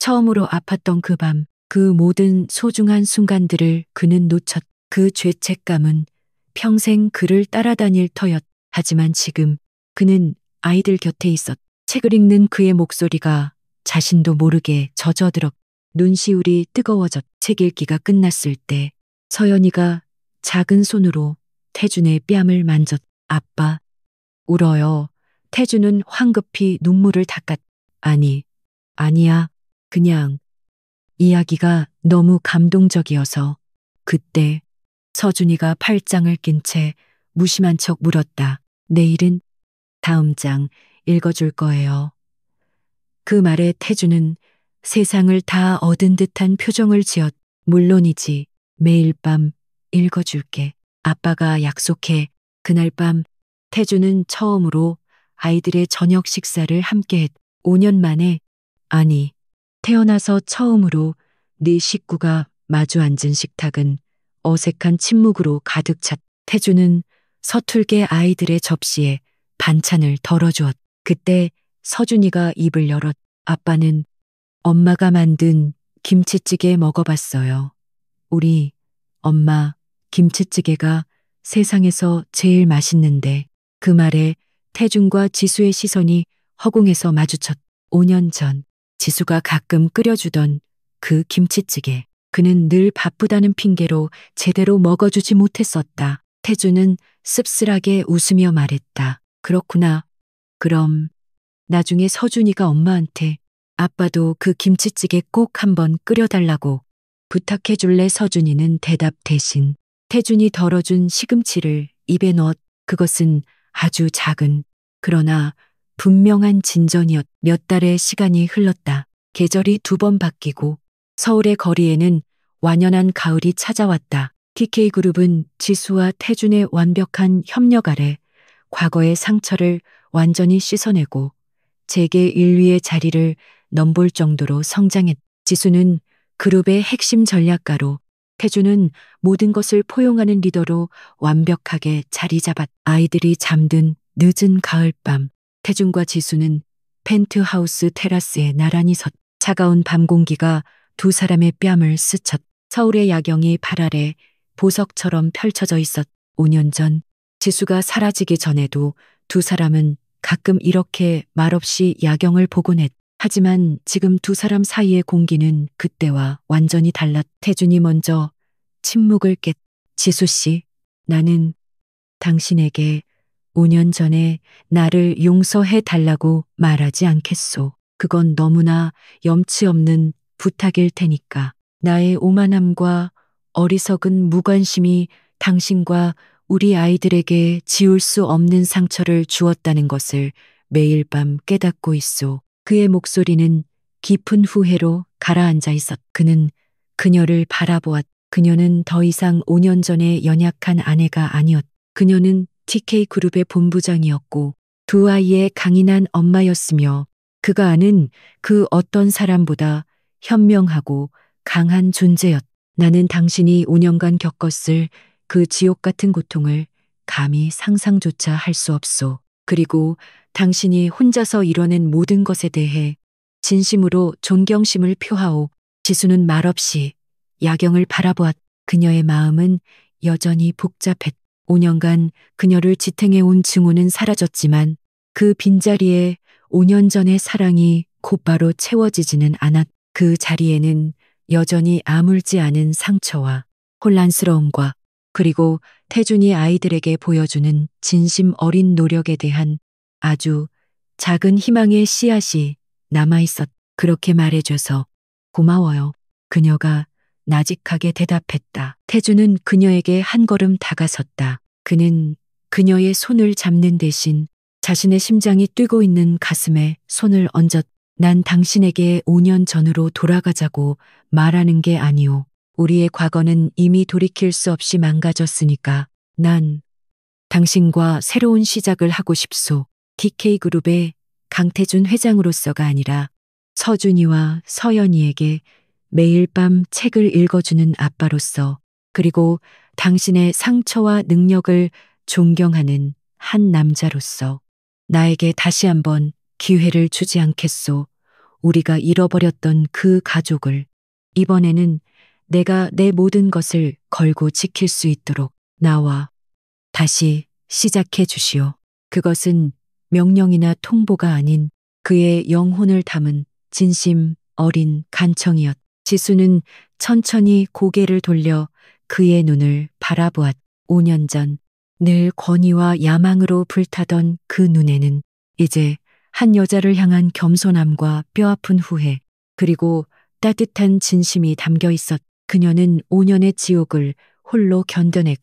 처음으로 아팠던 그 밤, 그 모든 소중한 순간들을 그는 놓쳤. 그 죄책감은 평생 그를 따라다닐 터였. 하지만 지금 그는 아이들 곁에 있었. 책을 읽는 그의 목소리가 자신도 모르게 젖어들었. 눈시울이 뜨거워졌. 책 읽기가 끝났을 때 서연이가 작은 손으로 태준의 뺨을 만졌. 아빠, 울어요. 태준은 황급히 눈물을 닦았. 아니, 아니야. 그냥 이야기가 너무 감동적이어서. 그때 서준이가 팔짱을 낀 채 무심한 척 물었다. 내일은 다음 장 읽어줄 거예요. 그 말에 태준은 세상을 다 얻은 듯한 표정을 지었. 물론이지. 매일 밤 읽어줄게. 아빠가 약속해. 그날 밤 태준은 처음으로 아이들의 저녁 식사를 함께했. 5년 만에, 아니, 태어나서 처음으로 네 식구가 마주 앉은 식탁은 어색한 침묵으로 가득 찼. 태준은 서툴게 아이들의 접시에 반찬을 덜어주었. 그때 서준이가 입을 열었. 아빠는 엄마가 만든 김치찌개 먹어봤어요. 우리 엄마 김치찌개가 세상에서 제일 맛있는데. 그 말에 태준과 지수의 시선이 허공에서 마주쳤. 5년 전 지수가 가끔 끓여주던 그 김치찌개. 그는 늘 바쁘다는 핑계로 제대로 먹어주지 못했었다. 태준은 씁쓸하게 웃으며 말했다. 그렇구나. 그럼 나중에 서준이가 엄마한테 아빠도 그 김치찌개 꼭 한번 끓여달라고 부탁해줄래? 서준이는 대답 대신 태준이 덜어준 시금치를 입에 넣었. 그것은 아주 작은, 그러나 분명한 진전이었. 몇 달의 시간이 흘렀다. 계절이 2번 바뀌고 서울의 거리에는 완연한 가을이 찾아왔다. TK그룹은 지수와 태준의 완벽한 협력 아래 과거의 상처를 완전히 씻어내고 재계 1위의 자리를 넘볼 정도로 성장했. 지수는 그룹의 핵심 전략가로, 태준은 모든 것을 포용하는 리더로 완벽하게 자리 잡았. 아이들이 잠든 늦은 가을밤, 태준과 지수는 펜트하우스 테라스에 나란히 섰. 차가운 밤 공기가 두 사람의 뺨을 스쳤. 서울의 야경이 발 아래 보석처럼 펼쳐져 있었. 5년 전 지수가 사라지기 전에도 두 사람은 가끔 이렇게 말없이 야경을 보곤 했. 하지만 지금 두 사람 사이의 공기는 그때와 완전히 달랐. 태준이 먼저 침묵을 깼. 지수 씨, 나는 당신에게 5년 전에 나를 용서해 달라고 말하지 않겠소. 그건 너무나 염치 없는 부탁일 테니까. 나의 오만함과 어리석은 무관심이 당신과 우리 아이들에게 지울 수 없는 상처를 주었다는 것을 매일 밤 깨닫고 있소. 그의 목소리는 깊은 후회로 가라앉아 있었. 그는 그녀를 바라보았. 그녀는 더 이상 5년 전의 연약한 아내가 아니었. 그녀는 TK그룹의 본부장이었고 두 아이의 강인한 엄마였으며 그가 아는 그 어떤 사람보다 현명하고 강한 존재였. 나는 당신이 5년간 겪었을 그 지옥 같은 고통을 감히 상상조차 할 수 없소. 그리고 당신이 혼자서 이뤄낸 모든 것에 대해 진심으로 존경심을 표하오. 지수는 말없이 야경을 바라보았. 그녀의 마음은 여전히 복잡했. 5년간 그녀를 지탱해온 증오는 사라졌지만 그 빈자리에 5년 전의 사랑이 곧바로 채워지지는 않았. 그 자리에는 여전히 아물지 않은 상처와 혼란스러움과 그리고 태준이 아이들에게 보여주는 진심 어린 노력에 대한 아주 작은 희망의 씨앗이 남아있었. 그렇게 말해줘서 고마워요. 그녀가 나직하게 대답했다. 태준은 그녀에게 한 걸음 다가섰다. 그는 그녀의 손을 잡는 대신 자신의 심장이 뛰고 있는 가슴에 손을 얹었. 난 당신에게 5년 전으로 돌아가자고 말하는 게 아니오. 우리의 과거는 이미 돌이킬 수 없이 망가졌으니까 난 당신과 새로운 시작을 하고 싶소. DK그룹의 강태준 회장으로서가 아니라 서준이와 서연이에게 매일 밤 책을 읽어주는 아빠로서 그리고 당신의 상처와 능력을 존경하는 한 남자로서 나에게 다시 한번 기회를 주지 않겠소. 우리가 잃어버렸던 그 가족을 이번에는 내가 내 모든 것을 걸고 지킬 수 있도록 나와 다시 시작해 주시오. 그것은 명령이나 통보가 아닌 그의 영혼을 담은 진심 어린 간청이었. 지수는 천천히 고개를 돌려 그의 눈을 바라보았. 5년 전 늘 권위와 야망으로 불타던 그 눈에는 이제 한 여자를 향한 겸손함과 뼈아픈 후회 그리고 따뜻한 진심이 담겨 있었. 그녀는 5년의 지옥을 홀로 견뎌냈.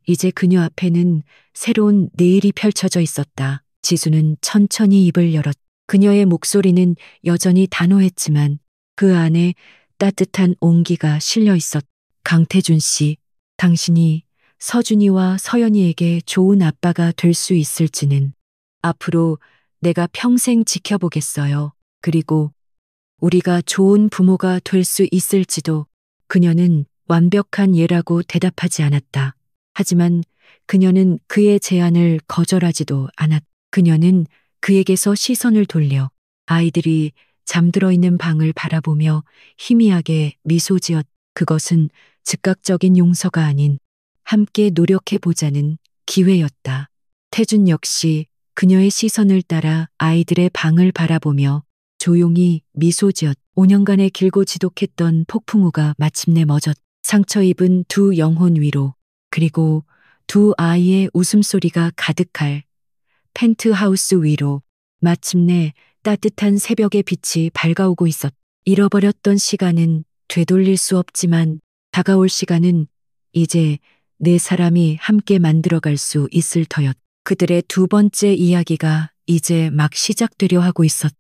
이제 그녀 앞에는 새로운 내일이 펼쳐져 있었다. 지수는 천천히 입을 열었. 그녀의 목소리는 여전히 단호했지만 그 안에 따뜻한 온기가 실려 있었. 강태준 씨, 당신이 서준이와 서연이에게 좋은 아빠가 될 수 있을지는 앞으로 내가 평생 지켜보겠어요. 그리고 우리가 좋은 부모가 될 수 있을지도. 그녀는 완벽한 예라고 대답하지 않았다. 하지만 그녀는 그의 제안을 거절하지도 않았. 그녀는 그에게서 시선을 돌려 아이들이 잠들어 있는 방을 바라보며 희미하게 미소 지었. 그것은 즉각적인 용서가 아닌 함께 노력해보자는 기회였다. 태준 역시 그녀의 시선을 따라 아이들의 방을 바라보며 조용히 미소 지었. 5년간의 길고 지독했던 폭풍우가 마침내 멎었. 상처 입은 두 영혼 위로 그리고 두 아이의 웃음소리가 가득할 펜트하우스 위로 마침내 따뜻한 새벽의 빛이 밝아오고 있었. 잃어버렸던 시간은 되돌릴 수 없지만 다가올 시간은 이제 네 사람이 함께 만들어갈 수 있을 터였. 그들의 두 번째 이야기가 이제 막 시작되려 하고 있었.